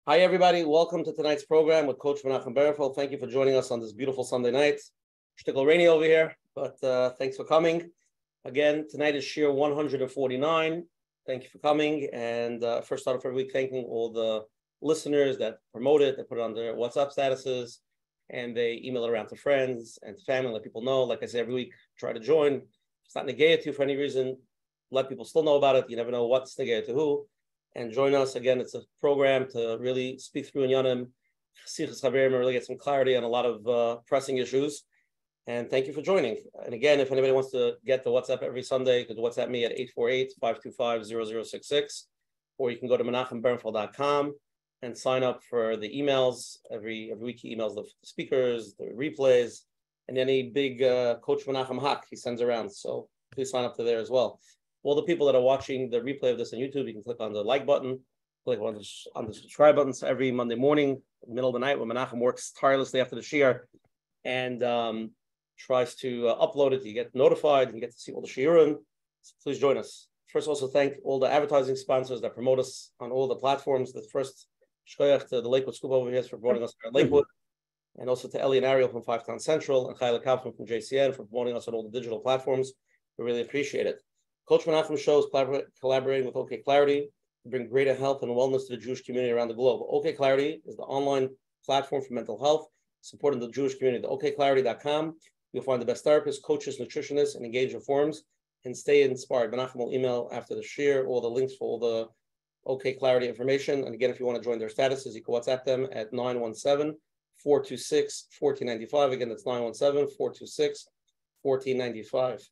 Hi, everybody. Welcome to tonight's program with Coach Menachem Berenfeld. Thank you for joining us on this beautiful Sunday night. Shtickle rainy over here, but thanks for coming. Again, tonight is Shir 149. Thank you for coming. And first start of every week, thanking all the listeners that promote it, that put it on their WhatsApp statuses, and they email it around to friends and to family, let people know. Like I say, every week, try to join. If it's not negayah to you for any reason, let people still know about it. You never know what's negayah to who. And join us. Again, it's a program to really speak through Inyanim, and really get some clarity on a lot of pressing issues. And thank you for joining. And again, if anybody wants to get the WhatsApp every Sunday, you could WhatsApp me at 848-525-0066, or you can go to menachemberenfeld.com and sign up for the emails. Every week he emails the speakers, the replays, and any big Coach Menachem hack he sends around. So please sign up to there as well. All the people that are watching the replay of this on YouTube, you can click on the like button, click on the subscribe button. So every Monday morning, middle of the night, when Menachem works tirelessly after the Shiur and tries to upload it, you get notified and you get to see all the Shiurim. So please join us. First, also thank all the advertising sponsors that promote us on all the platforms. The first, shkoyach to the Lakewood Scoop over here for promoting us at Lakewood, and also to Ellie and Ariel from 5 Town Central and Chayla Kaufman from JCN for promoting us on all the digital platforms. We really appreciate it. Coach Menachem Show is collaborating with OKclarity to bring greater health and wellness to the Jewish community around the globe. OKclarity is the online platform for mental health, supporting the Jewish community. OKclarity.com. You'll find the best therapists, coaches, nutritionists, and engagement forums, and stay inspired. Menachem will email after the Shiur all the links for all the OKclarity information. And again, if you want to join their statuses, you can WhatsApp them at 917-426-1495. Again, that's 917-426-1495.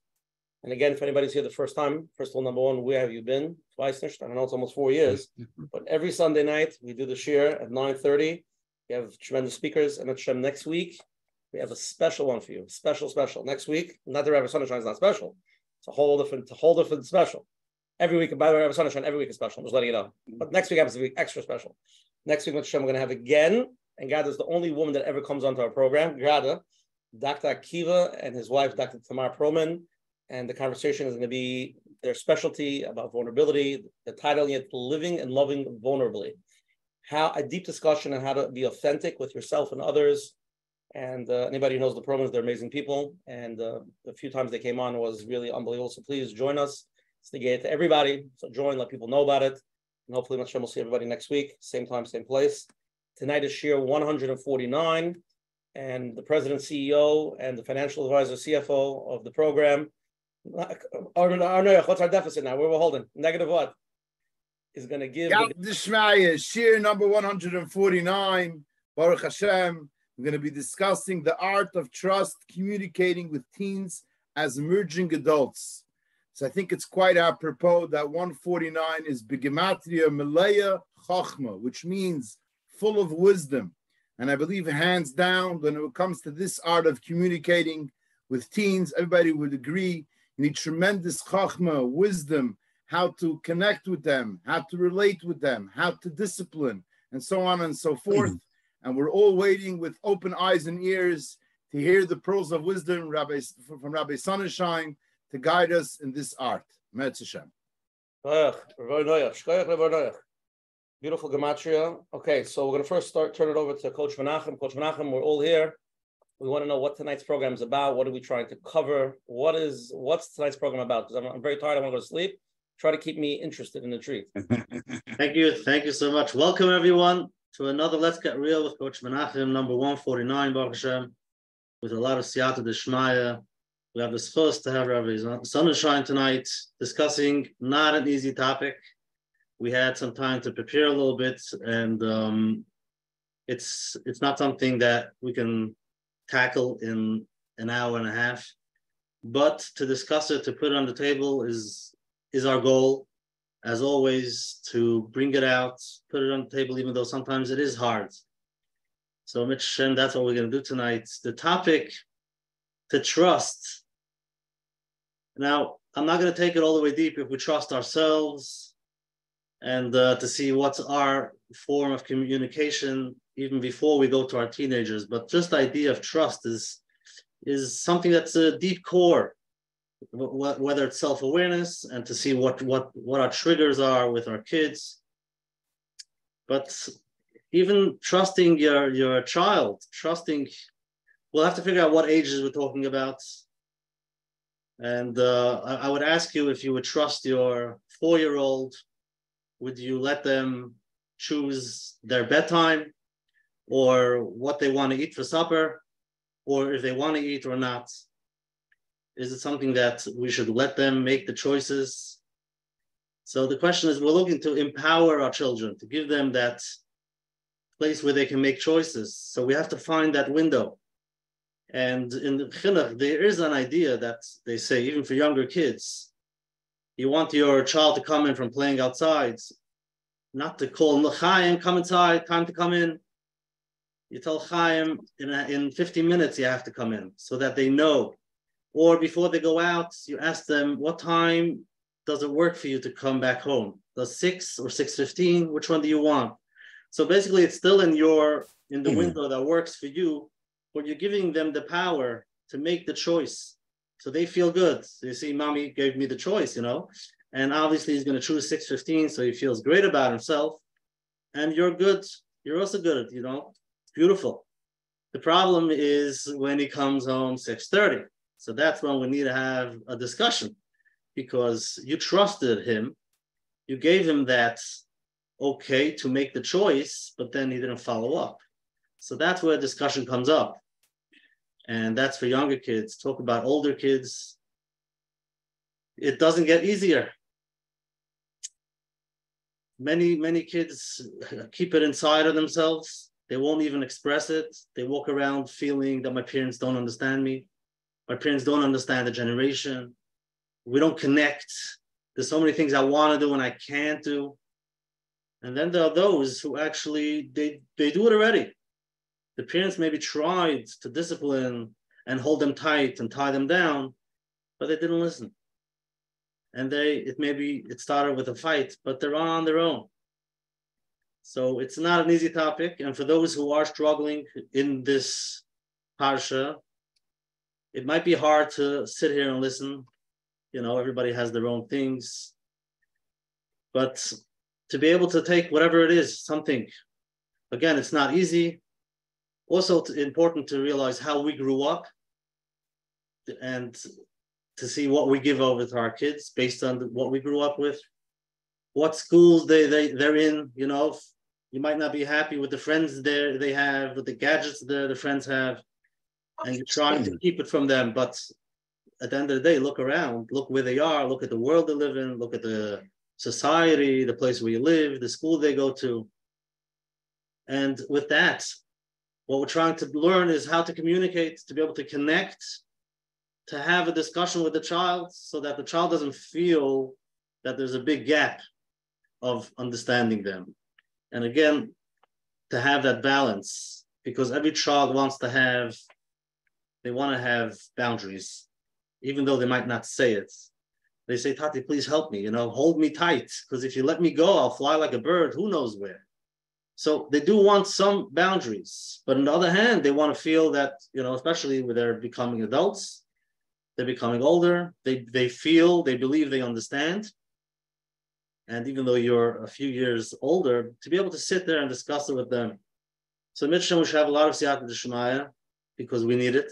And again, if anybody's here the first time, first of all, number one, where have you been? Twice, I know it's almost 4 years, but every Sunday night we do the Shiur at 9:30. We have tremendous speakers, and next week we have a special one for you. Special. Next week, not the Rabbi Sonnenschein is not special. It's a whole different special. Every week, by the way, Rabbi Sonnenschein, every week is special. I'm just letting you know. But next week happens to be extra special. Next week, we're going to have again, and Gada is the only woman that ever comes onto our program. Gada, Dr. Akiva and his wife, Dr. Tamar Proman. And the conversation is going to be their specialty about vulnerability. The title yet living and loving vulnerably. A deep discussion on how to be authentic with yourself and others. And anybody who knows the programs, they're amazing people. And the few times they came on was really unbelievable. So please join us. It's the gate to everybody. So join, let people know about it. And hopefully, we'll see everybody next week. Same time, same place. Tonight is Shiur 149. And the president, CEO, and the financial advisor, CFO of the program, what's our deficit now? Where we're holding? Negative what? Is going to give... Shiur number 149. Baruch Hashem. We're going to be discussing the art of trust, communicating with teens as emerging adults. So I think it's quite apropos that 149 is Begematria Meleya Chachma, which means full of wisdom. And I believe hands down, when it comes to this art of communicating with teens, everybody would agree you need tremendous chachma, wisdom, how to connect with them, how to relate with them, how to discipline, and so on and so forth. And we're all waiting with open eyes and ears to hear the pearls of wisdom from Rabbi Sonnenschein to guide us in this art. Menachem. Beautiful gematria. Okay, so we're going to first turn it over to Coach Menachem. Coach Menachem, we're all here. We want to know what tonight's program is about. What are we trying to cover? What's tonight's program about? Because I'm very tired. I want to go to sleep. Try to keep me interested in the treat. Thank you so much. Welcome everyone to another Let's Get Real with Coach Menachem, number 149, Baruch Hashem, with a lot of siyata d'shmaya. We have the schus to have Rabbi Sonnenschein tonight discussing not an easy topic. We had some time to prepare a little bit, and it's not something that we can tackle in an hour and a half, but to discuss it, to put it on the table is our goal, as always, to bring it out, put it on the table, even though sometimes it is hard. So Mitch, and that's what we're going to do tonight. The topic, to trust. Now, I'm not going to take it all the way deep if we trust ourselves and to see what's our form of communication even before we go to our teenagers, but just the idea of trust is something that's a deep core, whether it's self-awareness and to see what our triggers are with our kids. But even trusting your child, we'll have to figure out what ages we're talking about. And I would ask you, if you would trust your 4-year-old, would you let them choose their bedtime or what they want to eat for supper, or if they want to eat or not? Is it something that we should let them make the choices? So the question is, we're looking to empower our children, to give them that place where they can make choices. So we have to find that window. And in the chinuch, there is an idea that they say, even for younger kids, you want your child to come in from playing outside, not to call Chaim, come inside, time to come in. You tell Chaim, in 15 minutes you have to come in, so that they know. Or before they go out, you ask them, what time does it work for you to come back home? Does 6 or 6:15? Which one do you want? So basically, it's still in the window that works for you, but you're giving them the power to make the choice, so they feel good. So you see, mommy gave me the choice, and obviously he's going to choose 6:15, so he feels great about himself. And you're good. You're also good. It's beautiful. The problem is when he comes home 6:30. So that's when we need to have a discussion, because you trusted him, you gave him that okay to make the choice, but then he didn't follow up. So that's where discussion comes up. And that's for younger kids. Talk about older kids. It doesn't get easier. Many kids keep it inside of themselves. They won't even express it. They walk around feeling that my parents don't understand me. My parents don't understand the generation. We don't connect. There's so many things I want to do and I can't do. And then there are those who actually, they do it already. The parents maybe tried to discipline and hold them tight and tie them down, but they didn't listen. And it started with a fight, but they're on their own. So it's not an easy topic. And for those who are struggling in this parsha, it might be hard to sit here and listen. Everybody has their own things. But to be able to take whatever it is, something, again, it's not easy. Also important to realize how we grew up and to see what we give over to our kids based on what we grew up with, what schools they're in. You might not be happy with the friends they have, with the gadgets the friends have, and you're trying to keep it from them. But at the end of the day, look around, look where they are, look at the world they live in, look at the society, the place where you live, the school they go to. And with that, what we're trying to learn is how to communicate, to be able to connect, to have a discussion with the child so that the child doesn't feel that there's a big gap of understanding them. And again, to have that balance, because every child wants to have boundaries, even though they might not say it. They say, Tati, please help me, hold me tight, because if you let me go, I'll fly like a bird, who knows where. So they do want some boundaries, but on the other hand, they want to feel that, especially when they're becoming adults, they're becoming older, they believe they understand. And even though you're a few years older, to be able to sit there and discuss it with them. So Menachem, we should have a lot of siyata d'shmaya, because we need it.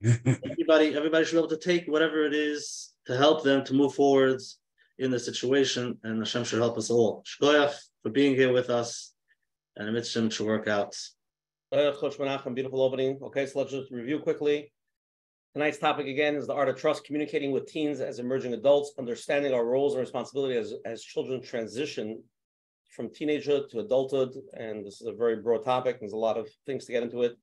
Everybody should be able to take whatever it is to help them to move forwards in the situation, and Hashem should help us all. Shkoyach for being here with us, and Menachem should work out. Beautiful opening. Okay, so let's just review quickly. Tonight's topic again is the art of trust, communicating with teens as emerging adults, understanding our roles and responsibilities as children transition from teenagehood to adulthood. And this is a very broad topic. There's a lot of things to get into it.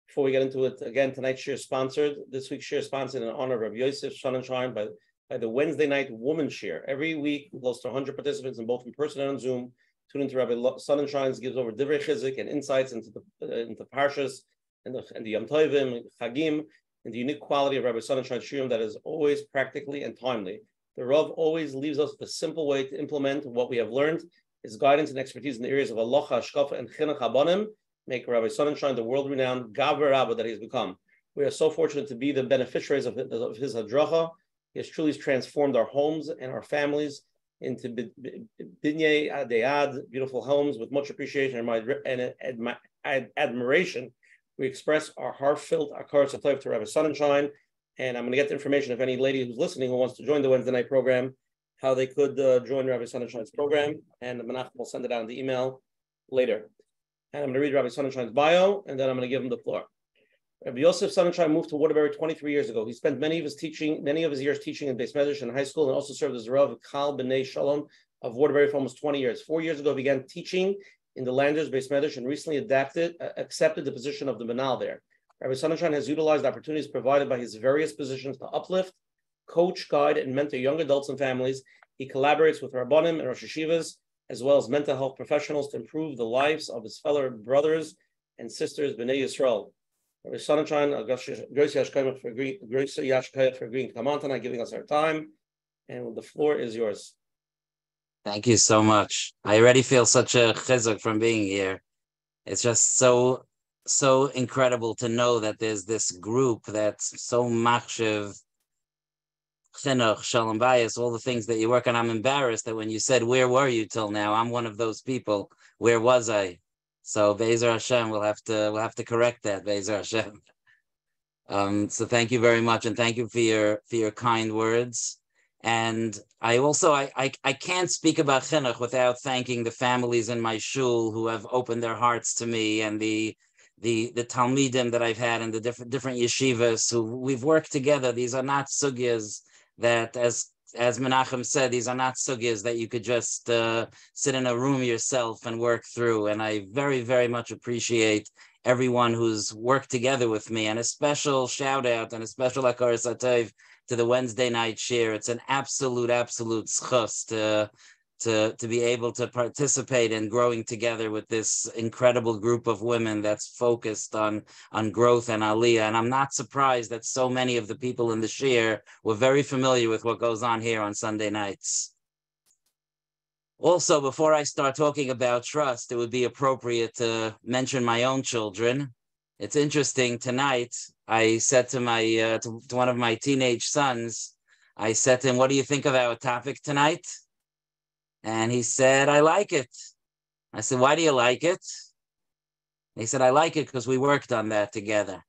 Before we get into it, again, tonight's shir is sponsored. This week's shir is sponsored in honor of Rabbi Yosef Sonnenschein by the Wednesday night woman shir. Every week, close to 100 participants, in both in person and on Zoom, tune into Rabbi Sonnenschein, gives over divrei chizik and insights into parshas and the Yom Tovim, Chagim, and the unique quality of Rabbi Sonnenschein shirim that is always practically and timely. The Rav always leaves us with a simple way to implement what we have learned. His guidance and expertise in the areas of halacha, hashkafa, and chinuch habanim make Rabbi Sonnenschein the world-renowned Gaber Rabba that he has become. We are so fortunate to be the beneficiaries of his hadracha. He has truly transformed our homes and our families into Binyei Adeyad, beautiful homes with much appreciation and admiration. We express our heartfelt akaras hatov to Rabbi Sonnenschein, and I'm going to get the information if any lady who's listening who wants to join the Wednesday night program, how they could join Rabbi Sonnenschein's program, and Menachem will send it out in the email later. And I'm going to read Rabbi Sonnenschein's bio, and then I'm going to give him the floor. Rabbi Yosef Sonnenschein moved to Waterbury 23 years ago. He spent many of his years teaching in Beis Medrash and high school, and also served as the Rav of Kal B'nai Shalom of Waterbury for almost 20 years. 4 years ago, he began teaching in the Landers Beis Medrash and recently accepted the position of the Menal there. Rabbi Sonnenschein has utilized opportunities provided by his various positions to uplift, coach, guide, and mentor young adults and families. He collaborates with Rabbanim and Rosh Yeshivas, as well as mental health professionals, to improve the lives of his fellow brothers and sisters, B'nai Yisrael. Rabbi Sonnenschein, Grace Yashkayim for agreeing to come on tonight, giving us our time. And the floor is yours. Thank you so much. I already feel such a chizuk from being here. It's just so incredible to know that there's this group that's so machshav, chinuch, shalom bayis, all the things that you work on. I'm embarrassed that when you said, where were you till now? I'm one of those people. Where was I? So Be'ezer Hashem, we'll have to correct that, Be'ezer Hashem. So thank you very much, and thank you for your kind words. And I also I can't speak about chinuch without thanking the families in my shul who have opened their hearts to me, and the talmidim that I've had in the different yeshivas who we've worked together. These are not sugyas that, as Menachem said, these are not sugyas that you could just sit in a room yourself and work through. And I very, very much appreciate everyone who's worked together with me. And a special shout out and a special akaras hatov to the Wednesday night share. It's an absolute schus to be able to participate in growing together with this incredible group of women that's focused on growth and aliyah. And I'm not surprised that so many of the people in the share were very familiar with what goes on here on Sunday nights. Also, before I start talking about trust, it would be appropriate to mention my own children. It's interesting, tonight, I said to my to one of my teenage sons, I said to him, what do you think of our topic tonight? And he said, I like it. I said, why do you like it? And he said, I like it because we worked on that together.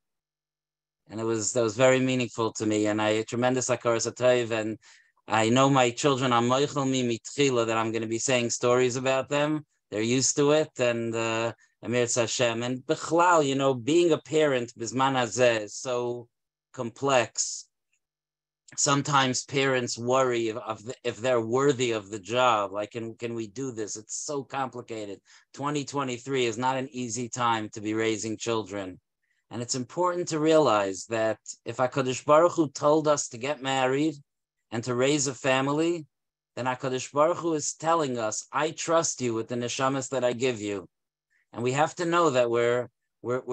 And that was very meaningful to me. And I tremendous akaras hatov, and I know my children are moichel mi mitchila that I'm going to be saying stories about them. They're used to it. And Amir Hashem. And bichlal, being a parent, bizman hazeh, is so complex. Sometimes parents worry if they're worthy of the job. Like, can we do this? It's so complicated. 2023 is not an easy time to be raising children. And it's important to realize that if HaKadosh Baruch Hu told us to get married and to raise a family, then HaKadosh Baruch Hu is telling us, I trust you with the neshamas that I give you. And we have to know that we're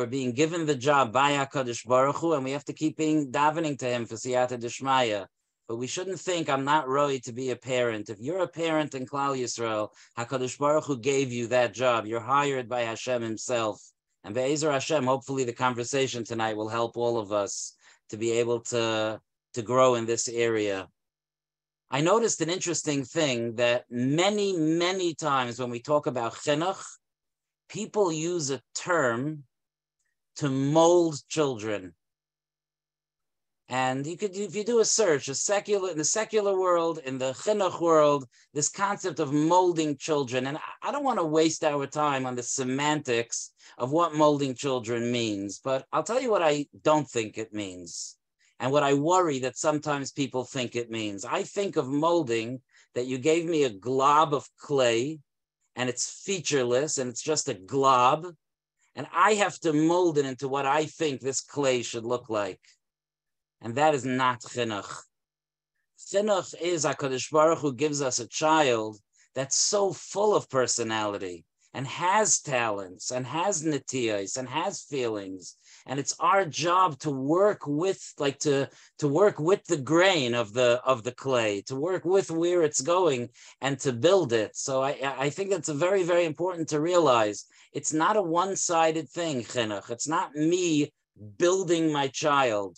being given the job by HaKadosh Baruch Hu, and we have to keep davening to him for siyata d'shmaya. But we shouldn't think I'm not ready to be a parent. If you're a parent in Klal Yisrael, HaKadosh Baruch Hu gave you that job. You're hired by Hashem himself. And Be'ezer Hashem, hopefully the conversation tonight will help all of us to be able to grow in this area. I noticed an interesting thing that many, many times when we talk about chinuch, people use a term to mold children. And if you do a search, in the secular world, in the chinuch world, this concept of molding children, and I don't want to waste our time on the semantics of what molding children means, but I'll tell you what I don't think it means, and what I worry that sometimes people think it means. I think of molding that you gave me a glob of clay, and it's featureless, and it's just a glob, and I have to mold it into what I think this clay should look like. And that is not chinuch. Chinuch is HaKadosh Baruch Hu gives us a child that's so full of personality and has talents and has netiyos and has feelings. And it's our job to work with, to work with the grain of the clay, to work with where it's going and to build it. So I think that's a very, very important to realize. It's not a one-sided thing, chinuch. It's not me building my child.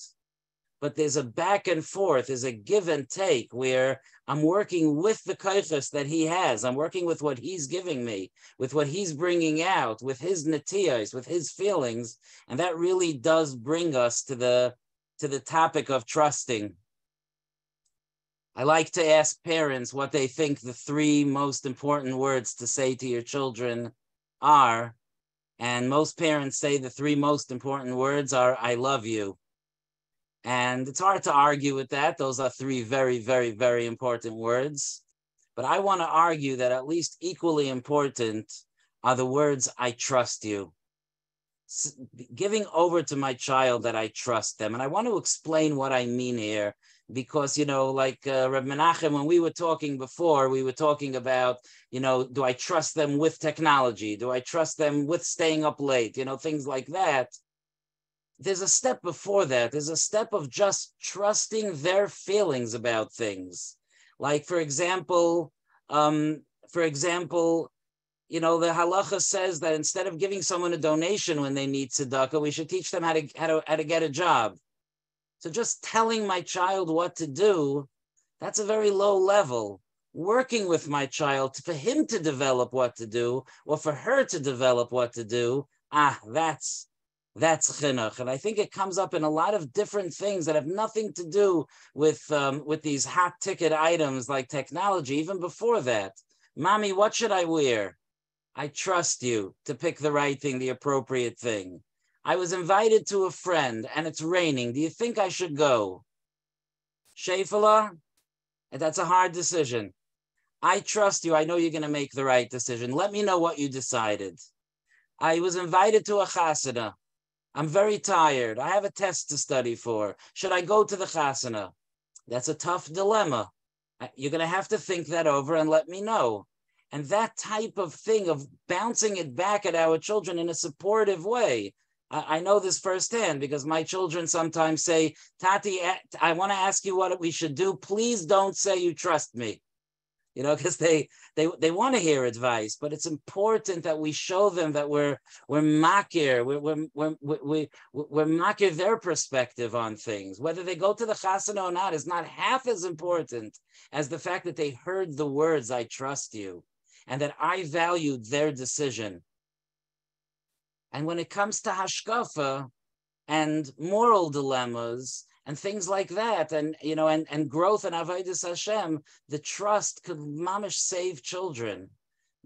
but there's a back and forth, there's a give and take where I'm working with the kaiches that he has. I'm working with what he's giving me, with what he's bringing out, with his netiyos, with his feelings. And that really does bring us to the topic of trusting. I like to ask parents what they think the 3 most important words to say to your children are. And most parents say the 3 most important words are, I love you. And it's hard to argue with that. Those are 3 very, very, very important words. But I want to argue that at least equally important are the words, I trust you. Giving over to my child that I trust them. And I want to explain what I mean here. Because, like Rabbi Menachem, when we were talking before, we were talking about, do I trust them with technology? Do I trust them with staying up late? Things like that. There's a step before that. There's a step of just trusting their feelings about things. Like, for example, the halacha says that instead of giving someone a donation when they need tzedakah, we should teach them how to get a job. So just telling my child what to do, that's a very low level. Working with my child for him to develop what to do, or for her to develop what to do, that's chinuch. And I think it comes up in a lot of different things that have nothing to do with these hot ticket items like technology. Even before that, Mommy, what should I wear? I trust you to pick the right thing, the appropriate thing. I was invited to a friend and it's raining. Do you think I should go? Shefala, that's a hard decision. I trust you. I know you're going to make the right decision. Let me know what you decided. I was invited to a chasana. I'm very tired. I have a test to study for. Should I go to the chasana? That's a tough dilemma. You're going to have to think that over and let me know. And that type of thing of bouncing it back at our children in a supportive way. I know this firsthand because my children sometimes say, Tati, I want to ask you what we should do. Please don't say you trust me. Because they want to hear advice, but it's important that we show them that we're makir, we're makir their perspective on things. Whether they go to the chasana or not is not half as important as the fact that they heard the words, I trust you, and that I valued their decision. And when it comes to hashkafa and moral dilemmas and things like that, and growth and avodas Hashem, the trust could mamish save children.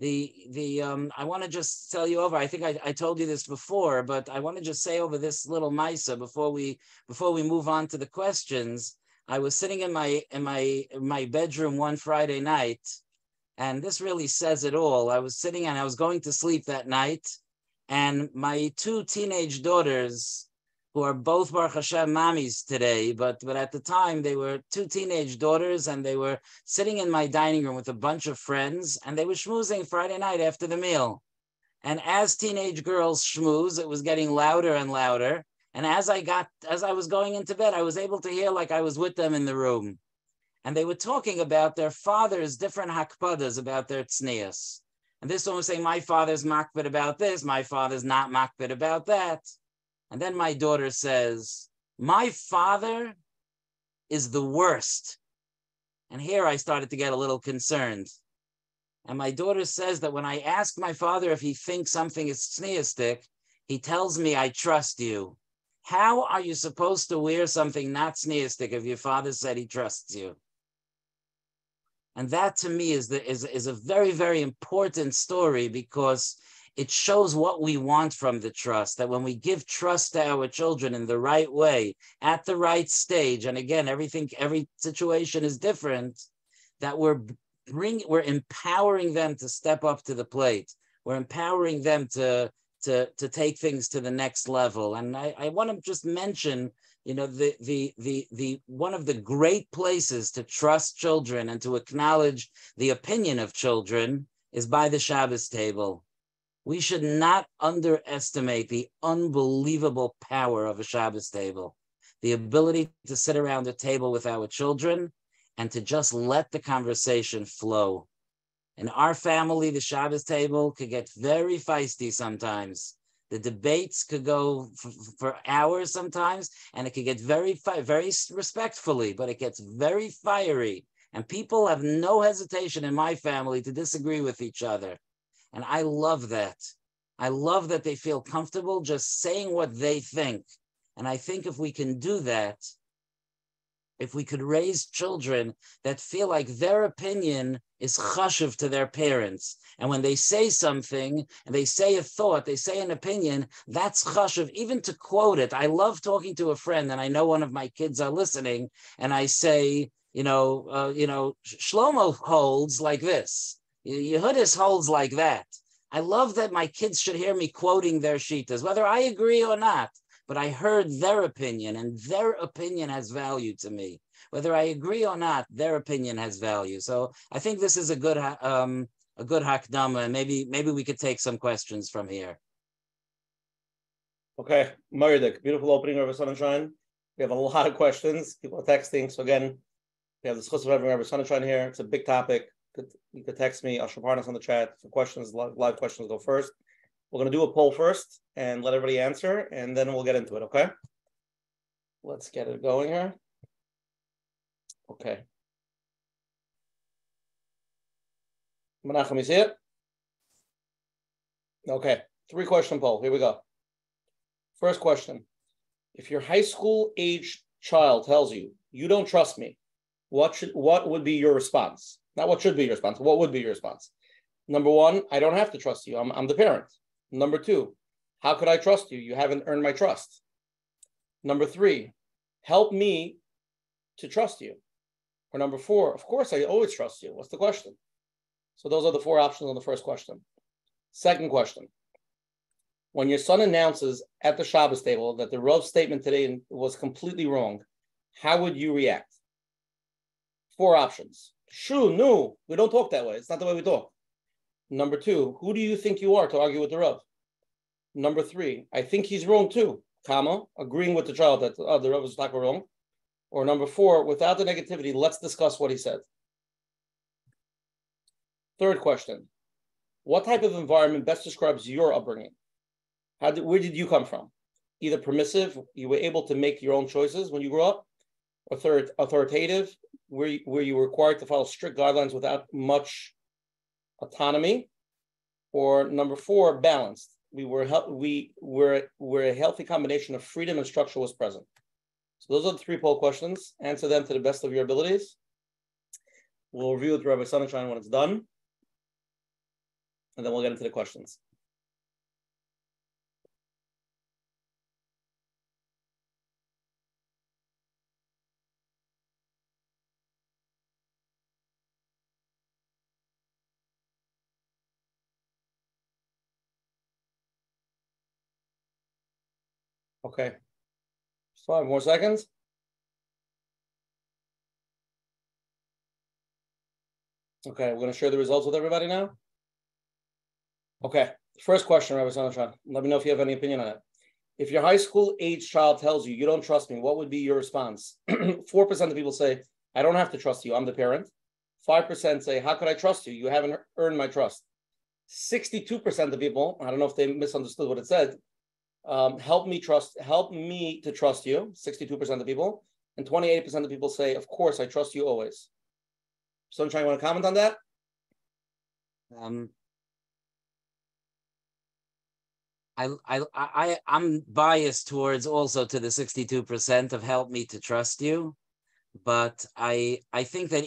I want to just tell you over. I think I told you this before, but I want to just say over this little maisa before we move on to the questions. I was sitting in my bedroom one Friday night, and this really says it all. I was sitting and I was going to sleep that night. And my 2 teenage daughters, who are both Baruch Hashem mommies today, but at the time they were 2 teenage daughters, and they were sitting in my dining room with a bunch of friends, and they were schmoozing Friday night after the meal. And as teenage girls schmooze, it was getting louder and louder. And as I was going into bed, I was able to hear like I was with them in the room. And they were talking about their father's different hakpadas about their tznius. And this one was saying, my father's makpid about this, my father's not makpid about that. And then my daughter says, my father is the worst. And here I started to get a little concerned. And my daughter says that when I ask my father if he thinks something is tzniistic, he tells me, I trust you. How are you supposed to wear something not tzniistic if your father said he trusts you? And that to me is a very, very important story, because it shows what we want from the trust, that when we give trust to our children in the right way, at the right stage, and again, every situation is different, that we're empowering them to step up to the plate. We're empowering them to take things to the next level. And I want to just mention, the one of the great places to trust children and to acknowledge the opinion of children is by the Shabbos table. We should not underestimate the unbelievable power of a Shabbos table, the ability to sit around a table with our children and to just let the conversation flow. In our family, the Shabbos table could get very feisty sometimes. The debates could go for hours sometimes, and it could get very respectfully, but it gets very fiery. And people have no hesitation in my family to disagree with each other. And I love that. I love that they feel comfortable just saying what they think. And I think if we can do that, if we could raise children that feel like their opinion is chashuv to their parents, and when they say something, and they say a thought, they say an opinion, that's chashuv, even to quote it. I love talking to a friend, and I know one of my kids are listening, and I say, Shlomo holds like this. Yehudis holds like that. I love that my kids should hear me quoting their shitas, whether I agree or not. But I heard their opinion, and their opinion has value to me. Whether I agree or not, their opinion has value. So I think this is a good hakdama, and maybe we could take some questions from here. Okay, Maridik, beautiful opening, Rabbi Sonnenschein. We have a lot of questions. People are texting. So again, we have the schus of having Rabbi Sonnenschein here. It's a big topic. You could text me, Asher Parnas on the chat for questions. Live questions go first. We're going to do a poll first and let everybody answer, and then we'll get into it, okay? Let's get it going here. Okay. Menachem, you see it? Okay, 3-question poll. Here we go. First question. If your high school age child tells you, you don't trust me, what would be your response? Not what should be your response. What would be your response? Number 1, I don't have to trust you. I'm the parent. Number 2, how could I trust you? You haven't earned my trust. Number 3, help me to trust you. Or number 4, of course, I always trust you. What's the question? So those are the 4 options on the first question. Second question. When your son announces at the Shabbos table that the Rav's statement today was completely wrong, how would you react? 4 options. Shoo, no, we don't talk that way. It's not the way we talk. Number 2, who do you think you are to argue with the Rav? Number 3, I think he's wrong too, comma, agreeing with the child that the Rav is not wrong. Or number 4, without the negativity, let's discuss what he said. Third question, what type of environment best describes your upbringing? Where did you come from? Either permissive, you were able to make your own choices when you grew up, or authoritative, where you were required to follow strict guidelines without much autonomy, or number 4, balanced. We were a healthy combination of freedom and structure was present. So those are the 3 poll questions. Answer them to the best of your abilities. We'll review with Rabbi Sonnenschein when it's done, and then we'll get into the questions. Okay, 5 more seconds. Okay, we're going to share the results with everybody now. Okay, first question, Rabbi Sonnenschein. Let me know if you have any opinion on it. If your high school age child tells you, you don't trust me, what would be your response? 4% of people say, I don't have to trust you, I'm the parent. 5% say, how could I trust you? You haven't earned my trust. 62% of people, I don't know if they misunderstood what it said, help me to trust you, 62% of people, and 28% of people say, of course, I trust you always. Sunshine, you want to comment on that? I'm biased towards also to the 62% of help me to trust you, but I think that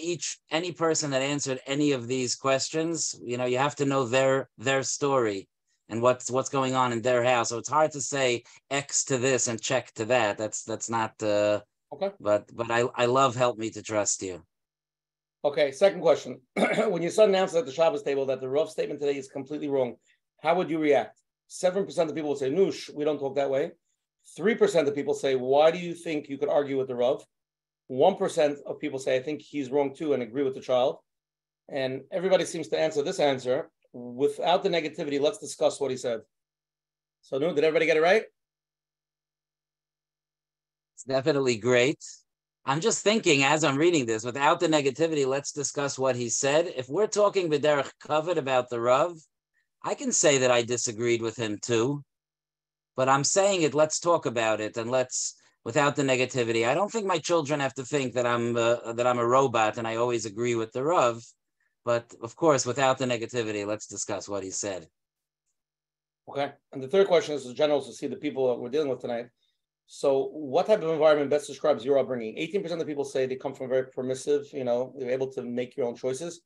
any person that answered any of these questions, you have to know their story and what's going on in their house. So it's hard to say X to this and check to that. That's not okay. But I love help me to trust you. Okay, second question. When your son announces at the Shabbos table that the Rav statement today is completely wrong, how would you react? 7% of people would say, Noosh, we don't talk that way. 3% of people say, why do you think you could argue with the Rav? 1% of people say, I think he's wrong too, and agree with the child. And everybody seems to answer this answer. Without the negativity, let's discuss what he said. So, Noosh, did everybody get it right? It's definitely great. I'm just thinking as I'm reading this, without the negativity, let's discuss what he said. If we're talking b'derech kavod about the Rav, I can say that I disagreed with him too. But I'm saying it, let's talk about it, and let's, without the negativity. I don't think my children have to think that I'm a robot and I always agree with the Rav, but of course, without the negativity, let's discuss what he said. Okay, and the third question is general to see the people that we're dealing with tonight. So what type of environment best describes your upbringing? 18% of the people say they come from very permissive, they're able to make your own choices.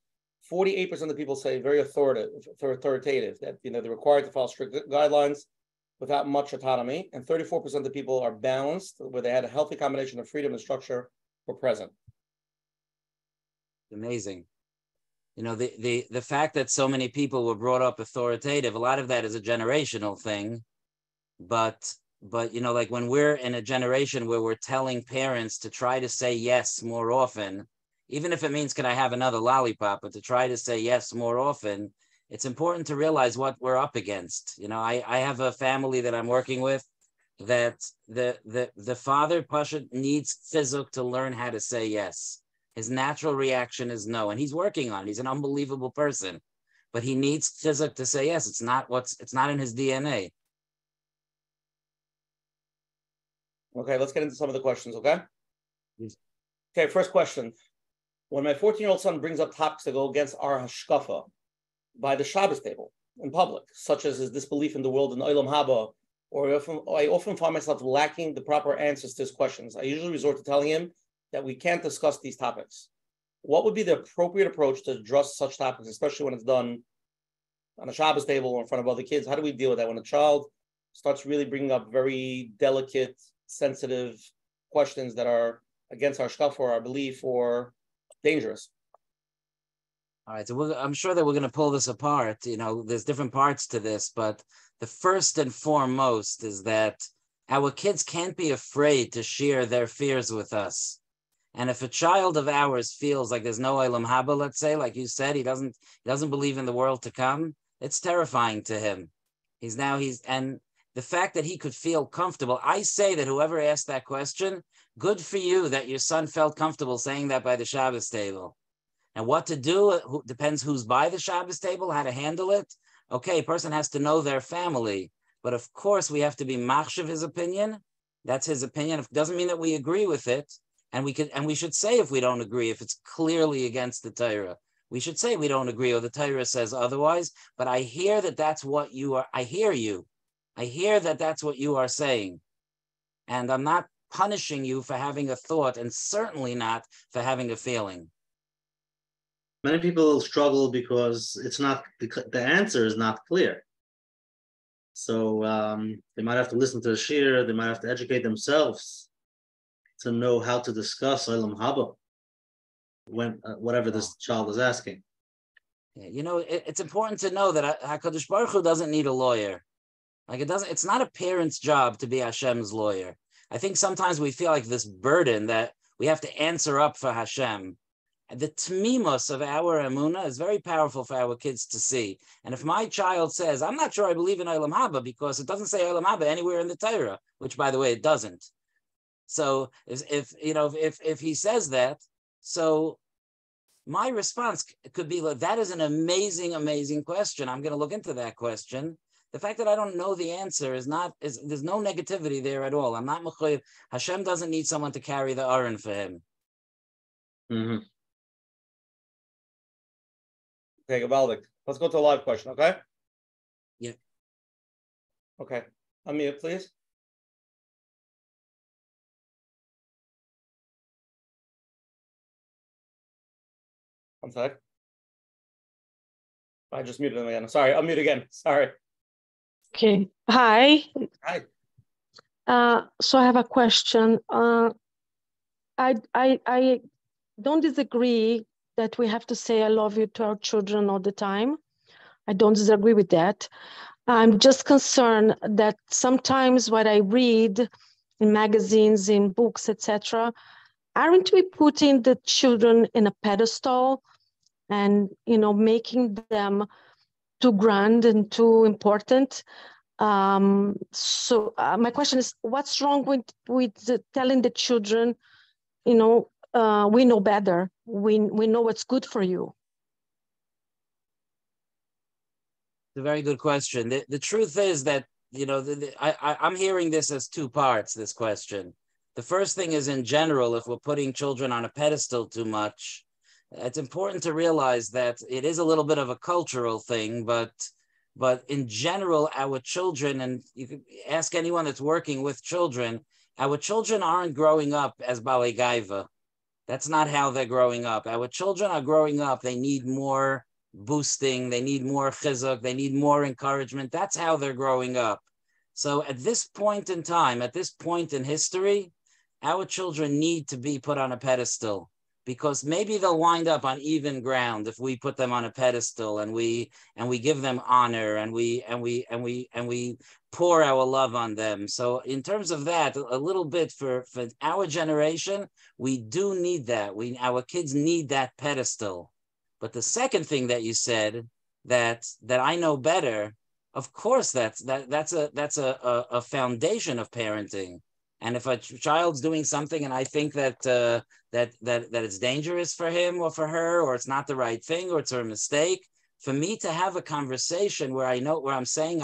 48% of the people say very authoritative, that they're required to follow strict guidelines without much autonomy. And 34% of the people are balanced, where they had a healthy combination of freedom and structure were present. Amazing. The fact that so many people were brought up authoritative, a lot of that is a generational thing. But like when we're in a generation where we're telling parents to try to say yes more often, even if it means, can I have another lollipop, but to try to say yes more often, it's important to realize what we're up against. I have a family that I'm working with that the father, Pasha, needs chizuk to learn how to say yes. His natural reaction is no, and he's working on it. He's an unbelievable person, but he needs chizuk to say yes. It's not in his DNA. Okay, let's get into some of the questions, okay? Yes. Okay, first question. When my 14-year-old son brings up topics that go against our hashkafa by the Shabbos table in public, such as his disbelief in the world in Olam Haba, or I often find myself lacking the proper answers to his questions, I usually resort to telling him that we can't discuss these topics. What would be the appropriate approach to address such topics, especially when it's done on a Shabbos table or in front of other kids? How do we deal with that when a child starts really bringing up very delicate, sensitive questions that are against our shkaf or our belief or dangerous? All right, so I'm sure that we're going to pull this apart. There's different parts to this, but the first and foremost is that our kids can't be afraid to share their fears with us. And if a child of ours feels like there's no Olam Haba, let's say, like you said, he doesn't believe in the world to come, it's terrifying to him. And the fact that he could feel comfortable, I say that whoever asked that question, good for you that your son felt comfortable saying that by the Shabbos table. And what to do depends who's by the Shabbos table, how to handle it. Okay, a person has to know their family, but of course we have to be machshav his opinion. That's his opinion. It doesn't mean that we agree with it. And we should say if we don't agree, if it's clearly against the Torah. We should say we don't agree or the Torah says otherwise, but I hear that that's what you are. I hear you. I hear that that's what you are saying. And I'm not punishing you for having a thought and certainly not for having a feeling. Many people struggle because the answer is not clear. So they might have to listen to the shir, they might have to educate themselves to know how to discuss Olam Haba when whatever this child is asking. It's important to know that HaKadosh Baruch Hu doesn't need a lawyer. It's not a parent's job to be Hashem's lawyer. I think sometimes we feel like this burden that we have to answer up for Hashem. The tmimos of our emunah is very powerful for our kids to see. And if my child says, I'm not sure I believe in Olam Haba because it doesn't say Olam Haba anywhere in the Torah, which by the way, it doesn't. So if he says that, so my response could be like, that is an amazing, amazing question. I'm going to look into that question. The fact that I don't know the answer there's no negativity there at all. I'm not mechuyev. Hashem doesn't need someone to carry the aron for him. Mm-hmm. Okay, Gavaldik. Let's go to a live question, okay? Yeah. Okay. Unmute, please. One sec. I just muted him again. Sorry, unmute again. Sorry. Okay. Hi. Hi. So I have a question. I don't disagree that we have to say I love you to our children all the time. I don't disagree with that. I'm just concerned that sometimes what I read in magazines, in books, etc., aren't we putting the children in a pedestal and making them too grand and too important? So my question is, what's wrong with telling the children, we know better. We know what's good for you. It's a very good question. The truth is that I'm hearing this as two parts, this question. The first thing is, in general, if we're putting children on a pedestal too much, it's important to realize that it is a little bit of a cultural thing, but in general, our children, and you can ask anyone that's working with children, our children aren't growing up as Balei Gaiva. That's not how they're growing up. Our children are growing up. They need more boosting. They need more chizuk. They need more encouragement. That's how they're growing up. So at this point in time, at this point in history, our children need to be put on a pedestal, because maybe they'll wind up on even ground if we put them on a pedestal and we give them honor and we pour our love on them. So in terms of that, a little bit for our generation, we do need that. Our kids need that pedestal. But the second thing that you said, that I know better, of course, that's a foundation of parenting. And if a child's doing something and I think that it's dangerous for him or for her, or it's not the right thing, or it's a mistake, for me to have a conversation where I know, where I'm saying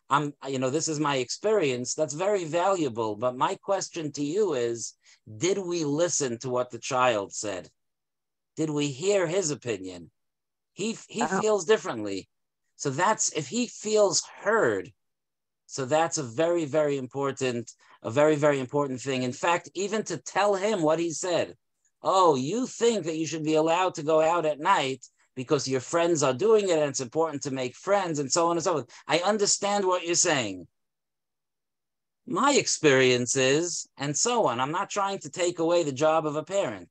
I'm this is my experience, that's very valuable. But my question to you is, did we listen to what the child said? Did we hear his opinion? He feels differently. So that's, if he feels heard, so that's a very, very important thing. In fact, even to tell him what he said. Oh, you think that you should be allowed to go out at night because your friends are doing it and it's important to make friends and so on and so forth. I understand what you're saying. My experience is, and so on. I'm not trying to take away the job of a parent,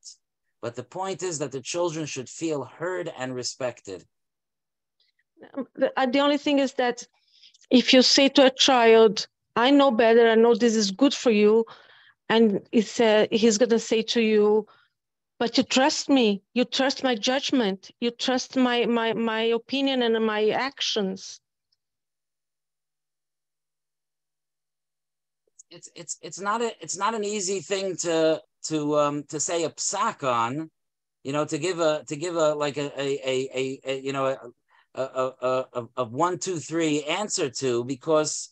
but the point is that the children should feel heard and respected. The only thing is that if you say to a child, I know better, I know this is good for you, and he's going to say to you, but you trust me, you trust my judgment, you trust my opinion and my actions. It's not an easy thing to say a psak on, to give a like a 1, 2, 3 answer to, because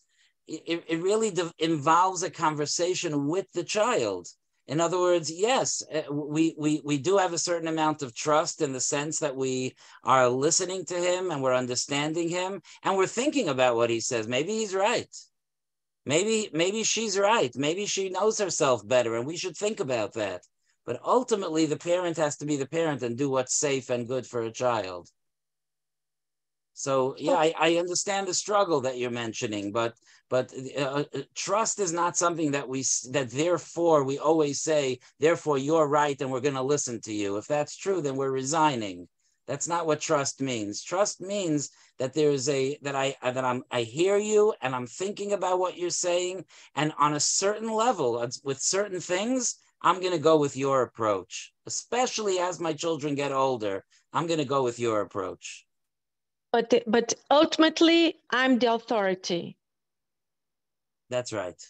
it really involves a conversation with the child. In other words, yes, we do have a certain amount of trust in the sense that we are listening to him and we're understanding him and we're thinking about what he says. Maybe he's right. Maybe she's right. Maybe she knows herself better, and we should think about that. But ultimately, the parent has to be the parent and do what's safe and good for a child. So yeah, I understand the struggle that you're mentioning, but trust is not something that therefore we always say, therefore you're right and we're going to listen to you. If that's true, then we're resigning. That's not what trust means. Trust means that I hear you and I'm thinking about what you're saying, and on a certain level, with certain things, I'm going to go with your approach. Especially as my children get older, I'm going to go with your approach. But ultimately, I'm the authority. That's right.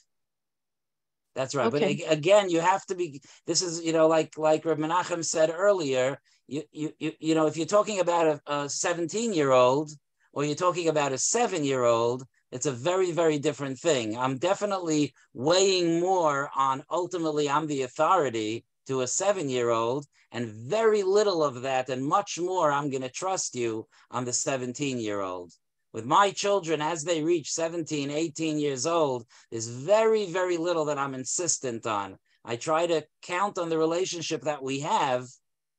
That's right. Okay. But again, you have to be. This is, like Rabbi Menachem said earlier. If you're talking about a 17-year-old or you're talking about a 7-year-old, it's a very, very different thing. I'm definitely weighing more on ultimately I'm the authority to a 7-year-old, and very little of that and much more I'm going to trust you on the 17-year-old. With my children, as they reach 17, 18 years old, there's very, very little that I'm insistent on. I try to count on the relationship that we have,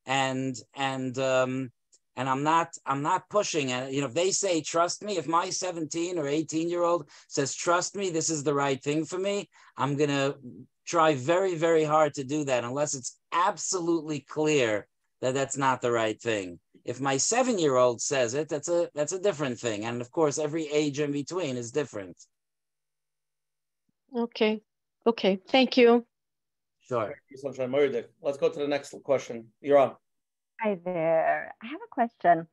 and I'm not pushing. And if they say trust me, if my 17 or 18-year-old says trust me, this is the right thing for me, I'm gonna try very, very hard to do that, unless it's absolutely clear that that's not the right thing. If my 7-year-old says it, that's a different thing. And of course, every age in between is different. Okay. Thank you. Sure. Let's go to the next question. You're on. Hi there. I have a question.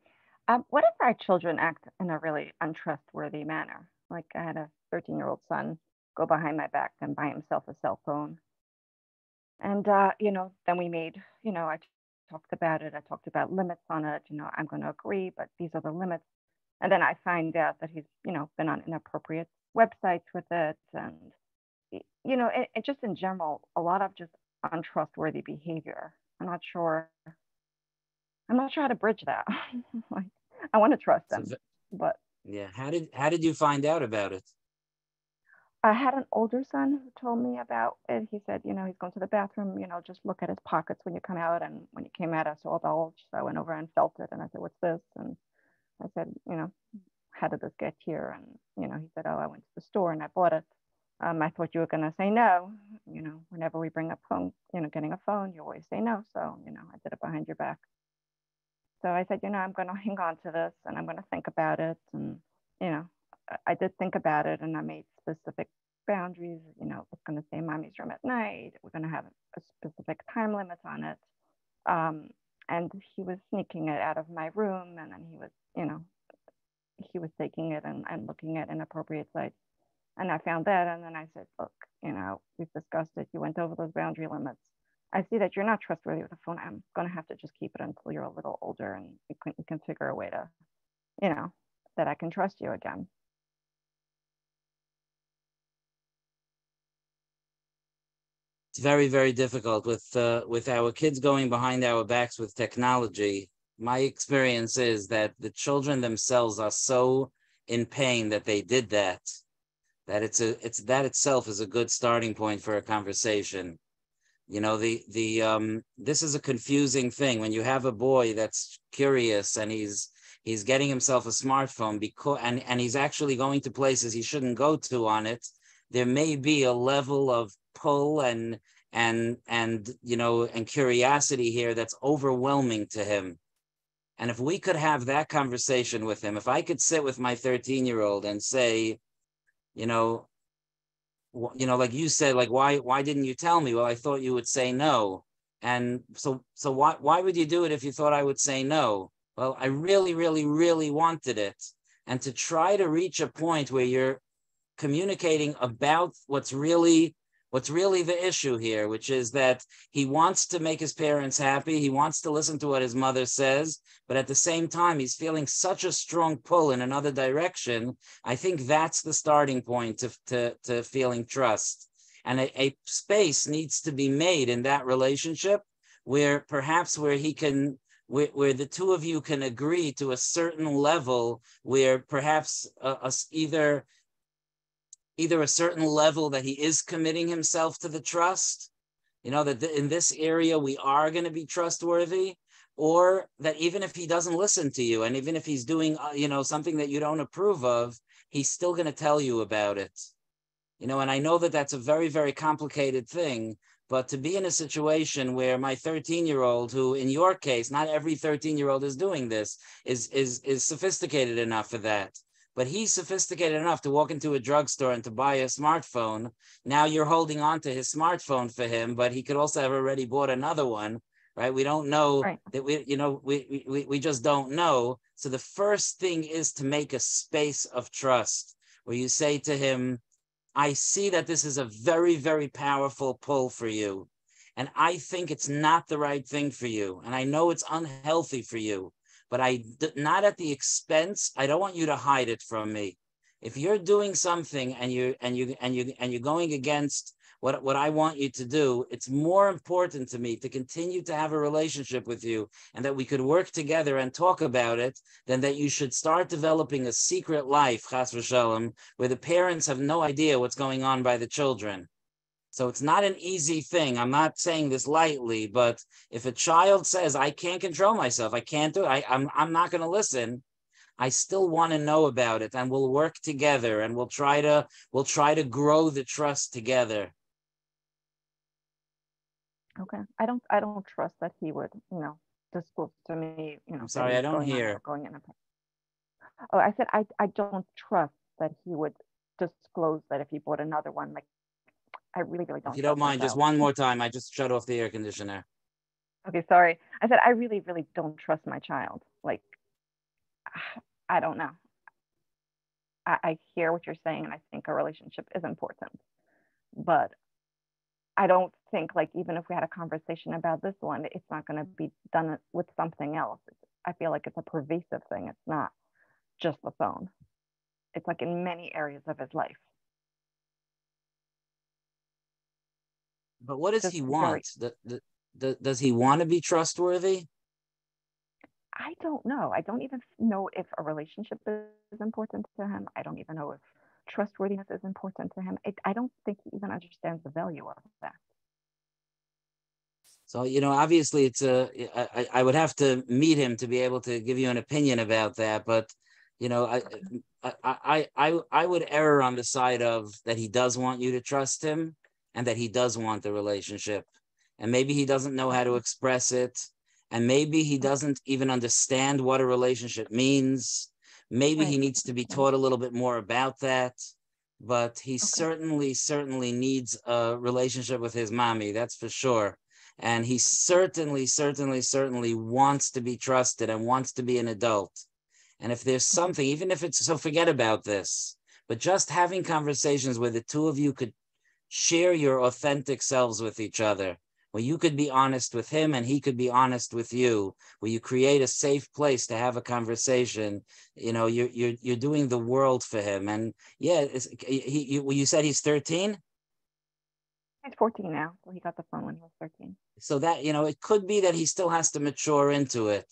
What if our children act in a really untrustworthy manner? Like I had a 13-year-old son go behind my back and buy himself a cell phone. And, then we made, I talked about it. I talked about limits on it. I'm going to agree, but these are the limits. And then I find out that he's, been on inappropriate websites with it. And, it just in general, a lot of just untrustworthy behavior. I'm not sure how to bridge that. Like, I want to trust them, but yeah. How did you find out about it? I had an older son who told me about it. He said, he's going to the bathroom, just look at his pockets when you come out. And when he came out, I saw a bulge. So I went over and felt it. And I said, what's this? And I said, how did this get here? And, he said, oh, I went to the store and I bought it. I thought you were going to say no. Whenever we bring up phone, getting a phone, you always say no. So, I did it behind your back. So I said, I'm going to hang on to this and I'm going to think about it. And, I did think about it and I made specific boundaries. It's going to say mommy's room at night. We're going to have a specific time limit on it. And he was sneaking it out of my room. And then he was taking it and looking at inappropriate sites. And I found that. And then I said, look, we've discussed it. You went over those boundary limits. I see that you're not trustworthy with the phone. I'm going to have to just keep it until you're a little older and we can figure a way to, that I can trust you again. It's very, very difficult with our kids going behind our backs with technology. My experience is that the children themselves are so in pain that they did that that itself is a good starting point for a conversation. This is a confusing thing when you have a boy that's curious and he's getting himself a smartphone and he's actually going to places he shouldn't go to on it. There may be a level of pull and curiosity here that's overwhelming to him. And if we could have that conversation with him, if I could sit with my 13-year-old and say, like you said, like why didn't you tell me? Well, I thought you would say no. And so why would you do it if you thought I would say no? Well, I really, really, really wanted it. And to try to reach a point where you're communicating about what's really the issue here, which is that he wants to make his parents happy. He wants to listen to what his mother says, but at the same time, he's feeling such a strong pull in another direction. I think that's the starting point to feeling trust. And a space needs to be made in that relationship where the two of you can agree to a certain level where perhaps either a certain level that he is committing himself to the trust, that in this area we are going to be trustworthy, or that even if he doesn't listen to you and even if he's doing, something that you don't approve of, he's still going to tell you about it. And I know that that's a very, very complicated thing, but to be in a situation where my 13-year-old, who in your case, not every 13-year-old is doing this, is sophisticated enough for that. But he's sophisticated enough to walk into a drugstore and to buy a smartphone. Now you're holding on to his smartphone for him, but he could also have already bought another one, right? We don't know that we just don't know. So the first thing is to make a space of trust where you say to him, I see that this is a very, very powerful pull for you. And I think it's not the right thing for you. And I know it's unhealthy for you. But not at the expense. I don't want you to hide it from me. If you're doing something and you're going against what I want you to do, it's more important to me to continue to have a relationship with you and that we could work together and talk about it than that you should start developing a secret life, chas v'shalom, where the parents have no idea what's going on by the children. So it's not an easy thing. I'm not saying this lightly, but if a child says, I can't control myself, I can't do it, I'm not going to listen, I still want to know about it, and we'll work together and we'll try to grow the trust together. Okay. I don't trust that he would, disclose to me, I'm sorry, I don't hear. Oh, I said I don't trust that he would disclose that if he bought another one. Like, I really, really don't. If you don't mind, just one more time. I just shut off the air conditioner. Okay, sorry. I said I really, really don't trust my child. Like, I don't know. I hear what you're saying, and I think a relationship is important. But I don't think, like, even if we had a conversation about this one, it's not going to be done with something else. I feel like it's a pervasive thing. It's not, just the phone. It's like in many areas of his life. But what does he want? Does he want to be trustworthy? I don't know. I don't even know if a relationship is important to him. I don't even know if trustworthiness is important to him. I don't think he even understands the value of that. So, obviously I would have to meet him to be able to give you an opinion about that. But, I would err on the side of that he does want you to trust him and that he does want the relationship. And maybe he doesn't know how to express it. And maybe he doesn't even understand what a relationship means. Maybe he needs to be taught a little bit more about that. But he certainly needs a relationship with his mommy, that's for sure. And he certainly wants to be trusted and wants to be an adult. And if there's something, even if it's, so forget about this, but just having conversations where the two of you could share your authentic selves with each other, where you could be honest with him and he could be honest with you, where you create a safe place to have a conversation, you're doing the world for him. And yeah, you said he's 13? He's 14 now. Well, he got the phone when he was 13. So that, it could be that he still has to mature into it.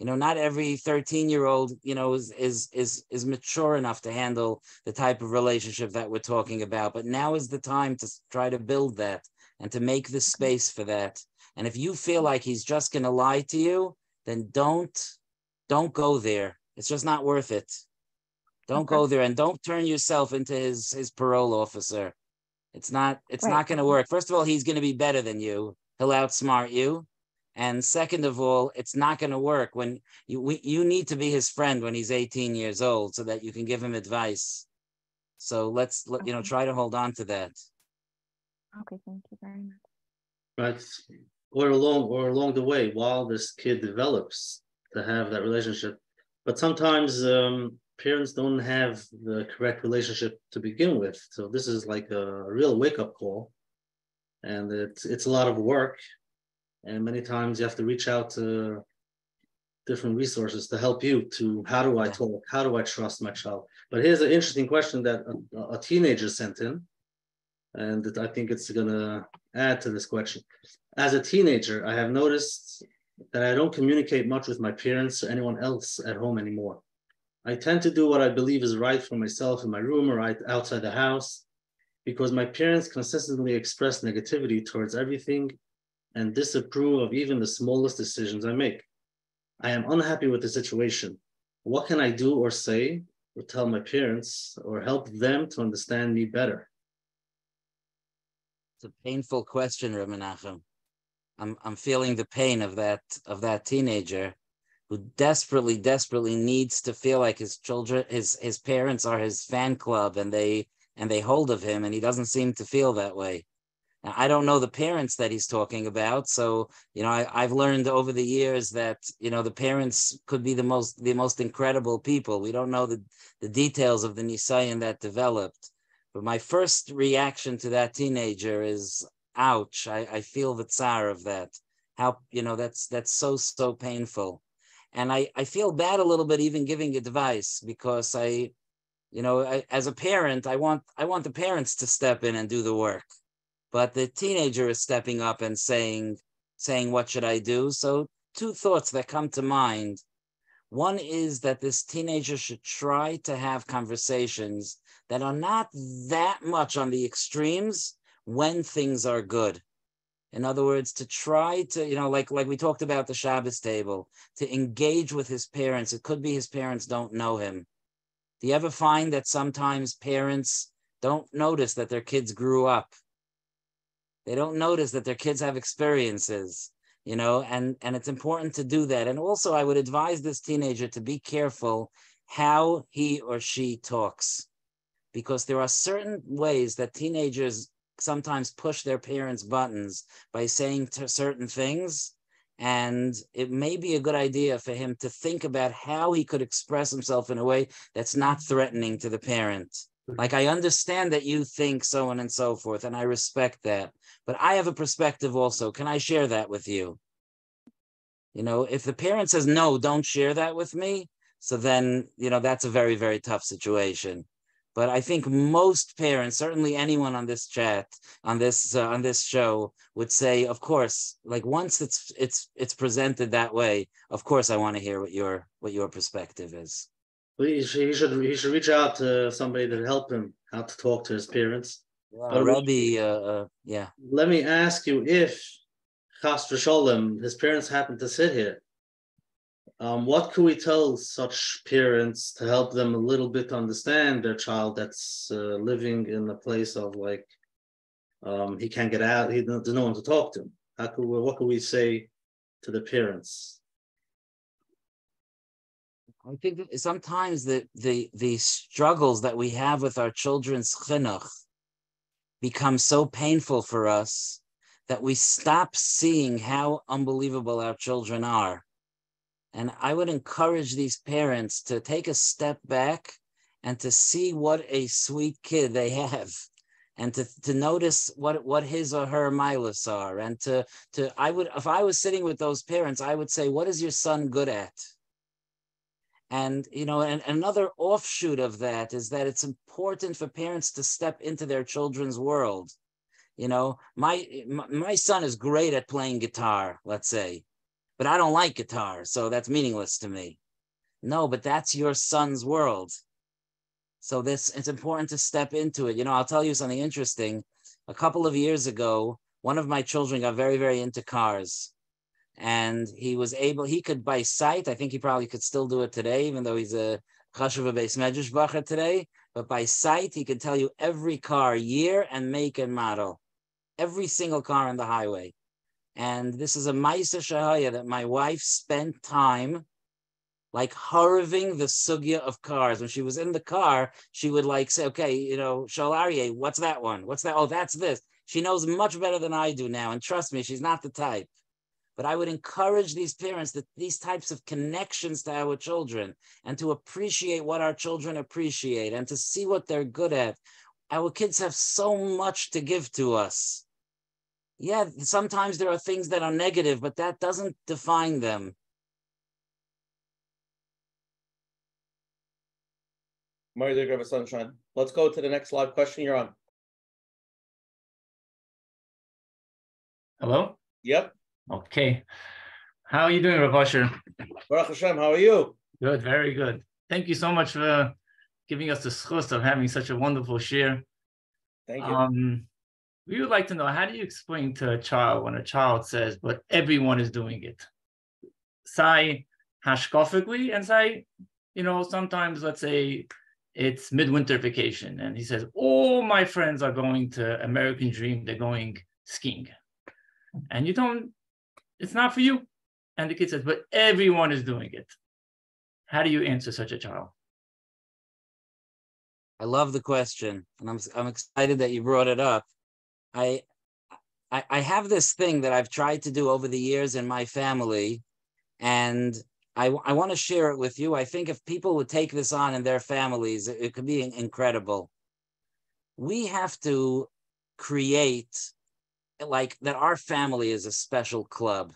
Not every 13-year-old, is mature enough to handle the type of relationship that we're talking about. But now is the time to try to build that and to make the space for that. And if you feel like he's just going to lie to you, then don't go there. It's just not worth it. Don't go there, and don't turn yourself into his parole officer. It's not going to work. First of all, he's going to be better than you. He'll outsmart you. And second of all, it's not going to work when you need to be his friend when he's 18 years old so that you can give him advice. So let's try to hold on to that. Okay, thank you very much. Right. Or along the way while this kid develops to have that relationship. But sometimes parents don't have the correct relationship to begin with. So this is like a real wake-up call. And it's a lot of work. And many times you have to reach out to different resources to help you to, how do I talk? How do I trust my child? But here's an interesting question that a teenager sent in. And I think it's going to add to this question. As a teenager, I have noticed that I don't communicate much with my parents or anyone else at home anymore. I tend to do what I believe is right for myself in my room or outside the house because my parents consistently express negativity towards everything and disapprove of even the smallest decisions I make. I am unhappy with the situation. What can I do or say or tell my parents or help them to understand me better? It's a painful question, Rabbi Menachem. I'm feeling the pain of that teenager who desperately needs to feel like his children, his parents are his fan club and they hold of him, and he doesn't seem to feel that way. Now, I don't know the parents that he's talking about, so I've learned over the years that the parents could be the most incredible people. We don't know the details of the nisayon that developed, but my first reaction to that teenager is, ouch! I feel the tsar of that. How that's so painful, and I feel bad a little bit even giving advice because I as a parent I want the parents to step in and do the work. But the teenager is stepping up and saying, what should I do? So two thoughts that come to mind. One is that this teenager should try to have conversations that are not that much on the extremes when things are good. In other words, to try to, like we talked about the Shabbos table, to engage with his parents. It could be his parents don't know him. Do you ever find that sometimes parents don't notice that their kids grew up? They don't notice that their kids have experiences, and it's important to do that. And also I would advise this teenager to be careful how he or she talks, because there are certain ways that teenagers sometimes push their parents' buttons by saying certain things. And it may be a good idea for him to think about how he could express himself in a way that's not threatening to the parent. Like, I understand that you think so on and so forth, and I respect that. But I have a perspective also. Can I share that with you? If the parent says, no, don't share that with me, So then, that's a very, very tough situation. But I think most parents, certainly anyone on this chat, on this show, would say, of course, like once it's presented that way, of course I want to hear what your perspective is. He should reach out to somebody to help him how to talk to his parents. But Rabbi, yeah. Let me ask you, if Chas v'sholem, his parents happen to sit here, what could we tell such parents to help them a little bit understand their child that's living in a place of like he can't get out, there's no one to talk to? What could we say to the parents? I think that sometimes the struggles that we have with our children's chinuch become so painful for us that we stop seeing how unbelievable our children are. And I would encourage these parents to take a step back and to see what a sweet kid they have, and to notice what his or her milas are. And if I was sitting with those parents, I would say, what is your son good at? And, and another offshoot of that is that it's important for parents to step into their children's world. My son is great at playing guitar, let's say, but I don't like guitar, so that's meaningless to me. No, but that's your son's world. So it's important to step into it. I'll tell you something interesting. A couple of years ago, one of my children got very, very into cars. And he could by sight, I think he probably could still do it today, even though he's a chashuv beis medrash bacher today, but by sight, he could tell you every car, year and make and model, every single car on the highway. And this is a ma'isa shahaya that my wife spent time like harving the sugya of cars. When she was in the car, she would like say, okay, Shol Aryeh, what's that one? What's that? Oh, that's this. She knows much better than I do now. And trust me, she's not the type. But I would encourage these parents that these types of connections to our children, and to appreciate what our children appreciate and to see what they're good at. Our kids have so much to give to us. Yeah, sometimes there are things that are negative, but that doesn't define them. Rabbi Yosef Sonnenschein. Let's go to the next live question. You're on. Hello? Yep. Okay. How are you doing, Rav Asher? Baruch Hashem, how are you? Good, very good. Thank you so much for giving us the schus of having such a wonderful share. Thank you. We would like to know, how do you explain to a child when a child says, but everyone is doing it? Say hashkofically, and say, sometimes let's say it's midwinter vacation and he says, all my friends are going to American Dream, they're going skiing. And you don't, it's not for you. And the kid says, but everyone is doing it. How do you answer such a child? I love the question, and I'm excited that you brought it up. I have this thing that I've tried to do over the years in my family, and I want to share it with you. I think if people would take this on in their families, it could be incredible. We have to create like that our family is a special club.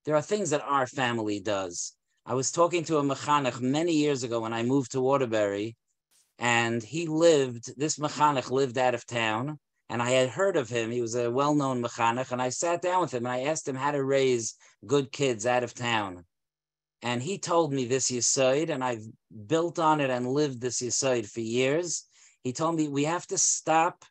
There are things that our family does. I was talking to a mechanech many years ago when I moved to Waterbury, and this mechanech lived out of town, and I had heard of him. He was a well-known mechanech, and I sat down with him and I asked him how to raise good kids out of town. And he told me this yesod, and I've built on it and lived this yesod for years. He told me we have to stop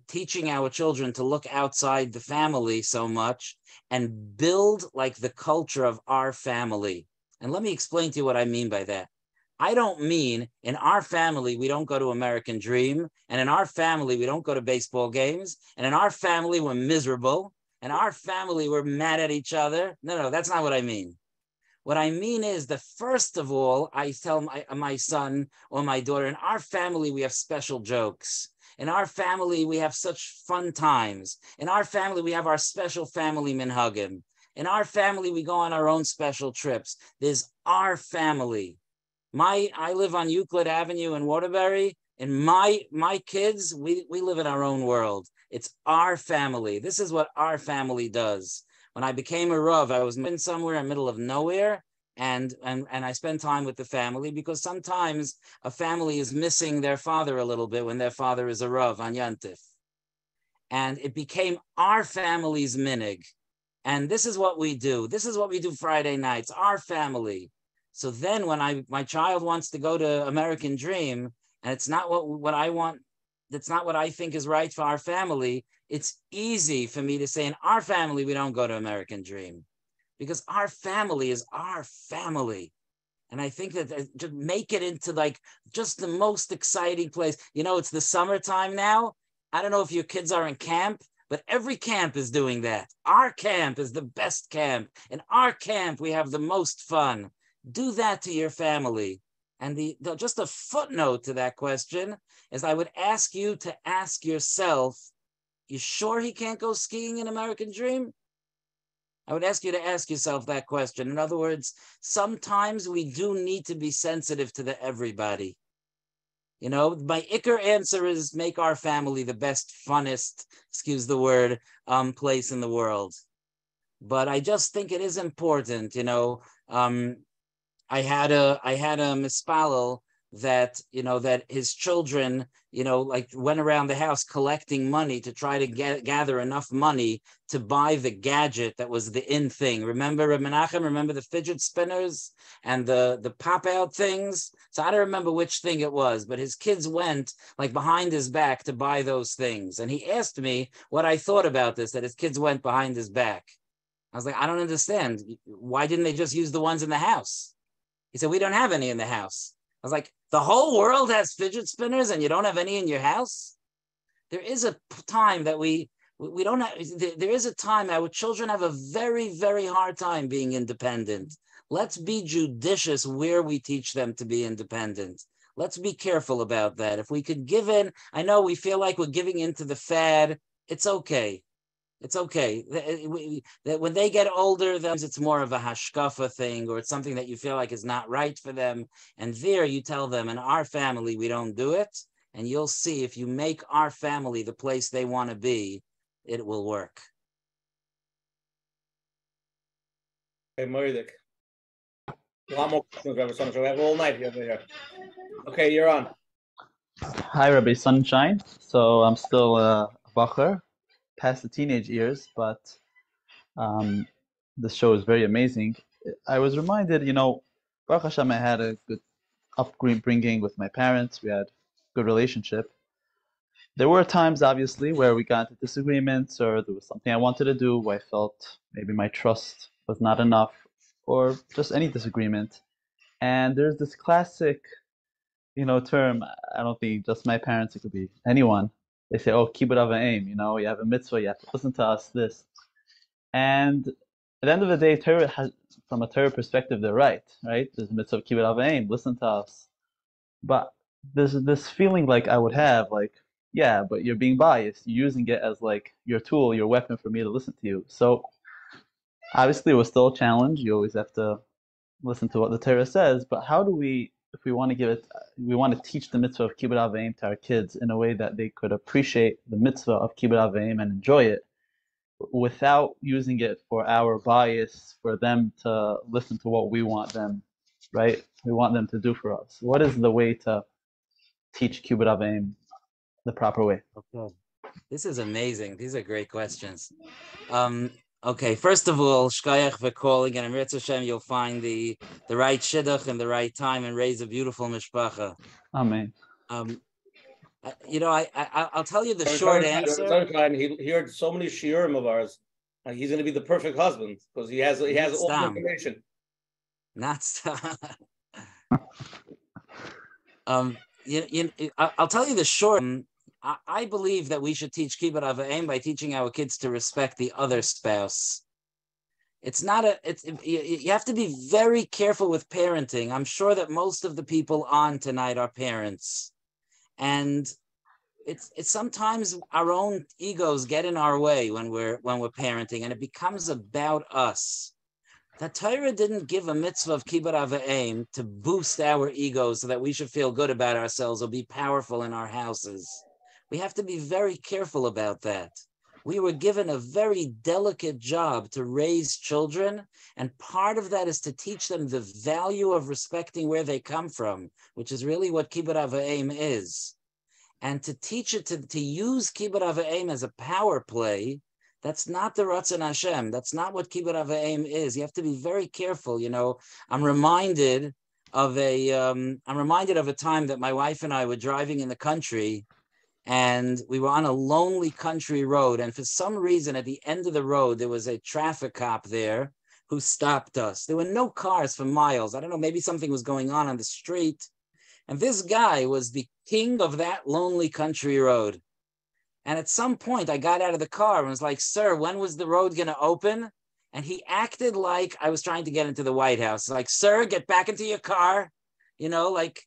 teaching our children to look outside the family so much and build like the culture of our family. And let me explain to you what I mean by that. I don't mean in our family, we don't go to American Dream, and in our family, we don't go to baseball games, and in our family, we're miserable, and our family, we're mad at each other. No, that's not what I mean. What I mean is that first of all, I tell my son or my daughter, in our family, we have special jokes. In our family, we have such fun times. In our family, we have our special family minhagim. In our family, we go on our own special trips. There's our family. I live on Euclid Avenue in Waterbury, and my kids, we live in our own world. It's our family. This is what our family does. When I became a Rav, I was in somewhere in the middle of nowhere, and I spend time with the family, because sometimes a family is missing their father a little bit when their father is a Rav on Yantif. And it became our family's minig. And this is what we do. This is what we do Friday nights, our family. So then when my child wants to go to American Dream, and it's not what I want, that's not what I think is right for our family, it's easy for me to say, in our family, we don't go to American Dream. Because our family is our family. And I think that to make it into like just the most exciting place. You know, it's the summertime now. I don't know if your kids are in camp, but every camp is doing that. Our camp is the best camp. In our camp, we have the most fun. Do that to your family. And just a footnote to that question is I would ask you to ask yourself, you sure he can't go skiing in American Dream? I would ask you to ask yourself that question. In other words, sometimes we do need to be sensitive to the everybody. You know, my Iker answer is make our family the best, funnest, excuse the word, place in the world. But I just think it is important, you know. I had a mispalel that, you know, that his children, you know, like went around the house collecting money to try to gather enough money to buy the gadget that was the in thing. Remember Menachem? Remember the fidget spinners and the pop-out things? So I don't remember which thing it was, but his kids went like behind his back to buy those things. And he asked me what I thought about this, that his kids went behind his back. I was like, I don't understand. Why didn't they just use the ones in the house? He said, we don't have any in the house. I was like, the whole world has fidget spinners and you don't have any in your house? There is a time that we don't have, there is a time our children have a very, very hard time being independent. Let's be judicious where we teach them to be independent. Let's be careful about that. If we could give in, I know we feel like we're giving into the fad. It's okay. It's okay. That when they get older, then it's more of a hashkafa thing, or it's something that you feel like is not right for them. And there you tell them, in our family, we don't do it. And you'll see if you make our family the place they want to be, it will work. Okay, Moedik. A lot more questions, Rabbi Sonnenschein. We have all night over here. Okay, you're on. Hi, Rabbi Sonnenschein. So I'm still a bacher, past the teenage years, but this show is very amazing. I was reminded, you know, Baruch Hashem, I had a good upbringing with my parents. We had a good relationship. There were times, obviously, where we got into disagreements, or there was something I wanted to do where I felt maybe my trust was not enough, or just any disagreement. And there's this classic, you know, term. I don't think just my parents, it could be anyone. They say, oh, Mitzvah of Aim, you know, you have a mitzvah, you have to listen to us, this. And at the end of the day, Torah has, from a Torah perspective, they're right? There's a mitzvah of Mitzvah of Aim, listen to us. But there's this feeling like I would have, like, yeah, but you're being biased. You're using it as like your tool, your weapon for me to listen to you. So obviously it was still a challenge. You always have to listen to what the Torah says, but how do we, if we want to give it, we want to teach the mitzvah of Kibbud Av V'Aim to our kids in a way that they could appreciate the mitzvah of Kibbud Av V'Aim and enjoy it, without using it for our bias, for them to listen to what we want them, right? We want them to do for us. What is the way to teach Kibbud Av V'Aim the proper way? Okay. This is amazing. These are great questions. Okay, first of all, shkayach for calling, and Amir Hashem, you'll find the right shidduch and the right time and raise a beautiful mishpacha. Amen. You know, I'll tell you the short answer. He heard so many shiurim of ours. He's going to be the perfect husband because he has all the information. Not stop. I'll tell you the short. I believe that we should teach Kibbud Av V'Aim by teaching our kids to respect the other spouse. It's not you have to be very careful with parenting. I'm sure that most of the people on tonight are parents. And it's sometimes our own egos get in our way when we're parenting, and it becomes about us. The Torah didn't give a mitzvah of Kibbud Av V'Aim to boost our egos so that we should feel good about ourselves or be powerful in our houses. We have to be very careful about that. We were given a very delicate job to raise children, and part of that is to teach them the value of respecting where they come from, which is really what Mitzvah of Aim is. And to teach it to use Mitzvah of Aim as a power play, that's not the Ratzon Hashem. That's not what Mitzvah of Aim is. You have to be very careful. You know, I'm reminded of a time that my wife and I were driving in the country, and we were on a lonely country road. And for some reason, at the end of the road, there was a traffic cop there who stopped us. There were no cars for miles. I don't know, maybe something was going on the street. And this guy was the king of that lonely country road. And at some point, I got out of the car and was like, sir, when was the road going to open? And he acted like I was trying to get into the White House. Like, sir, get back into your car. You know, like,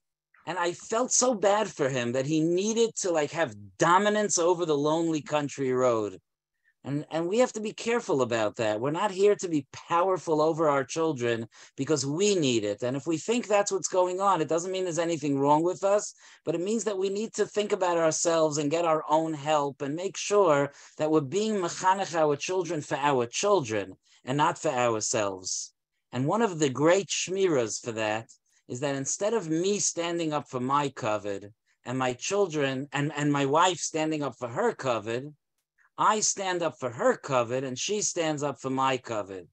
and I felt so bad for him that he needed to like have dominance over the lonely country road. And we have to be careful about that. We're not here to be powerful over our children because we need it. And if we think that's what's going on, it doesn't mean there's anything wrong with us, but it means that we need to think about ourselves and get our own help and make sure that we're being mechanech our children for our children and not for ourselves. And one of the great shmiras for that is that instead of me standing up for my kavod and my children and my wife standing up for her kavod, I stand up for her kavod and she stands up for my kavod.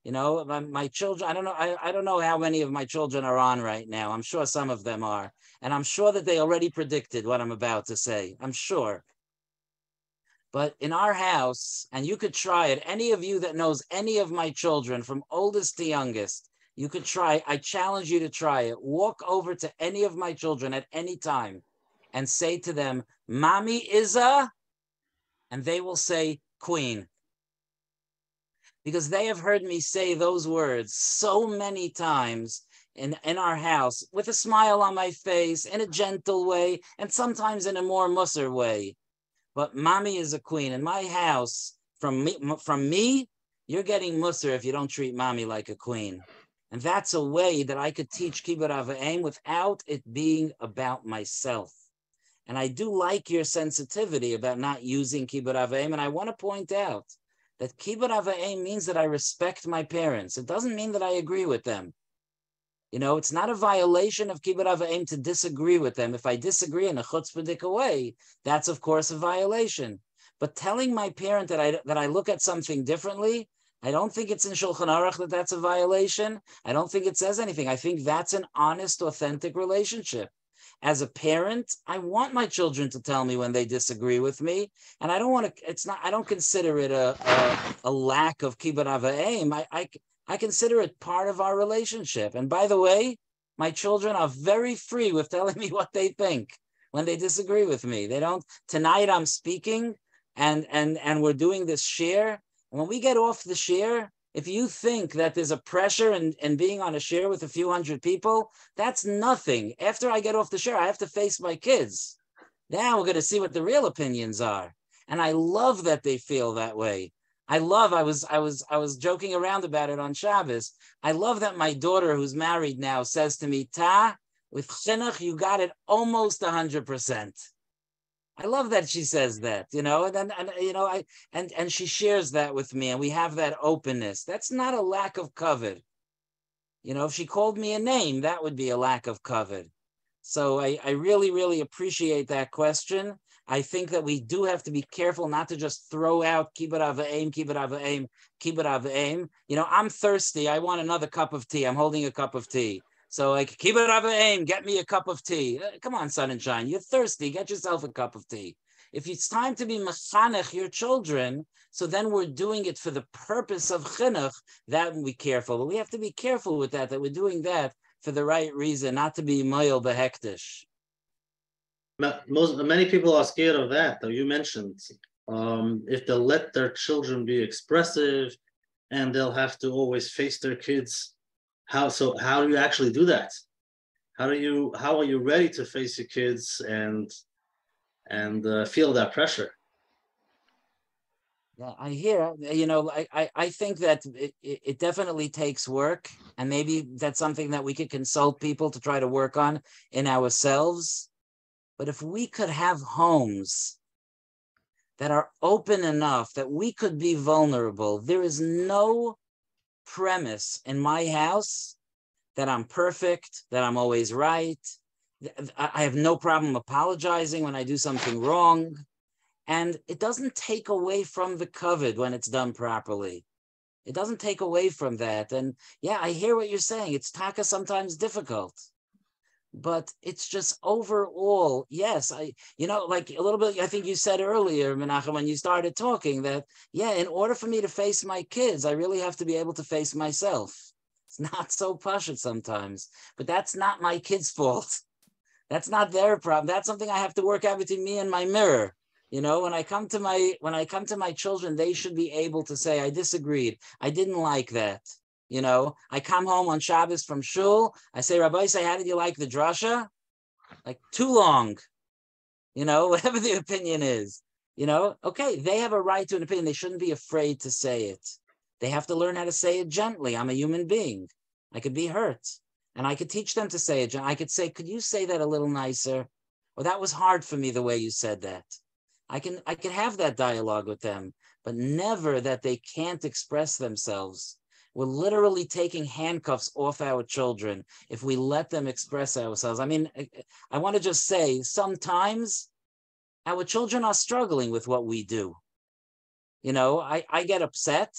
You know, my children, I don't know how many of my children are on right now. I'm sure some of them are. And I'm sure that they already predicted what I'm about to say. I'm sure. But in our house, and you could try it, any of you that knows any of my children from oldest to youngest, you could try, I challenge you to try it. Walk over to any of my children at any time and say to them, Mommy is a, and they will say, Queen. Because they have heard me say those words so many times in our house with a smile on my face, in a gentle way, and sometimes in a more musser way. But Mommy is a queen. In my house, from me, you're getting musser if you don't treat Mommy like a queen. And that's a way that I could teach Mitzvah of Aim without it being about myself. And I do like your sensitivity about not using Mitzvah of Aim. And I want to point out that Mitzvah of Aim means that I respect my parents. It doesn't mean that I agree with them. You know, it's not a violation of Mitzvah of Aim to disagree with them. If I disagree in a chutzpahdik way, that's of course a violation. But telling my parent that I look at something differently, I don't think it's in Shulchan Aruch that that's a violation. I don't think it says anything. I think that's an honest, authentic relationship. As a parent, I want my children to tell me when they disagree with me, and I don't want to. I don't consider it a lack of kibbud av v'aim. I consider it part of our relationship. And by the way, my children are very free with telling me what they think when they disagree with me. They don't. Tonight I'm speaking, and we're doing this share. And when we get off the share, if you think that there's a pressure in being on a share with a few hundred people, that's nothing. After I get off the share, I have to face my kids. Now we're going to see what the real opinions are. And I love that they feel that way. I was joking around about it on Shabbos. I love that my daughter, who's married now, says to me, Ta, with chinuch, you got it almost 100%. I love that she says that, you know, and she shares that with me, and we have that openness. That's not a lack of kavod. You know, if she called me a name, that would be a lack of kavod. So I really, really appreciate that question. I think that we do have to be careful not to just throw out kibbud av v'aim, kibbud av v'aim, kibbud av v'aim. You know, I'm thirsty. I want another cup of tea. I'm holding a cup of tea. So like, kibbud av v'aim, get me a cup of tea. Come on, Sonnenschein, you're thirsty. Get yourself a cup of tea. If it's time to be mechanech your children, so then we're doing it for the purpose of chinuch, that would be careful. But we have to be careful with that we're doing that for the right reason, not to be moil behektish. Many people are scared of that, though. You mentioned if they'll let their children be expressive and they'll have to always face their kids. How do you actually do that? How are you ready to face your kids and feel that pressure? Yeah, I hear, you know, I think that it definitely takes work, and maybe that's something that we could consult people to try to work on in ourselves. But if we could have homes that are open enough that we could be vulnerable. There is no premise in my house that I'm perfect, that I'm always right. I have no problem apologizing when I do something wrong. And it doesn't take away from the kavod when it's done properly. It doesn't take away from that. And yeah, I hear what you're saying. It's taka sometimes difficult. But it's just overall, yes, like a little bit, I think you said earlier, Menachem, when you started talking that, yeah, in order for me to face my kids, I really have to be able to face myself. It's not so pashut sometimes, but that's not my kids' fault. That's not their problem. That's something I have to work out between me and my mirror. When I come to my children, they should be able to say, I disagreed. I didn't like that. I come home on Shabbos from shul. I say, Rabbi, how did you like the drasha? Like too long, whatever the opinion is, okay, they have a right to an opinion. They shouldn't be afraid to say it. They have to learn how to say it gently. I'm a human being. I could be hurt and I could teach them to say it. I could say, could you say that a little nicer? Or that was hard for me the way you said that. I can have that dialogue with them, but never that they can't express themselves. We're literally taking handcuffs off our children if we let them express ourselves. I mean, I want to just say, sometimes our children are struggling with what we do. I get upset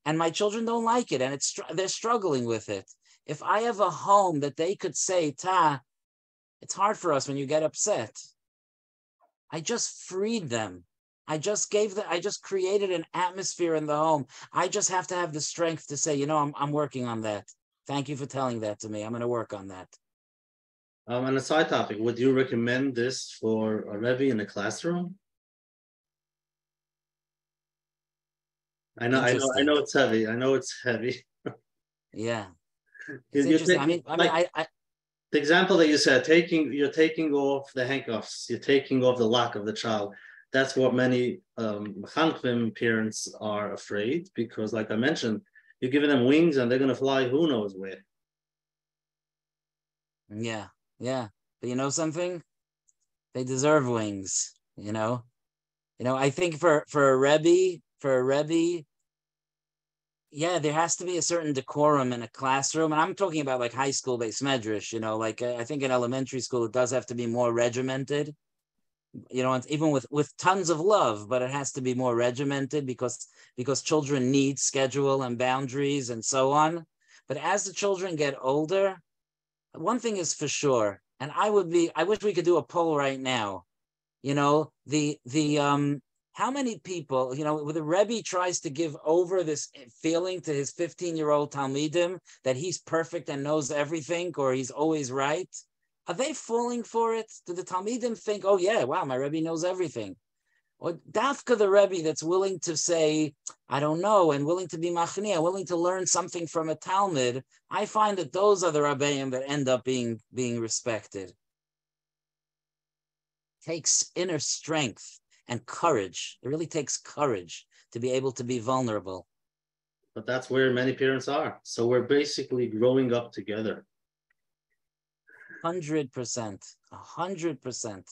and my children don't like it and they're struggling with it. If I have a home that they could say, it's hard for us when you get upset. I just freed them. I just created an atmosphere in the home. I just have to have the strength to say, I'm working on that. Thank you for telling that to me. I'm going to work on that. On a side topic, would you recommend this for a Rebbe in a classroom? I know it's heavy. Yeah. It's interesting. The example that you said, you're taking off the handcuffs, you're taking off the lock of the child. That's what many Mechanchim parents are afraid, because like I mentioned, you're giving them wings and they're going to fly who knows where. Yeah. But you know something? They deserve wings, I think for a Rebbe, yeah, there has to be a certain decorum in a classroom. And I'm talking about like high school based medrash, I think in elementary school, it does have to be more regimented, even with tons of love, but it has to be more regimented because children need schedule and boundaries and so on. But as the children get older, one thing is for sure, and I wish we could do a poll right now, how many people, the Rebbe tries to give over this feeling to his 15-year-old Talmidim that he's perfect and knows everything or he's always right? Are they falling for it? Do the Talmidim think, oh yeah, wow, my Rebbe knows everything? Or Dafka the Rebbe that's willing to say, I don't know, and willing to be machnia, willing to learn something from a Talmud, I find that those are the Rabbeim that end up being respected. It takes inner strength and courage. It really takes courage to be able to be vulnerable. But that's where many parents are. So we're basically growing up together. 100%, 100%,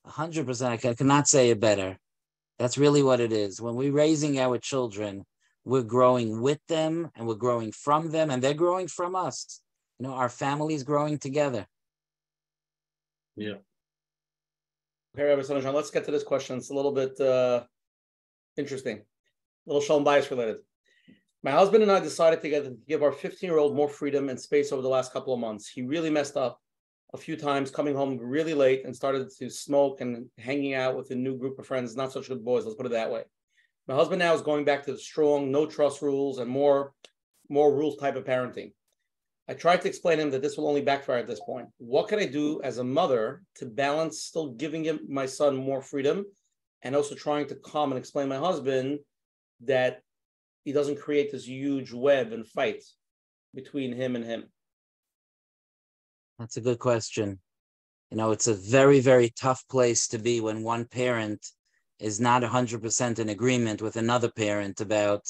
100%. I cannot say it better. That's really what it is. When we're raising our children, we're growing with them and we're growing from them and they're growing from us. Our family's growing together. Yeah. Okay, Rabbi Sonnenschein, let's get to this question. It's a little bit interesting, a little shalom bias related. My husband and I decided to give our 15-year-old more freedom and space over the last couple of months. He really messed up a few times, coming home really late and started to smoke and hanging out with a new group of friends, not such good boys, let's put it that way. My husband now is going back to the strong, no trust rules and more rules type of parenting. I tried to explain to him that this will only backfire at this point. What can I do as a mother to balance still giving my son more freedom and also trying to calm and explain to my husband that he doesn't create this huge web and fight between him and him? That's a good question. It's a very, very tough place to be when one parent is not 100% in agreement with another parent about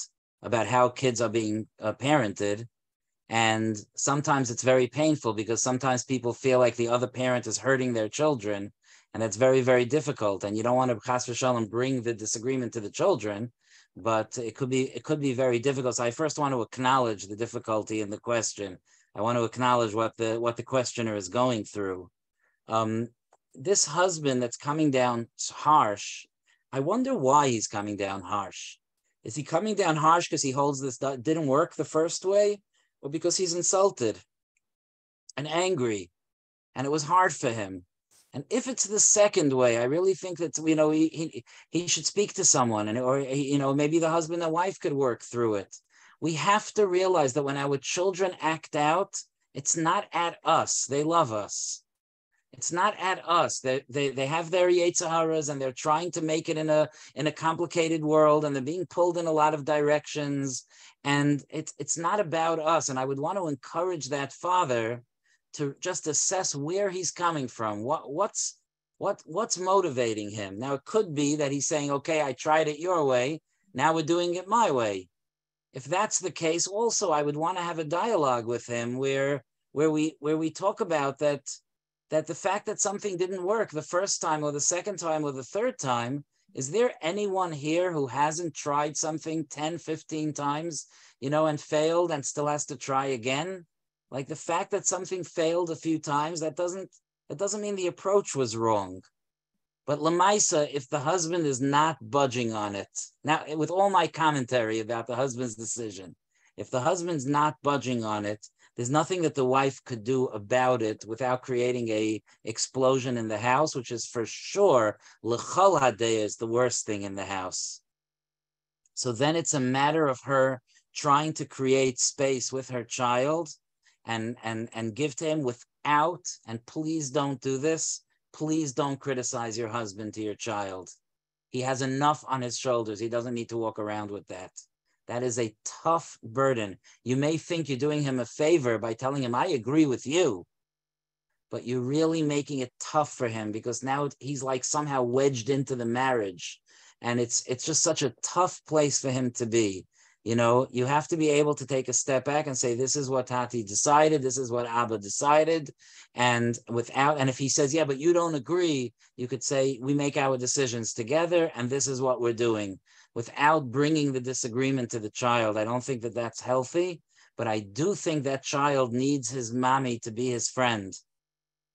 how kids are being parented. And sometimes it's very painful because sometimes people feel like the other parent is hurting their children. And that's very, very difficult. And you don't want to chas v'shalom bring the disagreement to the children, but it could be very difficult. So I first want to acknowledge the difficulty in the question. I want to acknowledge what the questioner is going through. This husband that's coming down harsh, I wonder why he's coming down harsh. Is he coming down harsh because he holds this didn't work the first way, or because he's insulted and angry and it was hard for him? And if it's the second way, I really think that, he should speak to someone, or maybe the husband and wife could work through it. We have to realize that when our children act out, it's not at us. They love us. It's not at us. They have their yetzer haras, and they're trying to make it in a complicated world, and they're being pulled in a lot of directions. And it's not about us. And I would want to encourage that father to just assess where he's coming from. What's motivating him? Now, it could be that he's saying, okay, I tried it your way, now we're doing it my way. If that's the case, also I would want to have a dialogue with him where we talk about that the fact that something didn't work the first time or the second time or the third time, is there anyone here who hasn't tried something 10, 15 times, and failed and still has to try again? Like, the fact that something failed a few times, that doesn't mean the approach was wrong. But lamaisa, if the husband is not budging on it, now with all my commentary about the husband's decision, if the husband's not budging on it, there's nothing that the wife could do about it without creating a explosion in the house, which is for sure, l'chol hadeya, is the worst thing in the house. So then it's a matter of her trying to create space with her child and give to him without, and please don't do this, please don't criticize your husband to your child. He has enough on his shoulders. He doesn't need to walk around with that. That is a tough burden. You may think you're doing him a favor by telling him, I agree with you, but you're really making it tough for him, because now he's like somehow wedged into the marriage. And it's just such a tough place for him to be. You have to be able to take a step back and say, this is what Tati decided, this is what Abba decided. And if he says, yeah, but you don't agree, you could say, we make our decisions together and this is what we're doing, without bringing the disagreement to the child. I don't think that that's healthy, but I do think that child needs his mommy to be his friend,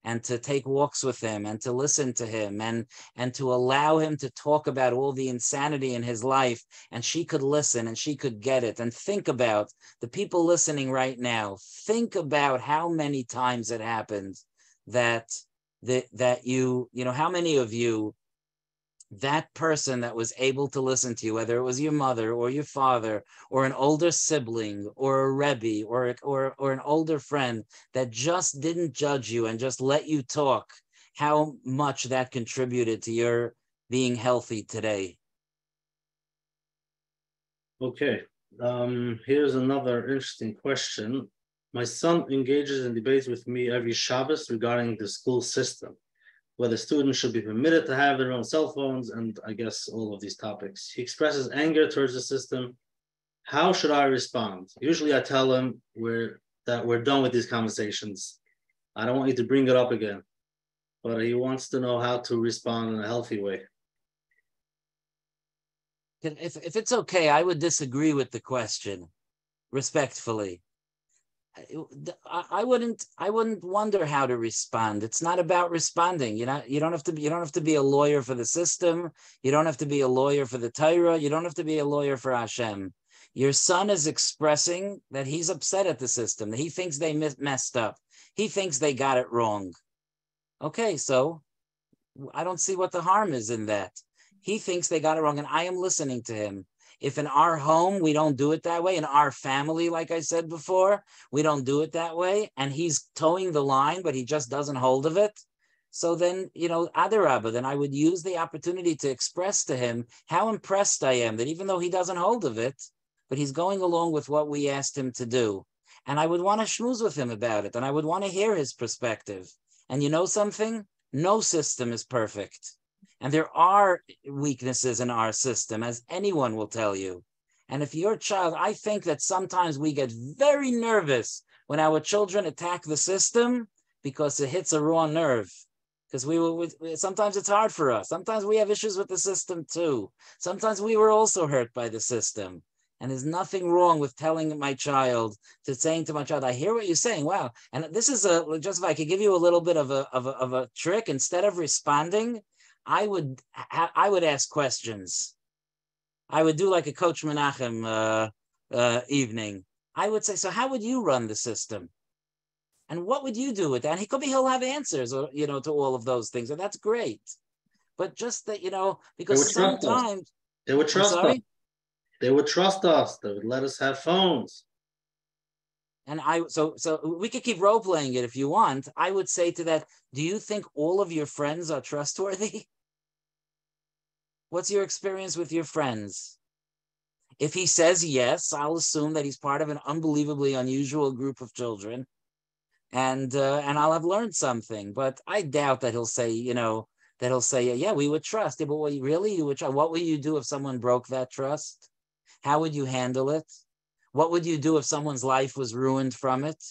and to take walks with him, and to listen to him, and to allow him to talk about all the insanity in his life, and she could listen and she could get it. And think about the people listening right now. Think about how many times it happened that how many of you, that person that was able to listen to you, whether it was your mother or your father or an older sibling or a Rebbe or an older friend that just didn't judge you and just let you talk, how much that contributed to your being healthy today? Okay, here's another interesting question. My son engages in debates with me every Shabbos regarding the school system, whether students should be permitted to have their own cell phones, and I guess all of these topics. He expresses anger towards the system. How should I respond? Usually I tell him that we're done with these conversations. I don't want you to bring it up again. But he wants to know how to respond in a healthy way. If it's okay, I would disagree with the question, respectfully. I wouldn't wonder how to respond. It's not about responding. You don't have to be a lawyer for the system. You don't have to be a lawyer for the Torah. You don't have to be a lawyer for Hashem. Your son is expressing that he's upset at the system, that he thinks they messed up. He thinks they got it wrong. Okay, so I don't see what the harm is in that. He thinks they got it wrong, and I am listening to him. If in our home, we don't do it that way, in our family, like I said before, we don't do it that way, and he's towing the line, but he just doesn't hold of it, so then, Adarabba, then I would use the opportunity to express to him how impressed I am that even though he doesn't hold of it, but he's going along with what we asked him to do. And I would want to schmooze with him about it, and I would want to hear his perspective. And you know something? No system is perfect. And there are weaknesses in our system, as anyone will tell you. And if your child, I think that sometimes we get very nervous when our children attack the system because it hits a raw nerve. because sometimes it's hard for us. Sometimes we have issues with the system too. Sometimes we were also hurt by the system. And there's nothing wrong with telling my child, saying to my child, I hear what you're saying. Wow. And this is just if I could give you a little bit of a trick, instead of responding, I would ask questions. I would do like a Coach Menachem evening. I would say, so how would you run the system? And what would you do with that? And he'll have answers, or to all of those things, and that's great. But just that, because sometimes they would trust us. They would trust us. They would let us have phones. And so we could keep role playing it if you want. I would say to that, do you think all of your friends are trustworthy? What's your experience with your friends? If he says yes, I'll assume that he's part of an unbelievably unusual group of children. And I'll have learned something, but I doubt that he'll say, yeah, we would trust. Yeah, but you would trust? What would you do if someone broke that trust? How would you handle it? What would you do if someone's life was ruined from it?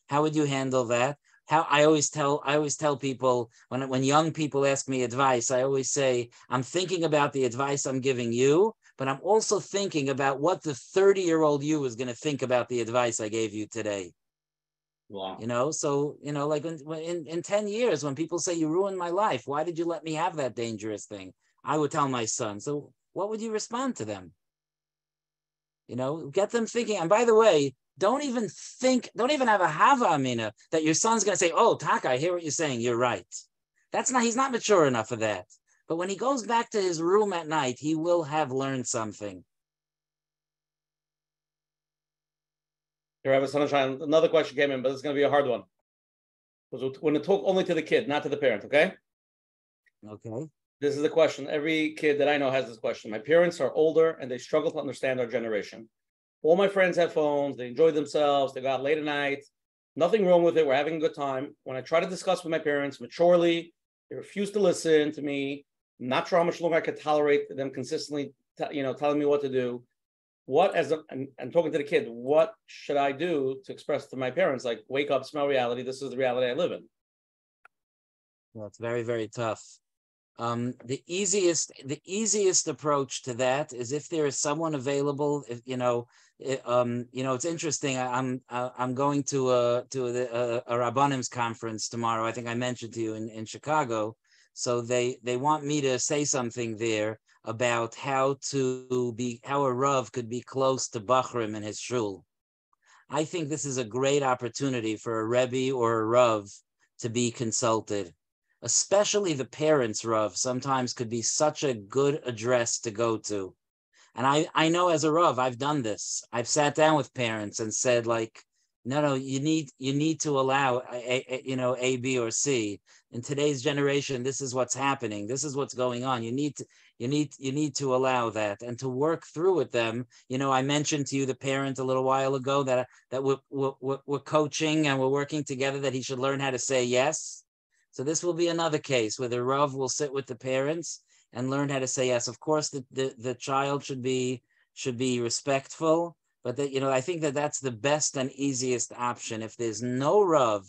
How would you handle that? I always tell people when young people ask me advice, I always say, I'm thinking about the advice I'm giving you, but I'm also thinking about what the 30-year-old you is going to think about the advice I gave you today. Wow. Like in 10 years, when people say you ruined my life, why did you let me have that dangerous thing? I would tell my son. So what would you respond to them? Get them thinking. And by the way, don't even have a hava amina that your son's going to say, oh, Taka, I hear what you're saying. You're right. He's not mature enough for that. But when he goes back to his room at night, he will have learned something. Rabbi Sonnenschein, another question came in, but it's going to be a hard one. We're going to talk only to the kid, not to the parent, okay? Okay. This is the question. Every kid that I know has this question. My parents are older, and they struggle to understand our generation. All my friends have phones. They enjoy themselves. They go out late at night. Nothing wrong with it. We're having a good time. When I try to discuss with my parents maturely, they refuse to listen to me. I'm not sure how much longer I could tolerate them consistently, telling me what to do. I'm talking to the kid, what should I do to express to my parents, like, wake up, smell reality. This is the reality I live in. Well, it's very, very tough. The easiest approach to that is if there is someone available. If it's interesting. I'm going to a Rabbanim's conference tomorrow. I think I mentioned to you in Chicago. So they want me to say something there about how a Rav could be close to Bachrim in his shul. I think this is a great opportunity for a Rebbe or a Rav to be consulted. Especially the parents' Rav sometimes could be such a good address to go to. And I know as a Rav, I've done this. I've sat down with parents and said, like, no, you need to allow A, B, or C. In today's generation, this is what's happening. This is what's going on. You need to allow that and to work through with them. I mentioned to you the parent a little while ago that we're coaching and we're working together that he should learn how to say yes. So this will be another case where the Rav will sit with the parents and learn how to say yes. Of course, the child should be respectful, but I think that's the best and easiest option. If there's no Rav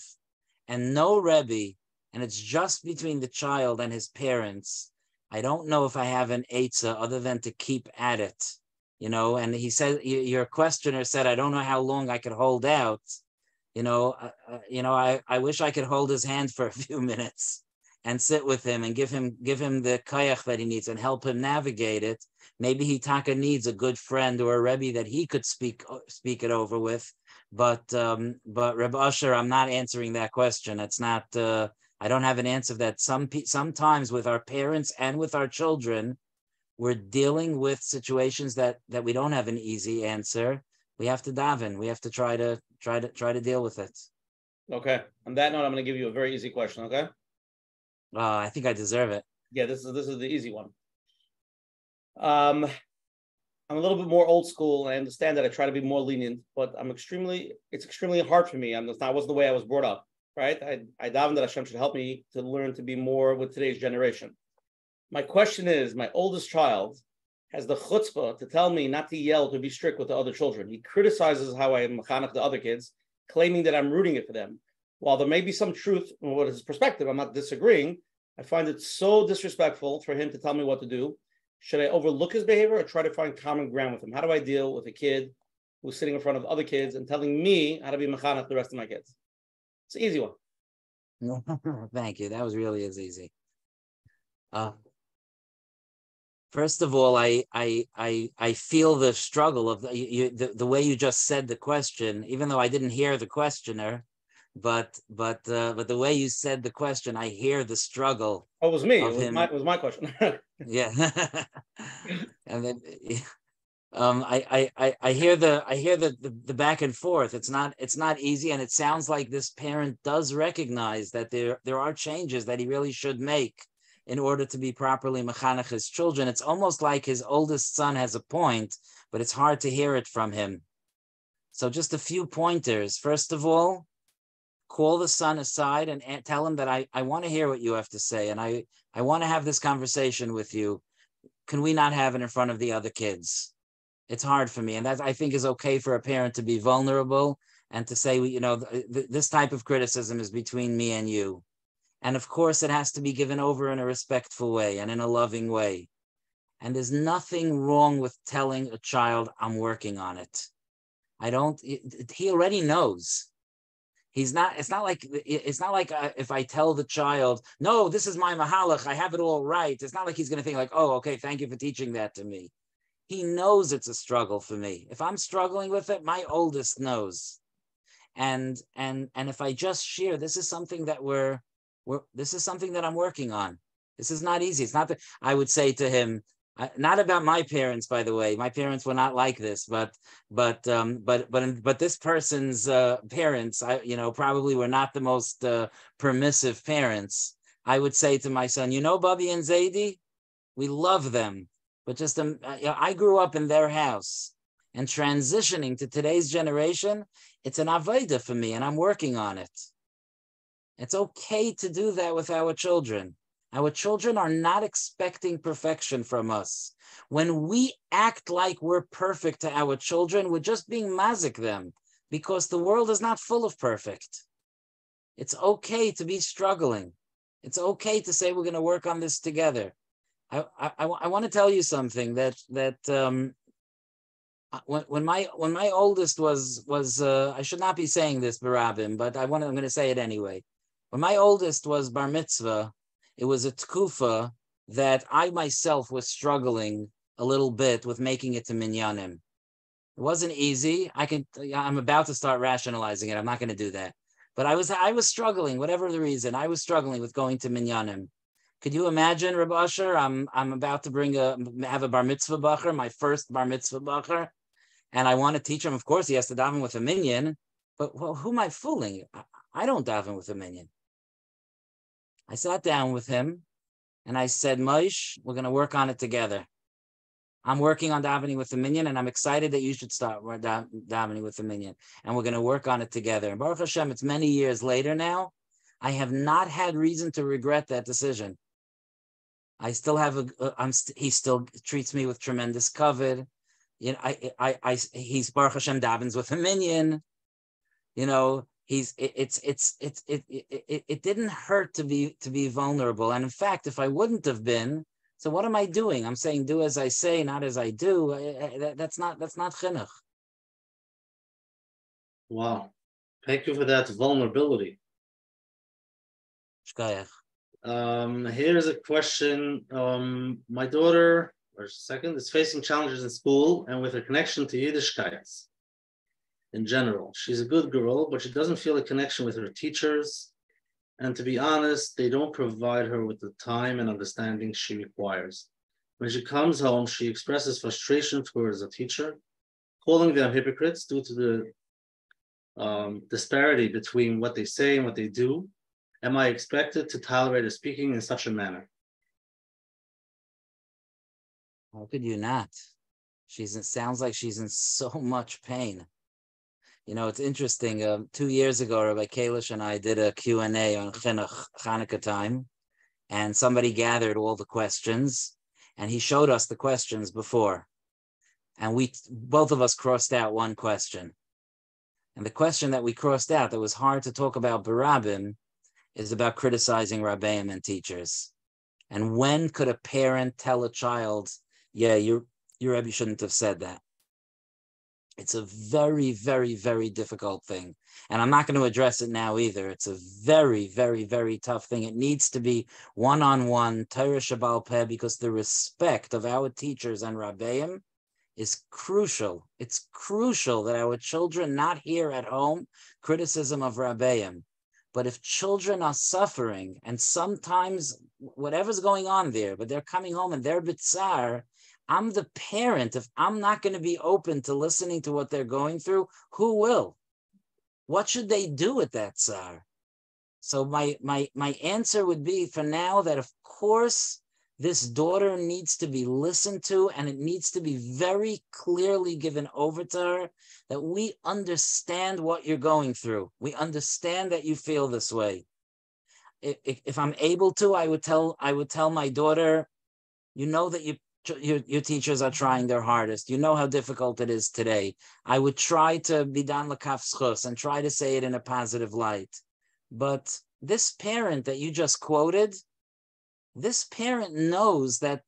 and no Rebbe, and it's just between the child and his parents, I don't know if I have an eitzah other than to keep at it. And he said, your questioner said, I don't know how long I could hold out. I wish I could hold his hand for a few minutes and sit with him and give him the kayach that he needs and help him navigate it. Maybe he needs a good friend or a Rebbe that he could speak it over with. But Reb Usher, I'm not answering that question. It's not. I don't have an answer for that. Sometimes with our parents and with our children, we're dealing with situations that we don't have an easy answer. We have to daven. We have to try to deal with it. Okay. On that note, I'm going to give you a very easy question. Okay. I think I deserve it. Yeah, this is the easy one. I'm a little bit more old school, and I understand that I try to be more lenient, but it's extremely hard for me. That wasn't the way I was brought up, right? I daven that Hashem should help me to learn to be more with today's generation. My question is, my oldest child has the chutzpah to tell me not to yell, to be strict with the other children. He criticizes how I am mechanech the other kids, claiming that I'm rooting it for them. While there may be some truth in what his perspective, I'm not disagreeing, I find it so disrespectful for him to tell me what to do. Should I overlook his behavior or try to find common ground with him? How do I deal with a kid who's sitting in front of other kids and telling me how to be mechanech the rest of my kids? It's an easy one. Thank you. That was really as easy. First of all, I feel the struggle of the way you just said the question, even though I didn't hear the questioner, but the way you said the question, I hear the struggle. Oh, it was me. It was my question. Yeah. And then I hear the back and forth. It's not easy, and it sounds like this parent does recognize that there are changes that he really should make in order to be properly mechanech his children. It's almost like his oldest son has a point, but it's hard to hear it from him. So just a few pointers. First of all, call the son aside and tell him that I want to hear what you have to say, and I want to have this conversation with you. Can we not have it in front of the other kids? It's hard for me, and that I think is okay for a parent to be vulnerable and to say, this type of criticism is between me and you. And of course, it has to be given over in a respectful way and in a loving way. And there's nothing wrong with telling a child, I'm working on it. He already knows. It's not like if I tell the child, no, this is my mahalach, I have it all right. It's not like he's going to think like, oh, okay, thank you for teaching that to me. He knows it's a struggle for me. If I'm struggling with it, my oldest knows. And if I just share, this is something that this is something that I'm working on. This is not easy. It's not that I would say to him, not about my parents, by the way. My parents were not like this, but this person's parents, probably were not the most permissive parents. I would say to my son, Bubby and Zaidi, we love them, but just I grew up in their house, and transitioning to today's generation, it's an avodah for me, and I'm working on it. It's okay to do that with our children. Our children are not expecting perfection from us. When we act like we're perfect to our children, we're just being mazik them, because the world is not full of perfect. It's okay to be struggling. It's okay to say we're going to work on this together. I want to tell you something that when my oldest was I should not be saying this, Barabim, but I'm going to say it anyway. When my oldest was bar mitzvah, it was a tkufa that I myself was struggling a little bit with making it to minyanim. It wasn't easy. I'm about to start rationalizing it. I'm not going to do that. But I was struggling, whatever the reason. I was struggling with going to minyanim. Could you imagine, Rabbi Asher? I'm about to have a bar mitzvah bacher, my first bar mitzvah bacher, and I want to teach him. Of course, he has to daven with a minyan. But who am I fooling? I don't daven with a minyan. I sat down with him and I said, Moshe, we're going to work on it together. I'm working on davening with the minyan, and I'm excited that you should start davening with the minyan. And we're going to work on it together. And Baruch Hashem, it's many years later now. I have not had reason to regret that decision. I still have he still treats me with tremendous kavod. He's Baruch Hashem davens with a minyan. It didn't hurt to be vulnerable. And in fact, if I wouldn't have been, so what am I doing? I'm saying do as I say, not as I do. That's not chinuch. Wow. Thank you for that vulnerability. Shkayach. Here's a question. My daughter, is facing challenges in school and with her connection to Yiddishkeit. In general, she's a good girl, but she doesn't feel a connection with her teachers. And to be honest, they don't provide her with the time and understanding she requires. When she comes home, she expresses frustration towards the teacher, calling them hypocrites due to the disparity between what they say and what they do. Am I expected to tolerate her speaking in such a manner? How could you not? Sounds like she's in so much pain. It's interesting. 2 years ago, Rabbi Kalish and I did a Q&A on Chanukah time, and somebody gathered all the questions, and he showed us the questions before. And both of us crossed out one question. And the question that we crossed out that was hard to talk about Barabim is about criticizing Rabbeim and teachers. And when could a parent tell a child, yeah, your Rebbe shouldn't have said that? It's a very, very, very difficult thing. And I'm not going to address it now either. It's a very, very, very tough thing. It needs to be one-on-one, Torah Shabbal Peh, because the respect of our teachers and Rabbeim is crucial. It's crucial that our children not hear at home criticism of Rabbeim. But if children are suffering, and sometimes whatever's going on there, but they're coming home and they're bitzar, I'm the parent. If I'm not going to be open to listening to what they're going through, who will? What should they do with that tsar? So my answer would be for now that, of course, this daughter needs to be listened to, and it needs to be very clearly given over to her that we understand what you're going through. We understand that you feel this way. If I'm able to, I would tell my daughter, you know that your teachers are trying their hardest. You know how difficult it is today. I would try to be dan l'kaf schus and try to say it in a positive light. But this parent that you just quoted, this parent knows that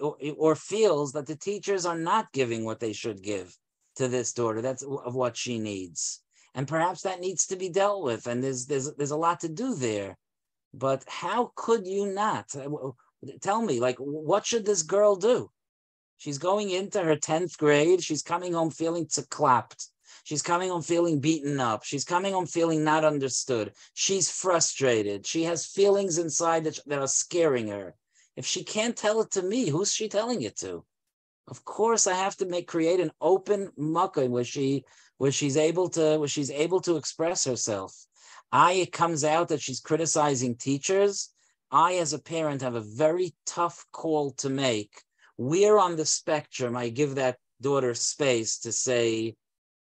or feels that the teachers are not giving what they should give to this daughter. That's of what she needs. And perhaps that needs to be dealt with. And there's a lot to do there. But how could you not? Tell me, like, what should this girl do? She's going into her 10th grade. She's coming home feeling clapped. She's coming home feeling beaten up. She's coming home feeling not understood. She's frustrated. She has feelings inside that are scaring her. If she can't tell it to me, who's she telling it to? Of course, I have to create an open makkah where she's able to express herself. It comes out that she's criticizing teachers. I, as a parent, have a very tough call to make. Where on the spectrum I give that daughter space to say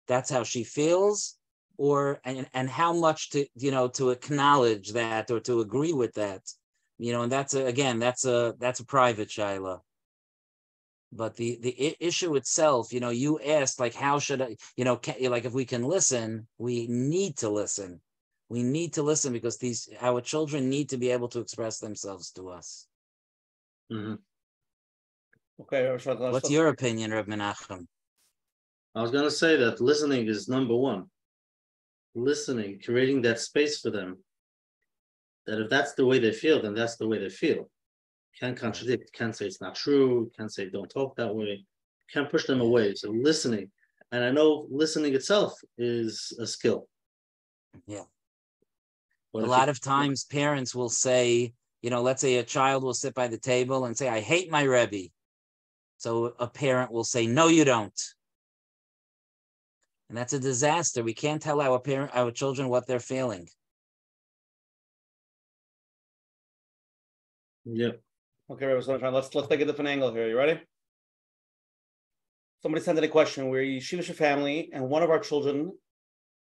that's how she feels, and how much to acknowledge that or to agree with that, and that's a private shaila. But the issue itself, you asked, like, how should I, like, if we can listen, we need to listen. We need to listen because our children need to be able to express themselves to us. Mm-hmm. Okay. What's your opinion, Rabbi Menachem? I was going to say that listening is number one. Listening, creating that space for them. That if that's the way they feel, then that's the way they feel. Can't contradict, can't say it's not true, can't say don't talk that way, can't push them away. So listening, and I know listening itself is a skill. Yeah. A lot of times parents will say, let's say a child will sit by the table and say, I hate my Rebbe. So a parent will say, no, you don't. And that's a disaster. We can't tell our children what they're feeling. Yeah. Okay, Rabbi Sonnenschein, let's take a different angle here. You ready? Somebody sent in a question. We're a yeshivish family, and one of our children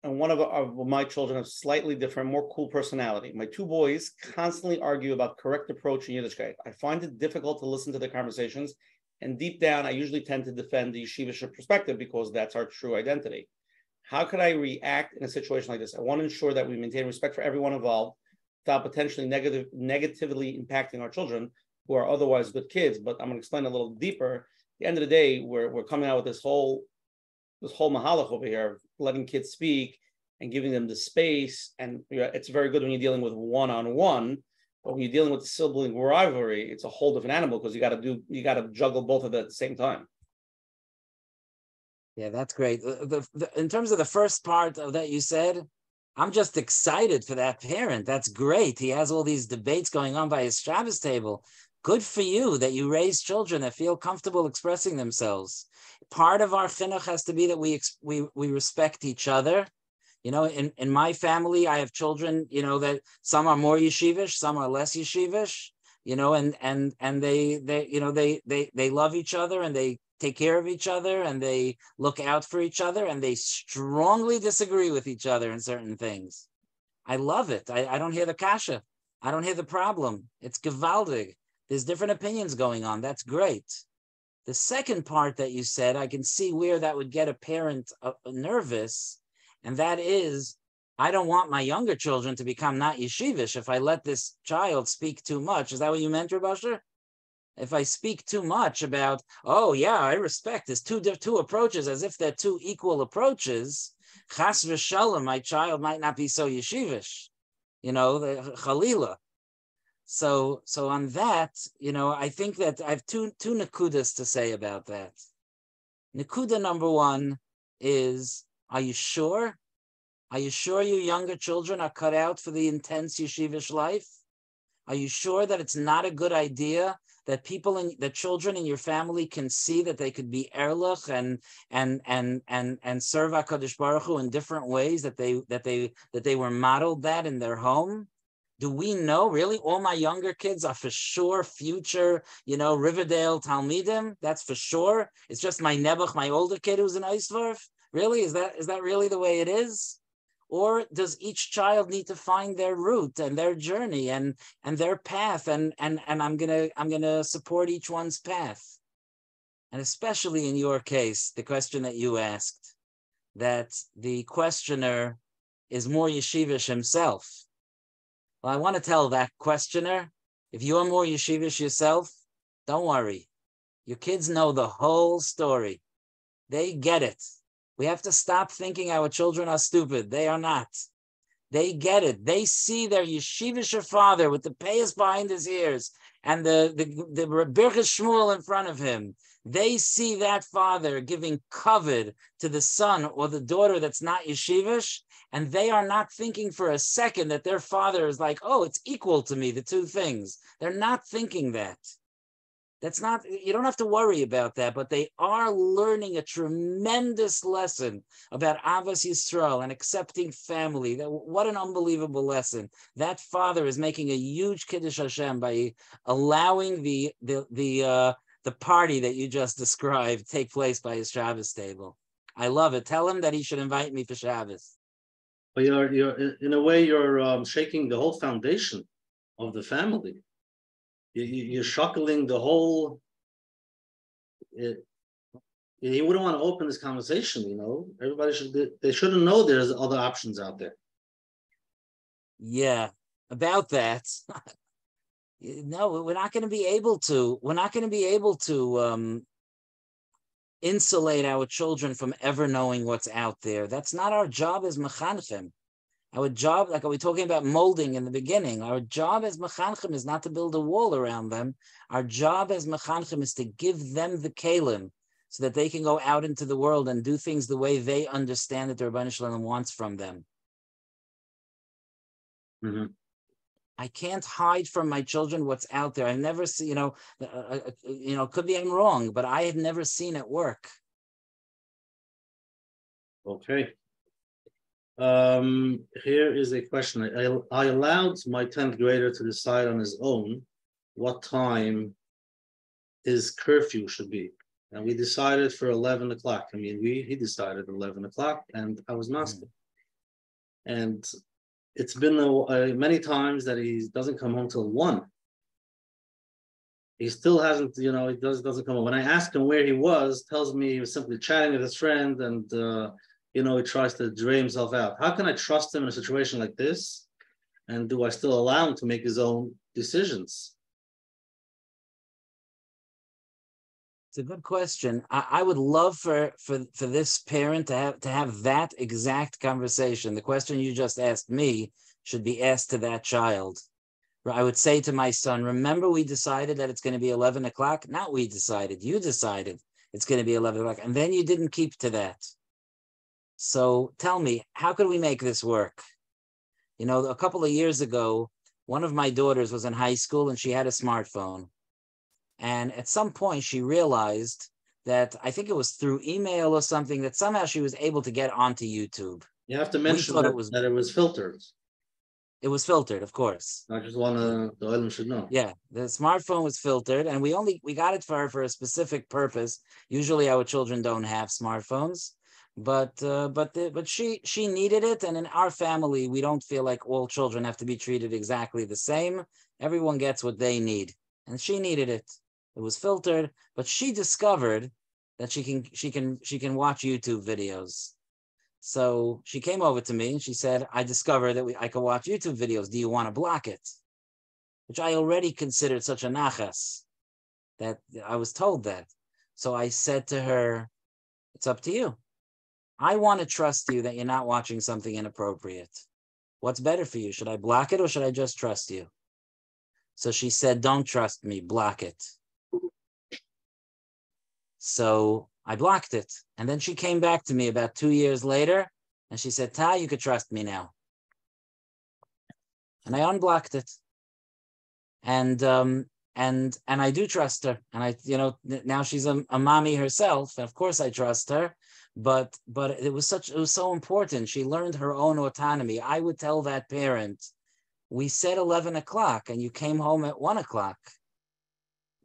and one of my children have slightly different, more cool personality. My two boys constantly argue about correct approach in Yiddishkeit. I find it difficult to listen to their conversations, and deep down, I usually tend to defend the yeshivish perspective because that's our true identity. How could I react in a situation like this? I want to ensure that we maintain respect for everyone involved without potentially negatively impacting our children, who are otherwise good kids. But I'm going to explain a little deeper. At the end of the day, we're coming out with this whole mahalach over here of letting kids speak and giving them the space. And it's very good when you're dealing with one-on-one, but when you're dealing with the sibling rivalry, it's a whole different animal because you got to juggle both of them at the same time. Yeah, that's great. In terms of the first part of that you said, I'm just excited for that parent. That's great. He has all these debates going on by his Shabbos table. Good for you that you raise children that feel comfortable expressing themselves. Part of our chinuch has to be that we respect each other. In my family, I have children, that some are more yeshivish, some are less yeshivish, and they love each other and they take care of each other and they look out for each other and they strongly disagree with each other in certain things. I love it. I don't hear the kasha. I don't hear the problem. It's gewaldig. There's different opinions going on. That's great. The second part that you said, I can see where that would get a parent nervous, and that is I don't want my younger children to become not yeshivish if I let this child speak too much. Is that what you meant, Rabbi Asher? If I speak too much about, oh yeah, I respect this two approaches as if they're two equal approaches, chas v'shalom, my child might not be so yeshivish, the chalila. So on that, I think that I have two nakudas to say about that. Nakuda number one is, are you sure? Are you sure your younger children are cut out for the intense yeshivish life? Are you sure that it's not a good idea that the children in your family can see that they could be erlich and serve HaKadosh Baruch Hu in different ways, that they were modeled that in their home? Do we know really all my younger kids are for sure future, Riverdale Talmidim? That's for sure. It's just my Nebuch, my older kid, who's an Eisdorf. Really, is that really the way it is? Or does each child need to find their route and their journey and their path, and I'm gonna support each one's path? And especially in your case, the question that you asked, that the questioner is more yeshivish himself. Well, I want to tell that questioner, if you're more yeshivish yourself, don't worry. Your kids know the whole story. They get it. We have to stop thinking our children are stupid. They are not. They get it. They see their yeshivish father with the payas behind his ears and the Birchas Shmuel in front of him. They see that father giving kavod to the son or the daughter that's not yeshivish, and they are not thinking for a second that their father is like, oh, it's equal to me, the two things. They're not thinking that. That's not, you don't have to worry about that, but they are learning a tremendous lesson about Avas Yisrael and accepting family. What an unbelievable lesson. That father is making a huge Kiddush Hashem by allowing the party that you just described take place by his Shabbos table. I love it. Tell him that he should invite me for Shabbos. But you're in a way, you're shaking the whole foundation of the family. You're shuckling the whole. You wouldn't want to open this conversation, Everybody they shouldn't know there's other options out there. Yeah, about that. No, we're not going to be able to. We're not going to be able to insulate our children from ever knowing what's out there. That's not our job as Menachem. Our job, like are we talking about molding in the beginning? Our job as Menachem is not to build a wall around them. Our job as Menachem is to give them the kelim so that they can go out into the world and do things the way they understand that the Rebbeinu Shalom wants from them. Mm-hmm. I can't hide from my children what's out there. I've never seen, could be I'm wrong, but I have never seen it work. Okay. Here is a question. I allowed my 10th grader to decide on his own what time his curfew should be. And we decided for 11 o'clock. I mean, he decided 11 o'clock and I was master. And it's been many times that he doesn't come home till 1. He still hasn't, he doesn't come home. When I ask him where he was, tells me he was simply chatting with his friend and, he tries to drain himself out. How can I trust him in a situation like this? And do I still allow him to make his own decisions? It's a good question. I would love for this parent to have that exact conversation. The question you just asked me should be asked to that child. I would say to my son, remember we decided that it's going to be 11 o'clock? Not we decided. You decided it's going to be 11 o'clock. And then you didn't keep to that. So tell me, how could we make this work? A couple of years ago, one of my daughters was in high school and she had a smartphone. And at some point she realized that, I think it was through email or something, that somehow she was able to get onto YouTube. You have to mention that it was filtered. It was filtered, of course. I just want the island should know. Yeah, the smartphone was filtered and we got it for her for a specific purpose. Usually our children don't have smartphones. But she needed it, and in our family, we don't feel like all children have to be treated exactly the same. Everyone gets what they need, and she needed it. It was filtered, but she discovered that she can watch YouTube videos. So she came over to me and she said, I discovered that I could watch YouTube videos. Do you want to block it? Which I already considered such a nachas that I was told that. So I said to her, it's up to you. I want to trust you that you're not watching something inappropriate. What's better for you? Should I block it or should I just trust you? So she said, don't trust me, block it. So I blocked it. And then she came back to me about 2 years later and she said, Ta, you could trust me now. And I unblocked it. And I do trust her. And I, now she's a mommy herself. And of course I trust her. But it was so important. She learned her own autonomy. I would tell that parent, we said 11 o'clock and you came home at 1 o'clock.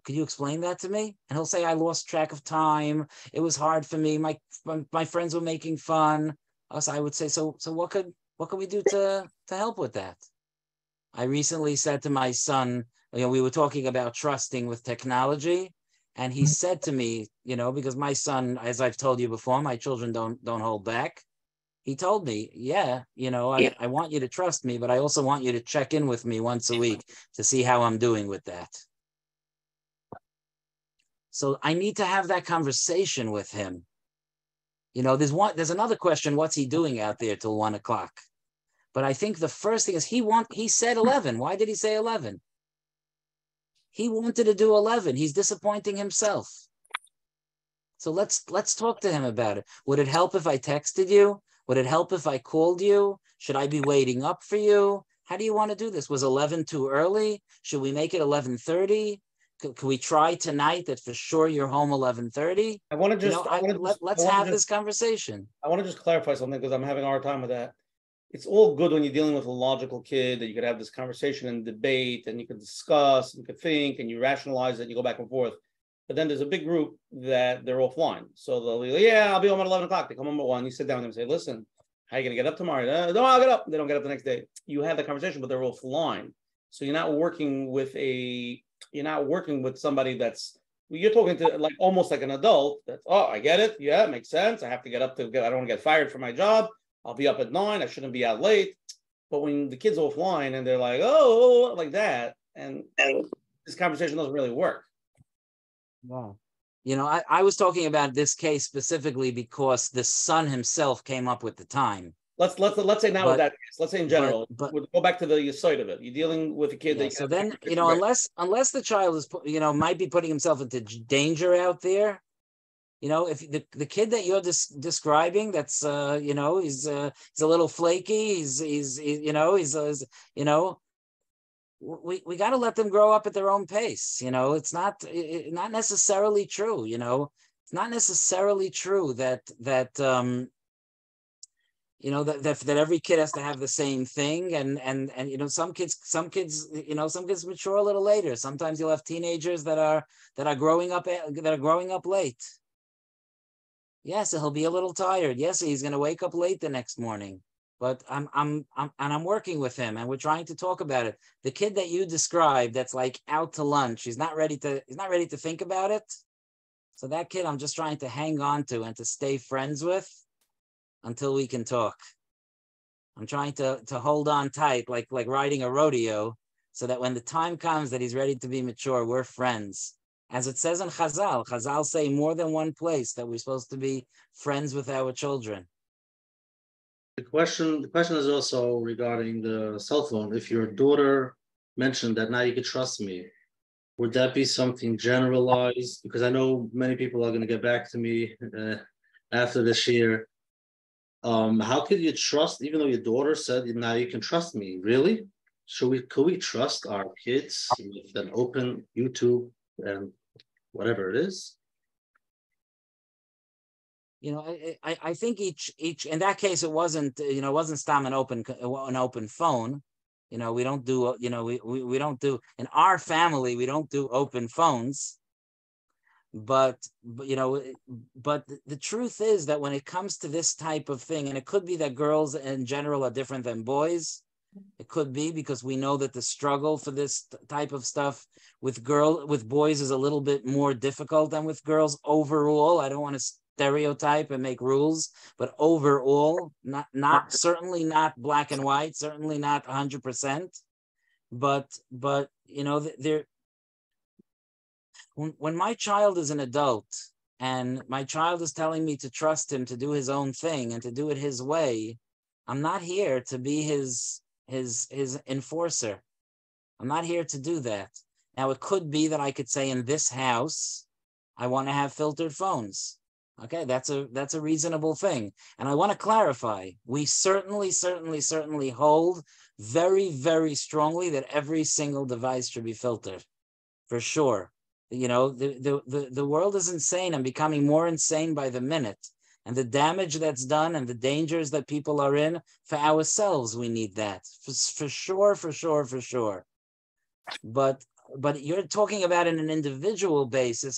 Could you explain that to me? And he'll say, I lost track of time. It was hard for me. My friends were making fun. So I would say, so what could we do to help with that? I recently said to my son, we were talking about trusting with technology. And he said to me, because my son, as I've told you before, my children don't hold back. He told me, I want you to trust me, but I also want you to check in with me once a week to see how I'm doing with that. So I need to have that conversation with him. There's another question, what's he doing out there till 1 o'clock? But I think the first thing is he said 11. Why did he say 11? He wanted to do 11. He's disappointing himself. So let's talk to him about it. Would it help if I texted you? Would it help if I called you? Should I be waiting up for you? How do you want to do this? Was 11 too early? Should we make it 11:30? Can we try tonight that for sure you're home 11:30? I want to just let's have this conversation. I want to just clarify something because I'm having a hard time with that. It's all good when you're dealing with a logical kid that you could have this conversation and debate and you could discuss, you could think and you rationalize it, you go back and forth. But then there's a big group that they're offline. So they'll be like, I'll be home at 11 o'clock. They come home at 1. You sit down with them and say, listen, how are you going to get up tomorrow? No, I'll get up. They don't get up the next day. You have the conversation, but they're offline. So you're not working with somebody you're talking to like almost like an adult. That's, I get it. Yeah, it makes sense. I have to get up I don't want to get fired from my job. I'll be up at 9. I shouldn't be out late. But when the kid's offline and they're like, like that, and this conversation doesn't really work. Wow. I was talking about this case specifically because the son himself came up with the time. Let's say not with that case. Let's say in general. But we'll go back to the side of it. You're dealing with a kid that. So then, unless the child is, might be putting himself into danger out there. If the kid that you're describing, that's he's a little flaky. We got to let them grow up at their own pace. It's not necessarily true. It's not necessarily true that every kid has to have the same thing. And some kids mature a little later. Sometimes you'll have teenagers that are growing up late. Yes, he'll be a little tired. Yes, he's going to wake up late the next morning. But I'm working with him, and we're trying to talk about it. The kid that you described, that's like out to lunch, he's not ready to think about it. So that kid, I'm just trying to hang on to and to stay friends with until we can talk. I'm trying to hold on tight, like riding a rodeo, so that when the time comes that he's ready to be mature, we're friends. As it says in Chazal say more than one place that we're supposed to be friends with our children. The question is also regarding the cell phone. If your daughter mentioned that now you can trust me, would that be something generalized? Because I know many people are going to get back to me after this year. How could you trust, even though your daughter said now you can trust me? Really? Could we trust our kids with an open YouTube and whatever it is? I think each in that case it wasn't stam an open phone. We don't do we don't do in our family, we don't do open phones. But the truth is that when it comes to this type of thing, and it could be that girls in general are different than boys. It could be because we know that the struggle for this type of stuff with boys is a little bit more difficult than with girls overall. I don't want to stereotype and make rules, but overall, not certainly not black and white, certainly not 100%, but you know, when my child is an adult and my child is telling me to trust him to do his own thing and to do it his way, I'm not here to be his enforcer. I'm not here to do that. Now, it could be that I could say in this house, I want to have filtered phones. Okay, that's a reasonable thing. And I want to clarify, we certainly hold very, very strongly that every single device should be filtered, for sure. You know, the world is insane and becoming more insane by the minute. And the damage that's done and the dangers that people are in, for ourselves, we need that. For sure. But you're talking about in an individual basis.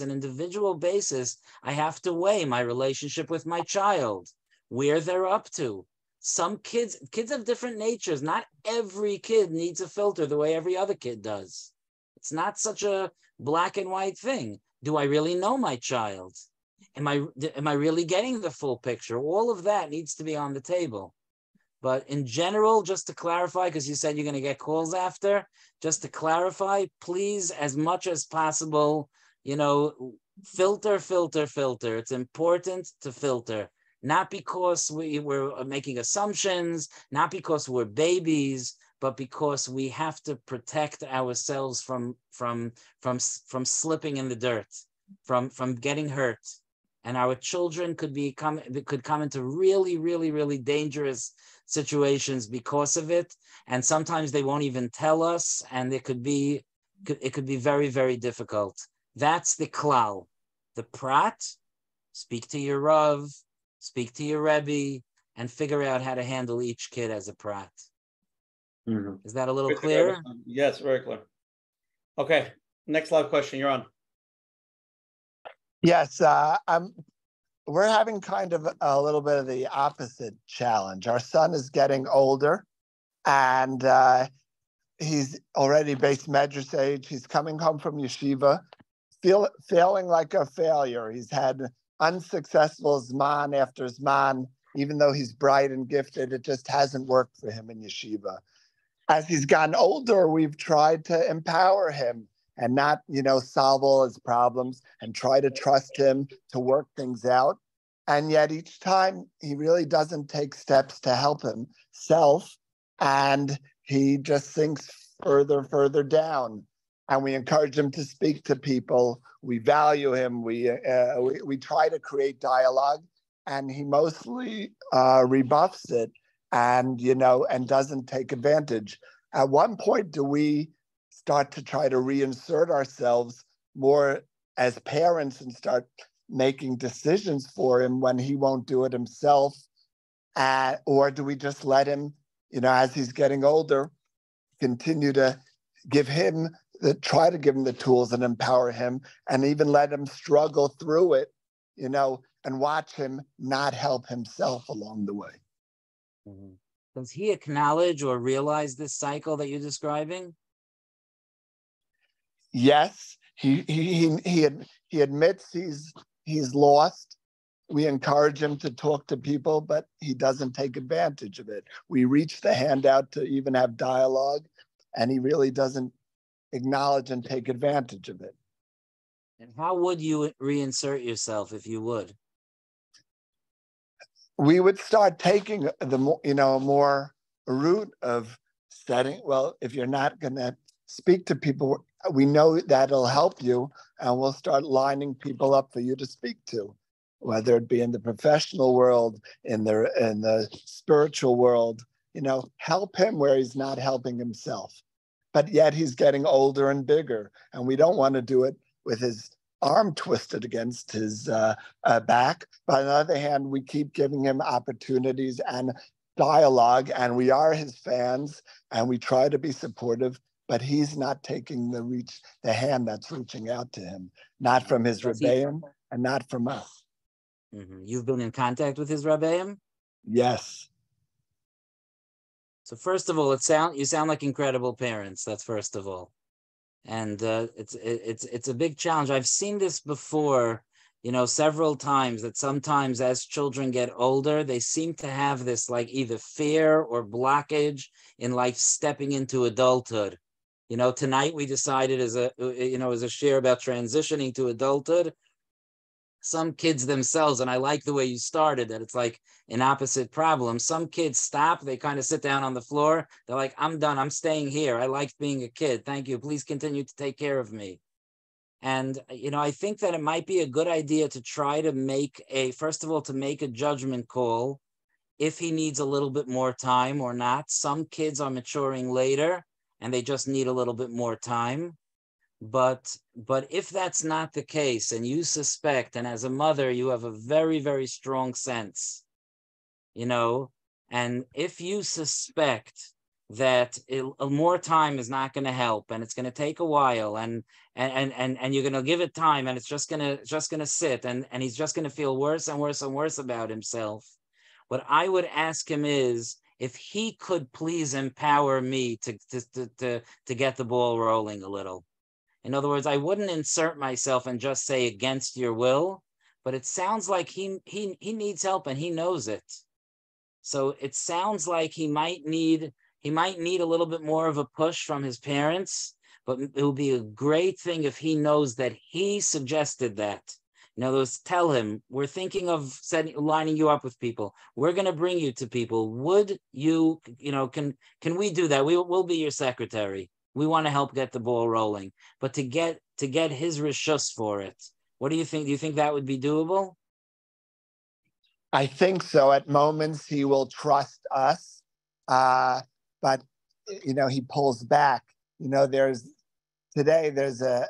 I have to weigh my relationship with my child, where they're up to. Some kids have different natures. Not every kid needs a filter the way every other kid does. It's not such a black and white thing. Do I really know my child? Am I really getting the full picture? All of that needs to be on the table. But in general, just to clarify, because you said you're going to get calls after, just to clarify, please, as much as possible, you know, filter. It's important to filter, not because we're making assumptions, not because we're babies, but because we have to protect ourselves from slipping in the dirt, from getting hurt. And our children could come into really, really, really dangerous situations because of it. And sometimes they won't even tell us, and it could be very, very difficult. That's the klal. The prat, speak to your Rav, speak to your Rebbe, and figure out how to handle each kid as a prat. Mm-hmm. Is that a little clear? Yes, very clear. Okay, next live question. You're on. Yes, we're having kind of a little bit of the opposite challenge. Our son is getting older, and he's already base medrash age. He's coming home from yeshiva, feeling like a failure. He's had unsuccessful zman after zman, even though he's bright and gifted. It just hasn't worked for him in yeshiva. As he's gotten older, we've tried to empower him and not, solve all his problems and try to trust him to work things out. And yet each time he really doesn't take steps to help himself, and he just sinks further down. And we encourage him to speak to people. We value him. We try to create dialogue, and he mostly rebuffs it and doesn't take advantage. At one point, do we start to try to reinsert ourselves more as parents and start making decisions for him when he won't do it himself? Or do we just let him, as he's getting older, continue to try to give him the tools and empower him, and even let him struggle through it, and watch him not help himself along the way? Mm-hmm. Does he acknowledge or realize this cycle that you're describing? Yes, he admits he's lost. We encourage him to talk to people, but he doesn't take advantage of it. We reach the hand out to even have dialogue, and he really doesn't acknowledge and take advantage of it. And how would you reinsert yourself if you would? We would start taking the more route of setting. Well, if you're not going to speak to people, we know that'll help you, and we'll start lining people up for you to speak to, whether it be in the professional world, in the spiritual world. Help him where he's not helping himself. But yet he's getting older and bigger, and we don't want to do it with his arm twisted against his back. But on the other hand, we keep giving him opportunities and dialogue, and we are his fans, and we try to be supportive, but he's not taking the hand that's reaching out to him, not from his Rebbeim and not from us. Mm-hmm. You've been in contact with his Rebbeim? Yes. So first of all, you sound like incredible parents. That's first of all. And it's a big challenge. I've seen this before several times that sometimes as children get older, they seem to have this like either fear or blockage in life stepping into adulthood. Tonight we decided as a share about transitioning to adulthood. Some kids themselves, and I like the way you started that it's like an opposite problem. Some kids stop, they kind of sit down on the floor. They're like, I'm done, I'm staying here. I like being a kid. Thank you. Please continue to take care of me. And, I think that it might be a good idea to try to first of all, to make a judgment call if he needs a little bit more time or not. Some kids are maturing later and they just need a little bit more time. But if that's not the case and you suspect, and as a mother, you have a very, very strong sense, and if you suspect that more time is not going to help and it's going to take a while and you're going to give it time and it's just going to sit and he's just going to feel worse and worse and worse about himself, what I would ask him is if he could please empower me to get the ball rolling a little. In other words, I wouldn't insert myself and just say against your will, but it sounds like he needs help and he knows it. So it sounds like he might need a little bit more of a push from his parents, but it would be a great thing if he knows that he suggested that. In other words, tell him, we're thinking of lining you up with people. We're going to bring you to people. Would you, can we do that? We'll be your secretary. We want to help get the ball rolling, but to get his rishus for it. What do you think? Do you think that would be doable? I think so. At moments he will trust us, but he pulls back. There's a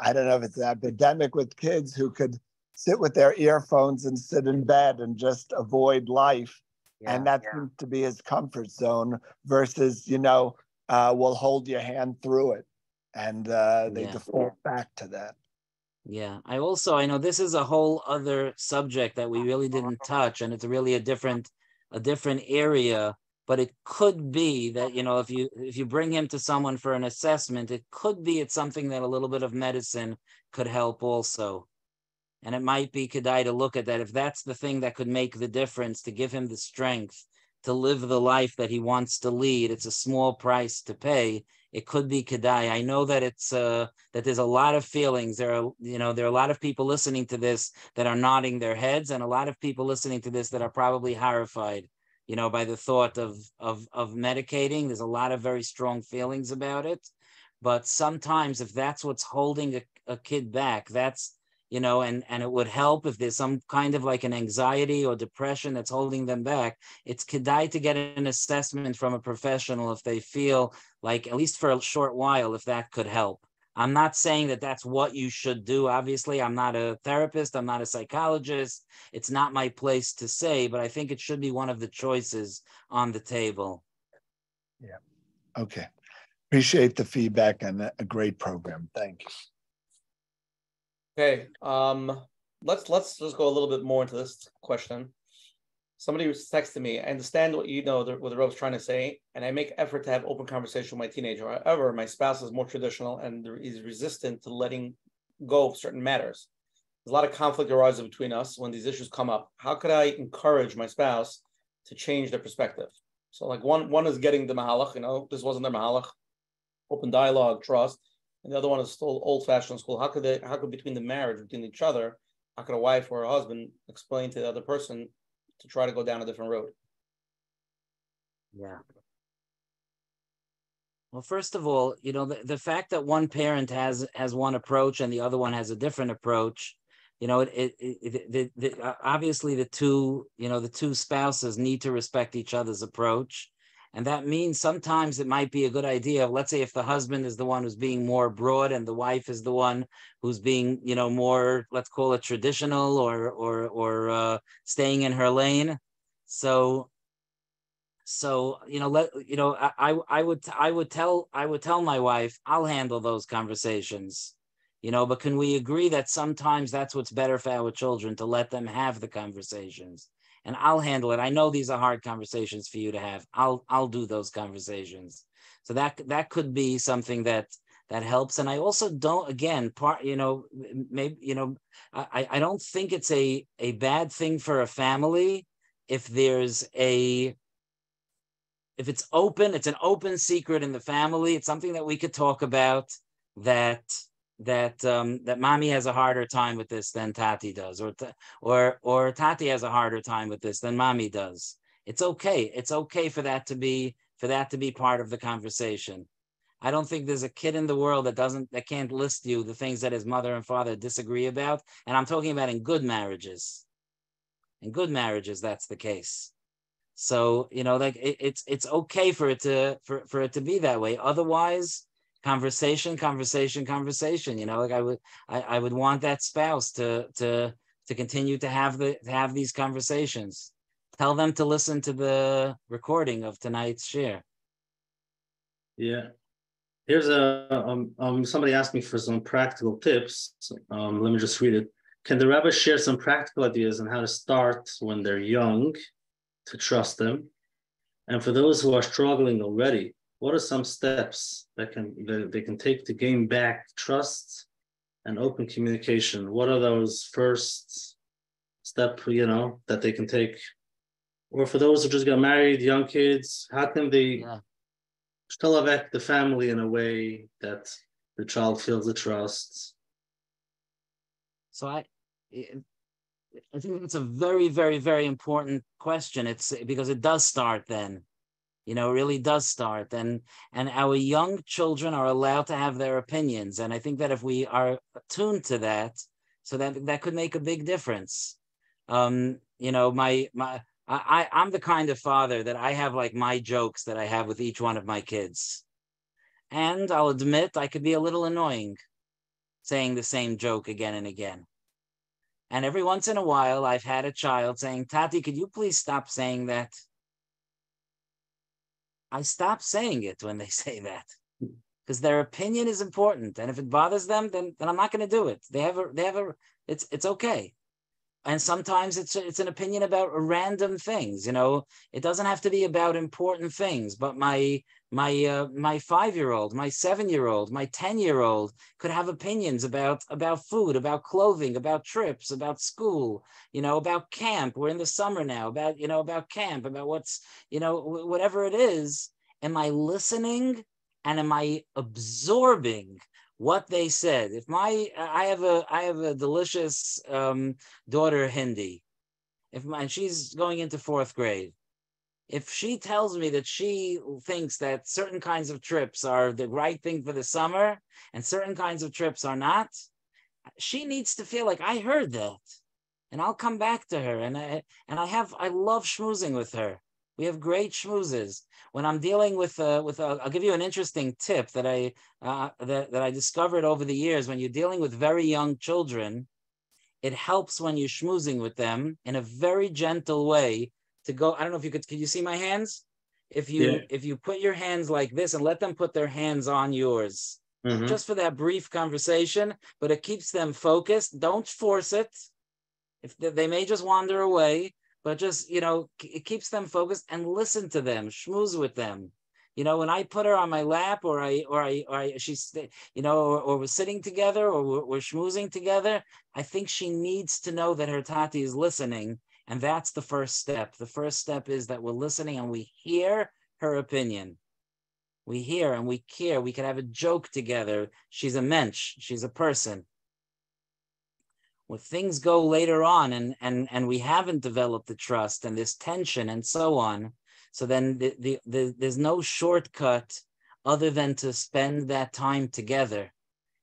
I don't know if it's an epidemic with kids who could sit with their earphones and sit in bed and just avoid life, and that seems to be his comfort zone. Versus we'll hold your hand through it, and they default back to that. Yeah, I know this is a whole other subject that we really didn't touch, and it's really a different area. But it could be that if you bring him to someone for an assessment, it could be it's something that a little bit of medicine could help also, and it might be kedai to look at that if that's the thing that could make the difference to give him the strength to live the life that he wants to lead. It's a small price to pay. It could be kedai. I know that it's that there's a lot of feelings. There are a lot of people listening to this that are nodding their heads, and a lot of people listening to this that are probably horrified, by the thought of medicating. There's a lot of very strong feelings about it. But sometimes if that's what's holding a kid back, that's and it would help if there's some kind of like an anxiety or depression that's holding them back. It's kedai to get an assessment from a professional if they feel like, at least for a short while, if that could help. I'm not saying that that's what you should do. Obviously, I'm not a therapist. I'm not a psychologist. It's not my place to say, but I think it should be one of the choices on the table. Yeah. Okay. Appreciate the feedback and a great program. Thank you. Okay, let's just go a little bit more into this question. Somebody was texting me. I understand what what the Rebbe's trying to say, and I make effort to have open conversation with my teenager. However, my spouse is more traditional and is resistant to letting go of certain matters. There's a lot of conflict arises between us when these issues come up. How could I encourage my spouse to change their perspective? So, like one is getting the mahalach. This wasn't their mahalach. Open dialogue, trust. And the other one is still old-fashioned school. How could between the marriage, between each other, how could a wife or a husband explain to the other person to try to go down a different road? Yeah. Well, first of all, the fact that one parent has one approach and the other one has a different approach, obviously the two spouses need to respect each other's approach. And that means sometimes it might be a good idea. Let's say if the husband is the one who's being more broad and the wife is the one who's being, more, let's call it traditional or staying in her lane. So I would tell my wife, I'll handle those conversations, but can we agree that sometimes that's what's better for our children, to let them have the conversations? And I'll handle it. I know these are hard conversations for you to have. I'll do those conversations. So that could be something that that helps. And I also don't, again, maybe, I don't think it's a bad thing for a family if it's open, it's an open secret in the family. It's something that we could talk about, that mommy has a harder time with this than Tati does, or Tati has a harder time with this than mommy does. It's okay. It's okay for that to be part of the conversation. I don't think there's a kid in the world that can't list you the things that his mother and father disagree about. And I'm talking about in good marriages. In good marriages, that's the case. So, it's okay for it to be that way. Otherwise, conversation. I would want that spouse to continue to have these conversations. Tell them to listen to the recording of tonight's share. Yeah. Here's somebody asked me for some practical tips. Let me just read it. Can the rabbi share some practical ideas on how to start when they're young to trust them? And for those who are struggling already, what are some steps that they can take to gain back trust and open communication? What are those first steps, that they can take? Or for those who just got married, young kids, how can they shalom the family in a way that the child feels the trust? So I think it's a very, very, very important question. It's because it does start then, it really does start. And our young children are allowed to have their opinions. And I think that if we are attuned to that, so that could make a big difference. I'm the kind of father that I have like my jokes that I have with each one of my kids. And I'll admit I could be a little annoying saying the same joke again and again. And every once in a while, I've had a child saying, Tati, could you please stop saying that? I stop saying it when they say that because their opinion is important. And if it bothers them, then I'm not going to do it. It's okay. And sometimes it's an opinion about random things. It doesn't have to be about important things. But my 5-year-old, my 7-year-old, my 10-year-old could have opinions about food, about clothing, about trips, about school, about camp. We're in the summer now. About camp, about what's whatever it is. Am I listening and am I absorbing what they said? If I have a delicious daughter, Hindi. And she's going into 4th grade. If she tells me that she thinks that certain kinds of trips are the right thing for the summer and certain kinds of trips are not, she needs to feel like I heard that, and I'll come back to her. And I love schmoozing with her. We have great schmoozes. When I'm dealing with I'll give you an interesting tip that I discovered over the years. When you're dealing with very young children, it helps when you're schmoozing with them in a very gentle way to go. I don't know if can you see my hands? If you put your hands like this and let them put their hands on yours, just for that brief conversation, but it keeps them focused. Don't force it. If they may just wander away, but just, it keeps them focused, and listen to them, schmooze with them. When I put her on my lap or she's, or we're sitting together or we're schmoozing together, I think she needs to know that her tati is listening. And that's the first step. The first step is that we're listening and we hear her opinion. We hear and we care. We can have a joke together. She's a mensch. She's a person. When things go later on and we haven't developed the trust and this tension and so on, so then there's no shortcut other than to spend that time together.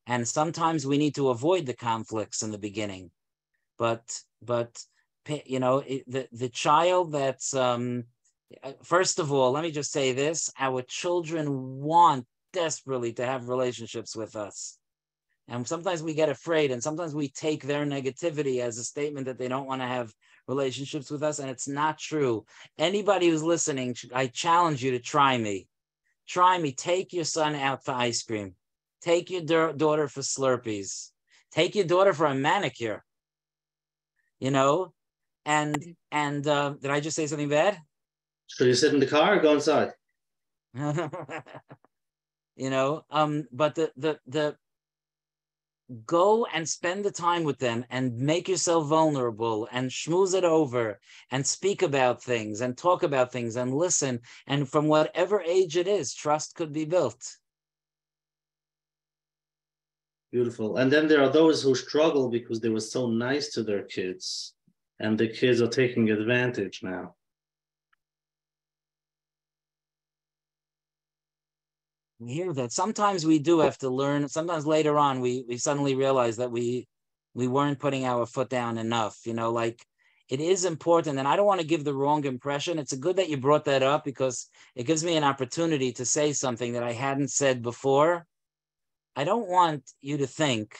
And sometimes we need to avoid the conflicts in the beginning. But the child that's, first of all, let me just say this, our children want desperately to have relationships with us. And sometimes we get afraid, and sometimes we take their negativity as a statement that they don't want to have relationships with us, and it's not true. Anybody who's listening, I challenge you to try me. Try me. Take your son out for ice cream. Take your daughter for Slurpees. Take your daughter for a manicure. And did I just say something bad? Should you sit in the car or go inside? But the go and spend the time with them and make yourself vulnerable and schmooze it over and speak about things and talk about things and listen. And from whatever age it is, trust could be built. Beautiful. And then there are those who struggle because they were so nice to their kids and the kids are taking advantage now. We hear that sometimes we do have to learn. Sometimes later on, we suddenly realize that we weren't putting our foot down enough. It is important, and I don't want to give the wrong impression. It's good that you brought that up because it gives me an opportunity to say something that I hadn't said before. I don't want you to think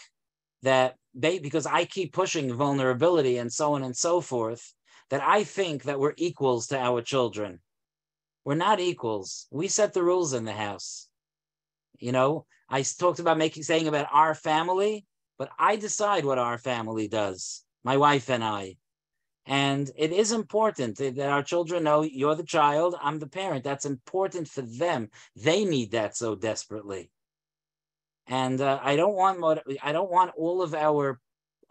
that because I keep pushing vulnerability and so on and so forth, that I think that we're equals to our children. We're not equals. We set the rules in the house. I talked about saying about our family, but I decide what our family does, my wife and I. And it is important that our children know you're the child, I'm the parent. That's important for them. They need that so desperately. And I don't want all of our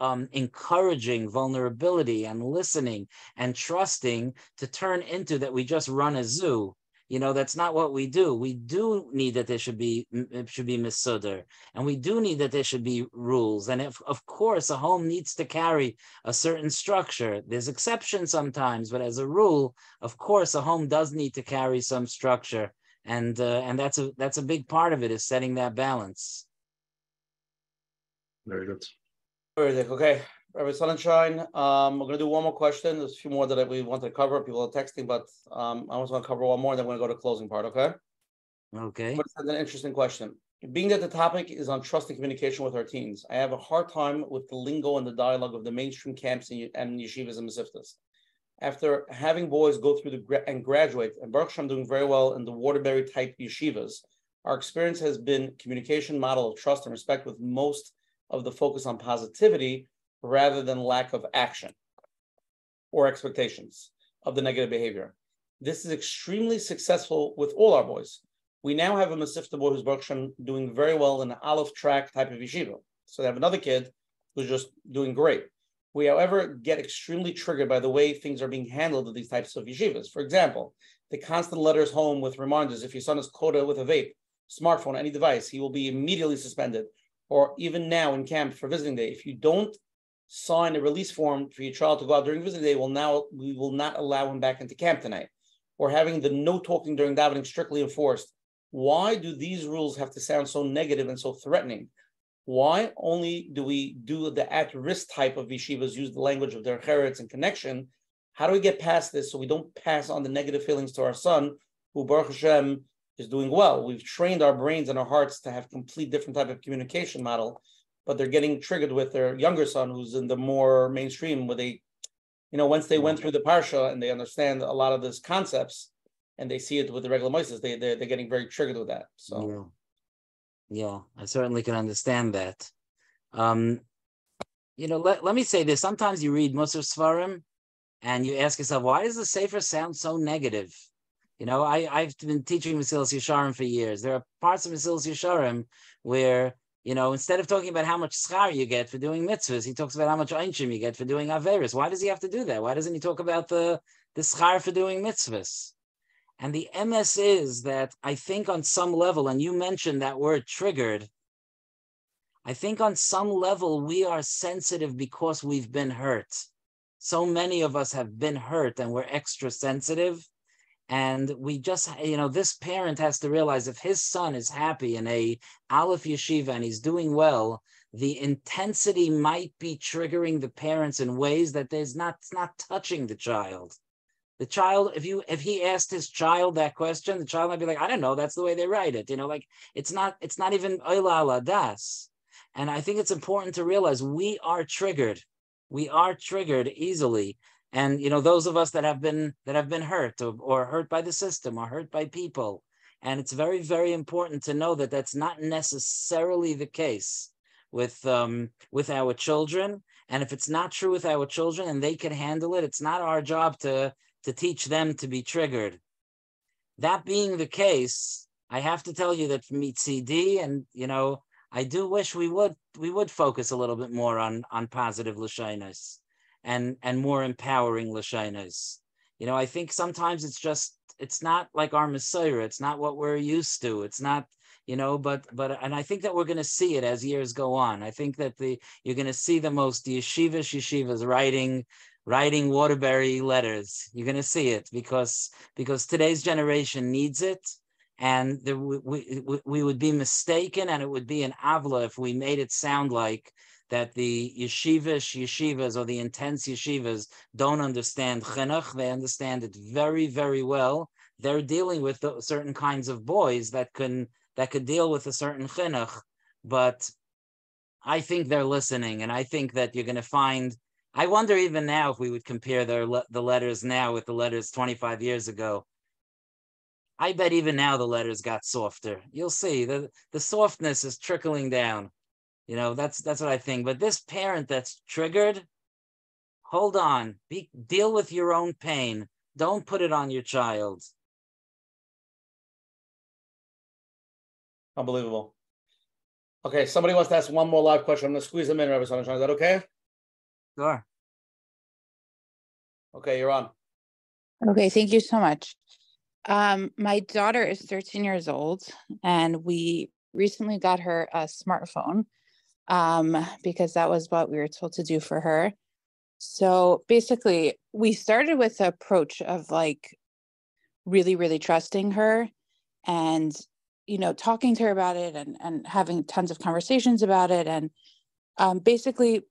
encouraging vulnerability and listening and trusting to turn into that we just run a zoo. That's not what we do. We do need that there should be misuder, and we do need that there should be rules. And of course, a home needs to carry a certain structure. There's exceptions sometimes, but as a rule, of course, a home does need to carry some structure, and that's a big part of it is setting that balance. Very good. Okay. Rabbi Sonnenschein, we're going to do one more question. There's a few more that we want to cover. People are texting, but I also want to cover one more, and then we're going to go to closing part, okay? Okay. That's an interesting question. Being that the topic is on trust and communication with our teens, I have a hard time with the lingo and the dialogue of the mainstream camps and yeshivas and mesiftas. After having boys go through and graduate, and Baruch Hashem doing very well in the Waterbury-type yeshivas, our experience has been communication model of trust and respect with most of the focus on positivity rather than lack of action or expectations of the negative behavior. This is extremely successful with all our boys. We now have a Masifta boy who's Baruch Hashem doing very well in an Aleph track type of yeshiva. So they have another kid who's just doing great. We, however, get extremely triggered by the way things are being handled at these types of yeshivas. For example, the constant letters home with reminders. If your son is quota with a vape, smartphone, any device, he will be immediately suspended. Or even now in camp for visiting day, if you don't sign a release form for your child to go out during visiting day, we will not allow him back into camp tonight. Or having the no talking during davening strictly enforced. Why do these rules have to sound so negative and so threatening? Why only do we do the at-risk type of yeshivas use the language of their cheretz and connection? How do we get past this so we don't pass on the negative feelings to our son, who Baruch Hashem is doing well? We've trained our brains and our hearts to have complete different type of communication model, but they're getting triggered with their younger son who's in the more mainstream where they, once they went through the parsha and they understand a lot of these concepts and they see it with the regular Moses, they're getting very triggered with that. So yeah, I certainly can understand that. Let me say this. Sometimes you read Musar Sfarim and you ask yourself, why does the Sefer sound so negative? I've been teaching Mesilas Yesharim for years. There are parts of Mesilas Yesharim where, instead of talking about how much schar you get for doing mitzvahs, he talks about how much einshim you get for doing averis. Why does he have to do that? Why doesn't he talk about the schar for doing mitzvahs? And the MS is that I think on some level, and you mentioned that word triggered, I think on some level we are sensitive because we've been hurt. So many of us have been hurt and we're extra sensitive. And we just, this parent has to realize if his son is happy in a Aleph Yeshiva and he's doing well, the intensity might be triggering the parents in ways that it's not touching the child. The child, if he asked his child that question, the child might be like, I don't know, that's the way they write it. It's not even oila ala das. And I think it's important to realize we are triggered. We are triggered easily. And those of us that have been hurt or hurt by the system or hurt by people, and it's very, very important to know that that's not necessarily the case with our children. And if it's not true with our children and they can handle it, it's not our job to teach them to be triggered. That being the case, I have to tell you that from CD, and I do wish we would focus a little bit more on positive lashonos and more empowering lashonos. I think sometimes it's not like our Messiah. It's not what we're used to. It's not, but and I think that we're going to see it as years go on. I think that you're going to see the most yeshivas writing Waterbury letters. You're going to see it because today's generation needs it. And we would be mistaken, and it would be an avla if we made it sound like that the yeshivas or the intense yeshivas don't understand chinuch. They understand it very, very well. They're dealing with certain kinds of boys that could deal with a certain chinuch, but I think they're listening, and I think that you're going to find. I wonder even now if we would compare the letters now with the letters 25 years ago. I bet even now the letters got softer. You'll see the softness is trickling down. That's what I think. But this parent that's triggered, hold on. Deal with your own pain. Don't put it on your child. Unbelievable. Okay, somebody wants to ask one more live question. I'm going to squeeze them in, Rabbi Sonnenschein. Is that okay? Sure. Okay, you're on. Okay, thank you so much. My daughter is 13 years old, and we recently got her a smartphone because that was what we were told to do for her. So basically, we started with the approach of like really, really trusting her and, talking to her about it and having tons of conversations about it. And basically,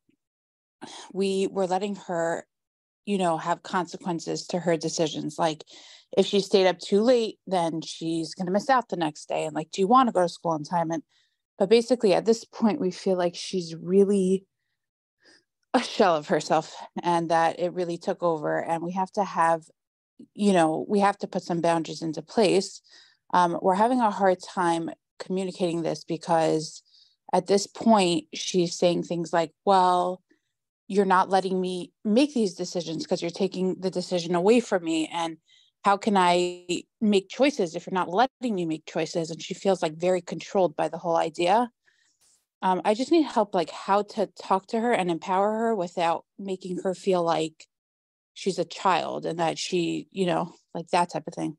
we were letting her, have consequences to her decisions. Like if she stayed up too late, then she's going to miss out the next day. And like, do you want to go to school on time? But basically at this point, we feel like she's really a shell of herself and that it really took over. And we have to have, we have to put some boundaries into place. We're having a hard time communicating this because at this point, she's saying things like, well, you're not letting me make these decisions because you're taking the decision away from me. And how can I make choices if you're not letting me make choices? And she feels like very controlled by the whole idea. I just need help, like how to talk to her and empower her without making her feel like she's a child and that she, like that type of thing.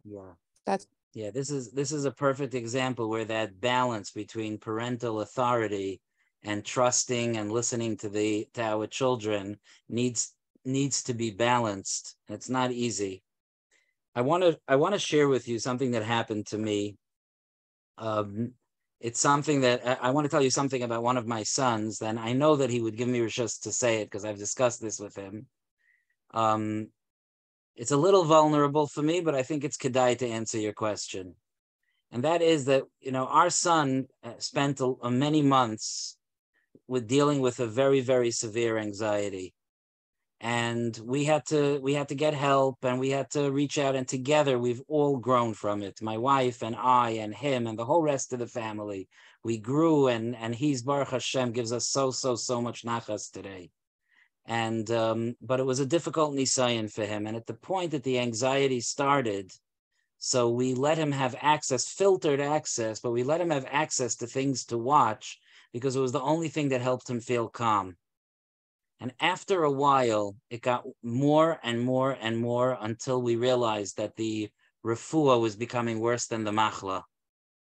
Yeah. This is a perfect example where that balance between parental authority and trusting and listening to our children needs to be balanced. It's not easy. I want to share with you something that happened to me. It's something that I want to tell you something about one of my sons. Then I know that he would give me rishus to say it because I've discussed this with him. It's a little vulnerable for me, but I think it's kedai to answer your question. And that is that, our son spent many months with dealing with a very, very severe anxiety. And we had to get help, and we had to reach out, and together we've all grown from it. My wife and I and him and the whole rest of the family, we grew, and he's Baruch Hashem gives us so much nachas today. And but it was a difficult nisayon for him. And at the point that the anxiety started, so we let him have access, filtered access, but we let him have access to things to watch because it was the only thing that helped him feel calm. And after a while, it got more and more and more until we realized that the refuah was becoming worse than the machla.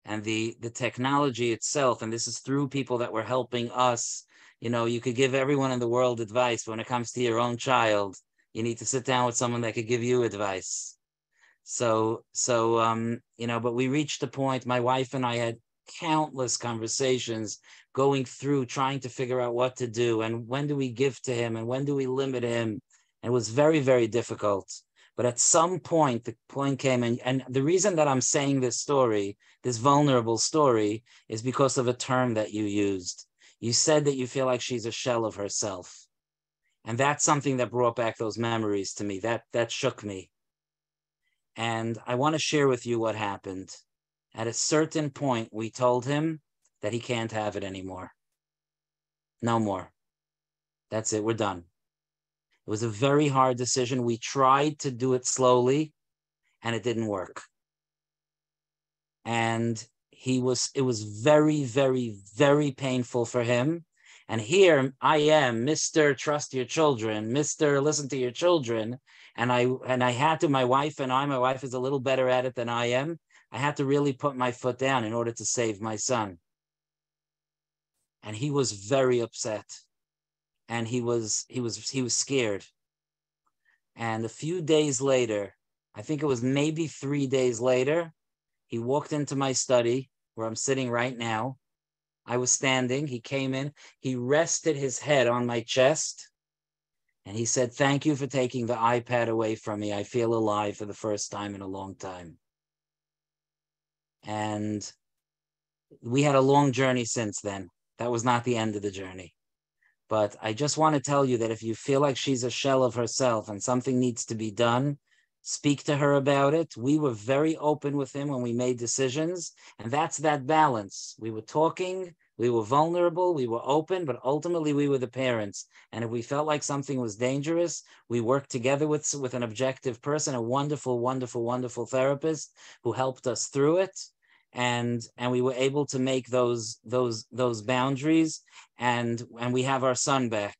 And the technology itself, and this is through people that were helping us, you could give everyone in the world advice, but when it comes to your own child, you need to sit down with someone that could give you advice. So but we reached a point, my wife and I had countless conversations going through trying to figure out what to do and when do we give to him and when do we limit him. And it was very, very difficult. But at some point, the point came, and the reason that I'm saying this story, this vulnerable story, is because of a term that you used. You said that you feel like she's a shell of herself. And that's something that brought back those memories to me. That shook me. And I want to share with you what happened. At a certain point, we told him that he can't have it anymore. No more. That's it. We're done. It was a very hard decision. We tried to do it slowly, and it didn't work. and it was very, very, very painful for him. And here I am, Mr. Trust Your Children, Mr. Listen to Your Children. And I had to, my wife is a little better at it than I am. I had to really put my foot down in order to save my son. And he was very upset. And he was scared. And a few days later, I think it was maybe 3 days later, he walked into my study where I'm sitting right now. I was standing. He came in. He rested his head on my chest. And he said, "Thank you for taking the iPad away from me. I feel alive for the first time in a long time." And we had a long journey since then. That was not the end of the journey. But I just want to tell you that if you feel like she's a shell of herself and something needs to be done, speak to her about it. We were very open with him when we made decisions, and that's that balance. We were talking, we were vulnerable, we were open, but ultimately we were the parents. And if we felt like something was dangerous, we worked together with an objective person, a wonderful, wonderful, wonderful therapist who helped us through it. And we were able to make those boundaries, and we have our son back.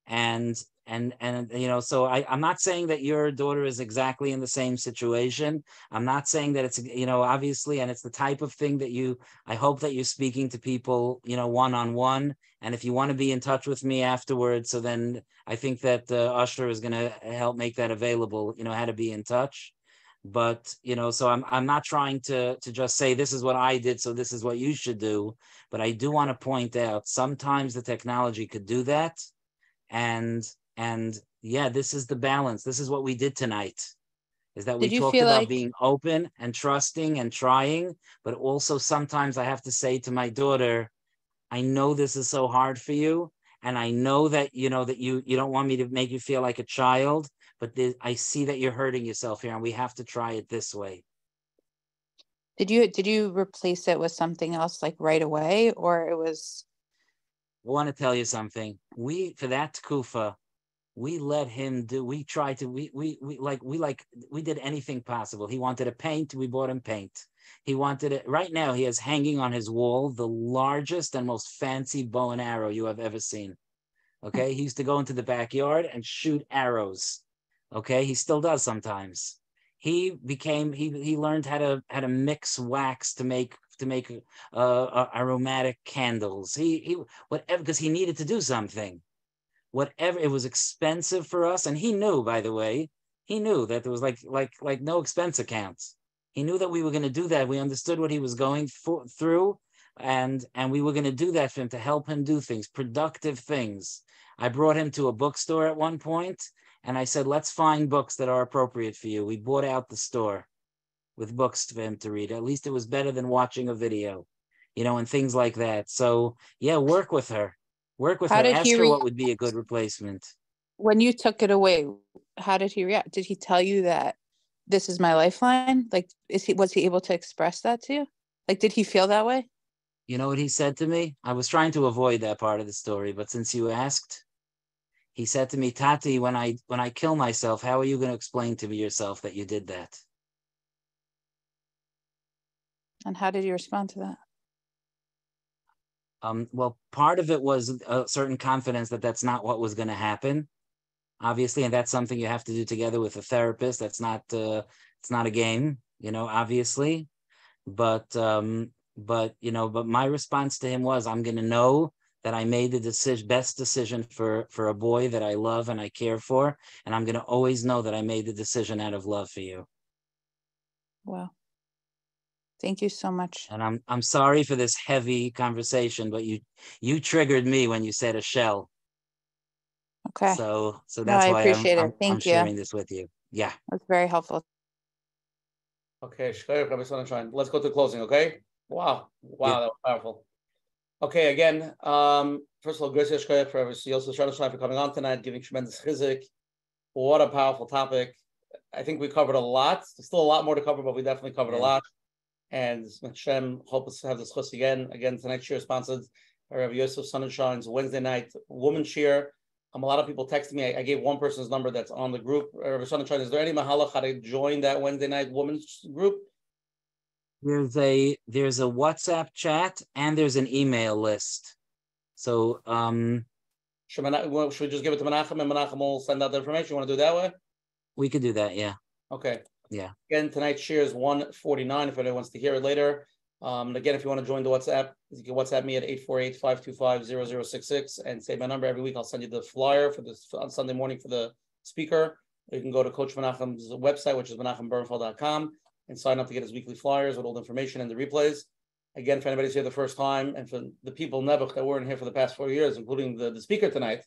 And so I'm not saying that your daughter is exactly in the same situation. I'm not saying that it's, obviously, and it's the type of thing that I hope that you're speaking to people, one-on-one. And if you want to be in touch with me afterwards, so then I think that Usher is going to help make that available, how to be in touch. But, so I'm not trying to just say this is what I did, so this is what you should do. But I do want to point out sometimes the technology could do that. And yeah, this is the balance. This is what we did tonight, is that we talked about being open and trusting and trying, but also sometimes I have to say to my daughter, I know this is so hard for you. And I know that, you don't want me to make you feel like a child, but I see that you're hurting yourself here and we have to try it this way. Did you replace it with something else like right away, or it was? I want to tell you something. For that kufa, we let him do, we tried to, we did anything possible. He wanted a paint, we bought him paint. He wanted it, right now he has hanging on his wall the largest and most fancy bow and arrow you have ever seen. Okay, he used to go into the backyard and shoot arrows. Okay, he still does sometimes. He learned how to mix wax to make aromatic candles. He whatever, because he needed to do something. Whatever, it was expensive for us, and he knew, by the way, that there was like no expense accounts. He knew that we were going to do that. We understood what he was going through, and we were going to do that for him, to help him do things, productive things. I brought him to a bookstore at one point, and I said, let's find books that are appropriate for you. We bought out the store with books for him to read. At least it was better than watching a video, and things like that. So yeah, work with her. Ask her what would be a good replacement. When you took it away, how did he react? Did he tell you that this is my lifeline? Like, was he able to express that to you? Like, did he feel that way? You know what he said to me? I was trying to avoid that part of the story, but since you asked, he said to me, Tati, when I kill myself, how are you going to explain to me yourself that you did that? And how did you respond to that? Well, part of it was a certain confidence that that's not what was going to happen, obviously, and that's something you have to do together with a therapist. That's not it's not a game, obviously. But my response to him was, I'm going to know that I made the best decision for a boy that I love and I care for, and I'm going to always know that I made the decision out of love for you. Wow. Thank you so much. And I'm sorry for this heavy conversation, but you triggered me when you said a shell. Okay. So that's why I'm sharing this with you. Yeah. That's very helpful. Okay, Rabbi Sonnenschein. Let's go to closing, okay? Wow, yeah. That was powerful. Okay, again, first of all, gracias for Rabbi Yosef Sonnenschein for coming on tonight, giving tremendous chizik. What a powerful topic. I think we covered a lot. There's still a lot more to cover, but we definitely covered a lot. And Menachem, hope us to have this chus again. Again, tonight's shir sponsored by Rabbi Yosef Sonnenschein's Wednesday night woman shir. A lot of people texted me. I gave one person's number that's on the group. Rabbi Sonnenschein, is there any mahalach how to join that Wednesday night women's group? There's a WhatsApp chat and there's an email list. So should we just give it to Menachem and Menachem will send out the information? You want to do it that way? We could do that, yeah. Okay. Yeah. Again, tonight's share is 149 if anyone wants to hear it later. And again, if you want to join the WhatsApp, you can WhatsApp me at 848-525-0066 and save my number. Every week I'll send you the flyer for this on Sunday morning for the speaker. You can go to Coach Menachem's website, which is menachembernfeld.com, and sign up to get his weekly flyers with all the information and the replays. Again, if anybody's here the first time, and for the people Nebuch that weren't here for the past 4 years, including the speaker tonight,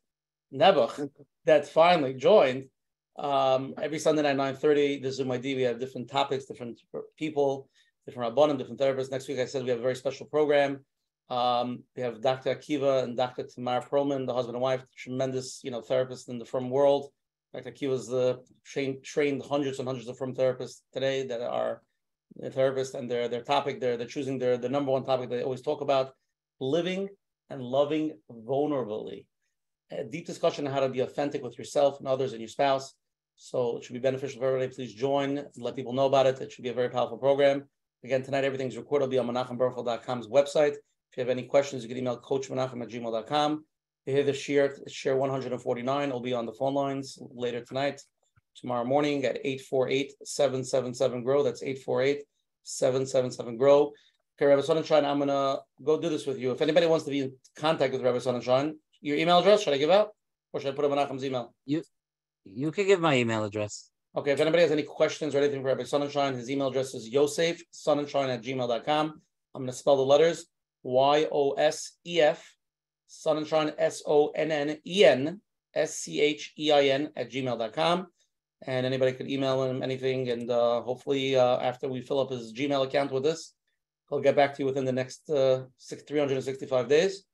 Nebuch, that finally joined, every Sunday night, 9:30, the Zoom ID, we have different topics, different people, different rabbanim, different therapists. Next week, I said we have a very special program. We have Dr. Akiva and Dr. Tamar Perlman, the husband and wife, tremendous, therapists in the firm world. Dr. Akiva is trained hundreds and hundreds of firm therapists today that are therapists, and their topic, they're choosing the number one topic they always talk about: living and loving vulnerably. A deep discussion on how to be authentic with yourself and others and your spouse. So it should be beneficial for everybody. Please join, let people know about it. It should be a very powerful program. Again, tonight everything's recorded. It'll be on menachembernfeld.com's website. If you have any questions, you can email coachmenachem@gmail.com. You hear the share 149. It'll be on the phone lines later tonight, tomorrow morning at 848-777-GROW. That's 848-777-GROW. Okay, Rabbi Sonnenschein, I'm going to go do this with you. If anybody wants to be in contact with Rabbi Sonnenschein, your email address, should I give out? Or should I put in Menachem's email? You can give my email address. Okay, if anybody has any questions or anything for Rabbi Sonnenschein, his email address is yosefsonnenschein@gmail.com. I'm going to spell the letters YOSEF, Sonnenschein, SONNEN@gmail.com. And anybody could email him anything. And hopefully, after we fill up his Gmail account with this, he'll get back to you within the next 365 days.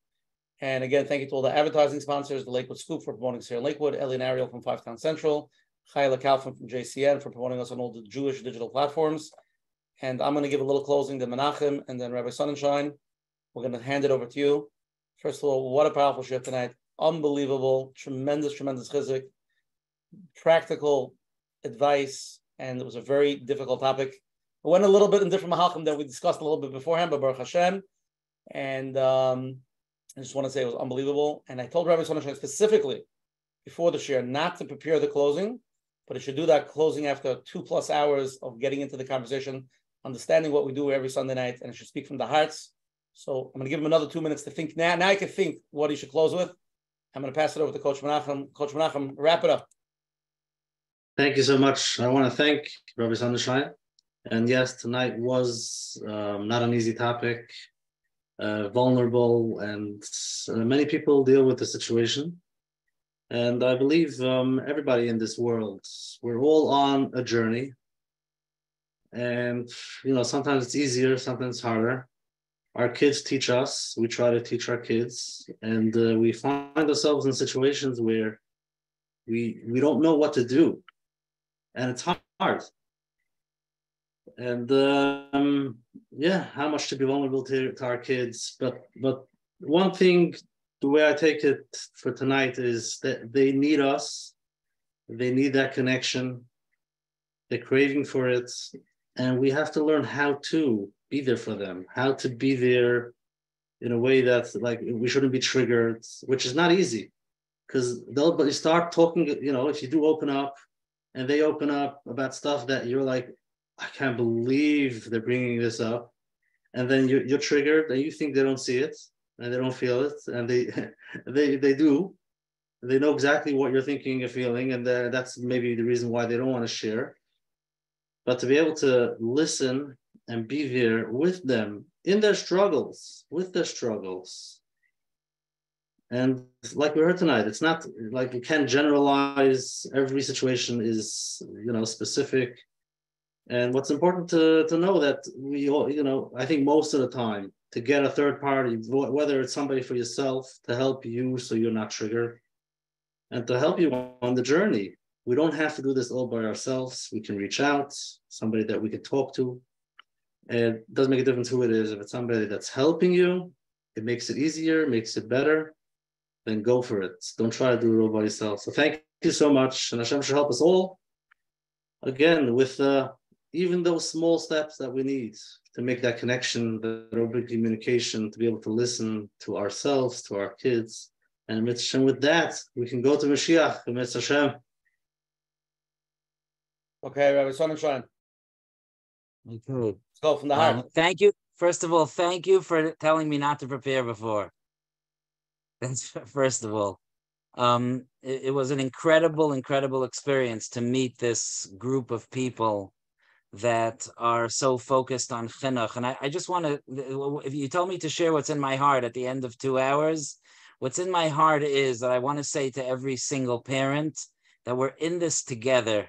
And again, thank you to all the advertising sponsors, the Lakewood Scoop for promoting us here in Lakewood, Eli and Ariel from 5 Town Central, Chayla Kaufman from JCN for promoting us on all the Jewish digital platforms. And I'm going to give a little closing to Menachem and then Rabbi Sonnenschein. We're going to hand it over to you. First of all, what a powerful shift tonight. Unbelievable, tremendous chizuk, practical advice, and it was a very difficult topic. It went a little bit in different mahalchim that we discussed a little bit beforehand, but Baruch Hashem. And I just want to say it was unbelievable. And I told Rabbi Sonnenschein specifically before the share not to prepare the closing, but it should do that closing after 2+ hours of getting into the conversation, understanding what we do every Sunday night, and it should speak from the hearts. So I'm going to give him another 2 minutes to think. Now I can think what he should close with. I'm going to pass it over to Coach Menachem. Coach Menachem, wrap it up. Thank you so much. I want to thank Rabbi Sonnenschein. And yes, tonight was not an easy topic, vulnerable, and many people deal with the situation. And I believe everybody in this world, we're all on a journey. And, sometimes it's easier, sometimes it's harder. Our kids teach us, we try to teach our kids, and we find ourselves in situations where we don't know what to do. And it's hard. And how much to be vulnerable to our kids. But one thing, the way I take it for tonight is that they need us. They need that connection. They're craving for it. And we have to learn how to be there for them, how to be there in a way that's like, we shouldn't be triggered, which is not easy. Because but you start talking, if you do open up, and they open up about stuff that you're like, I can't believe they're bringing this up. And then you're triggered and you think they don't see it and they don't feel it. And they do. They know exactly what you're thinking and feeling. And that's maybe the reason why they don't want to share. But to be able to listen and be there with them in their struggles, with their struggles. And like we heard tonight, it's not like you can't generalize. Every situation is, specific. And what's important to know that we all, I think most of the time, to get a third party, whether it's somebody for yourself to help you so you're not triggered, and to help you on the journey. We don't have to do this all by ourselves. We can reach out, somebody that we can talk to. And it doesn't make a difference who it is. If it's somebody that's helping you, it makes it easier, makes it better, then go for it. Don't try to do it all by yourself. So thank you so much. And Hashem should help us all, again, with even those small steps that we need to make that connection, the open communication, to be able to listen to ourselves, to our kids. And Mitzvah, with that, we can go to Mashiach, Mitzvah. Okay, Rabbi Sonnenschein. Okay. Let's go from the heart. Thank you. First of all, thank you for telling me not to prepare before. That's first of all. It was an incredible experience to meet this group of people that are so focused on chinuch. And I just want to, if you told me to share what's in my heart at the end of 2 hours, what's in my heart is that I want to say to every single parent that we're in this together.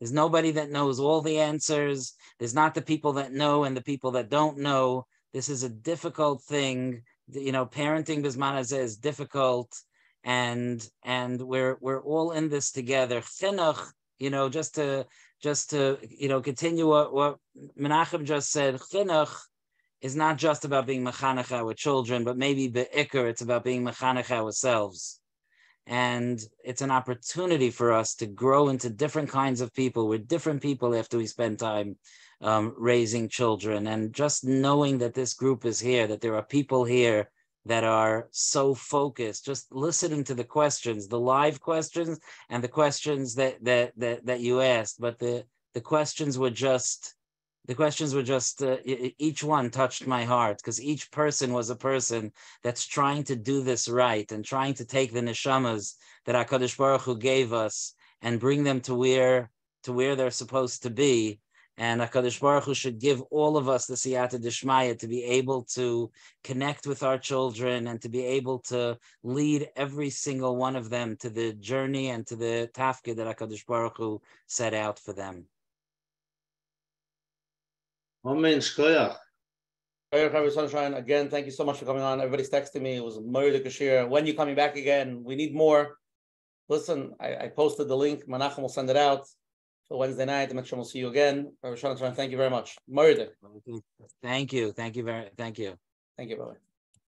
There's nobody that knows all the answers. There's not the people that know and the people that don't know. This is a difficult thing. You know, parenting Bisman Hazeh is difficult, and we're all in this together. Chinuch, you know, just to continue what Menachem just said. Chinuch is not just about being mechanech our children, but maybe be'ikr, it's about being mechanech ourselves. And it's an opportunity for us to grow into different kinds of people. We're different people after we spend time raising children. And just knowing that this group is here, that there are people here that are so focused, just listening to the questions, the live questions and the questions that you asked. But the questions were just, each one touched my heart, because each person was a person that's trying to do this right and trying to take the neshamas that HaKadosh Baruch Hu gave us and bring them to where they're supposed to be. And HaKadosh Baruch Hu should give all of us the siyata d'shmaya to be able to connect with our children and to be able to lead every single one of them to the journey and to the tafkid that HaKadosh Baruch Hu set out for them. Amen. Shkoyach. Rabbi Sonnenschein, again, thank you so much for coming on. Everybody's texting me. It was Moed Kashir. When you coming back again? We need more. Listen, I posted the link. Menachem will send it out for Wednesday night. I'm sure we'll see you again. Rabbi Sonnenschein, thank you very much. Moed. Thank you. Thank you. Thank you, brother.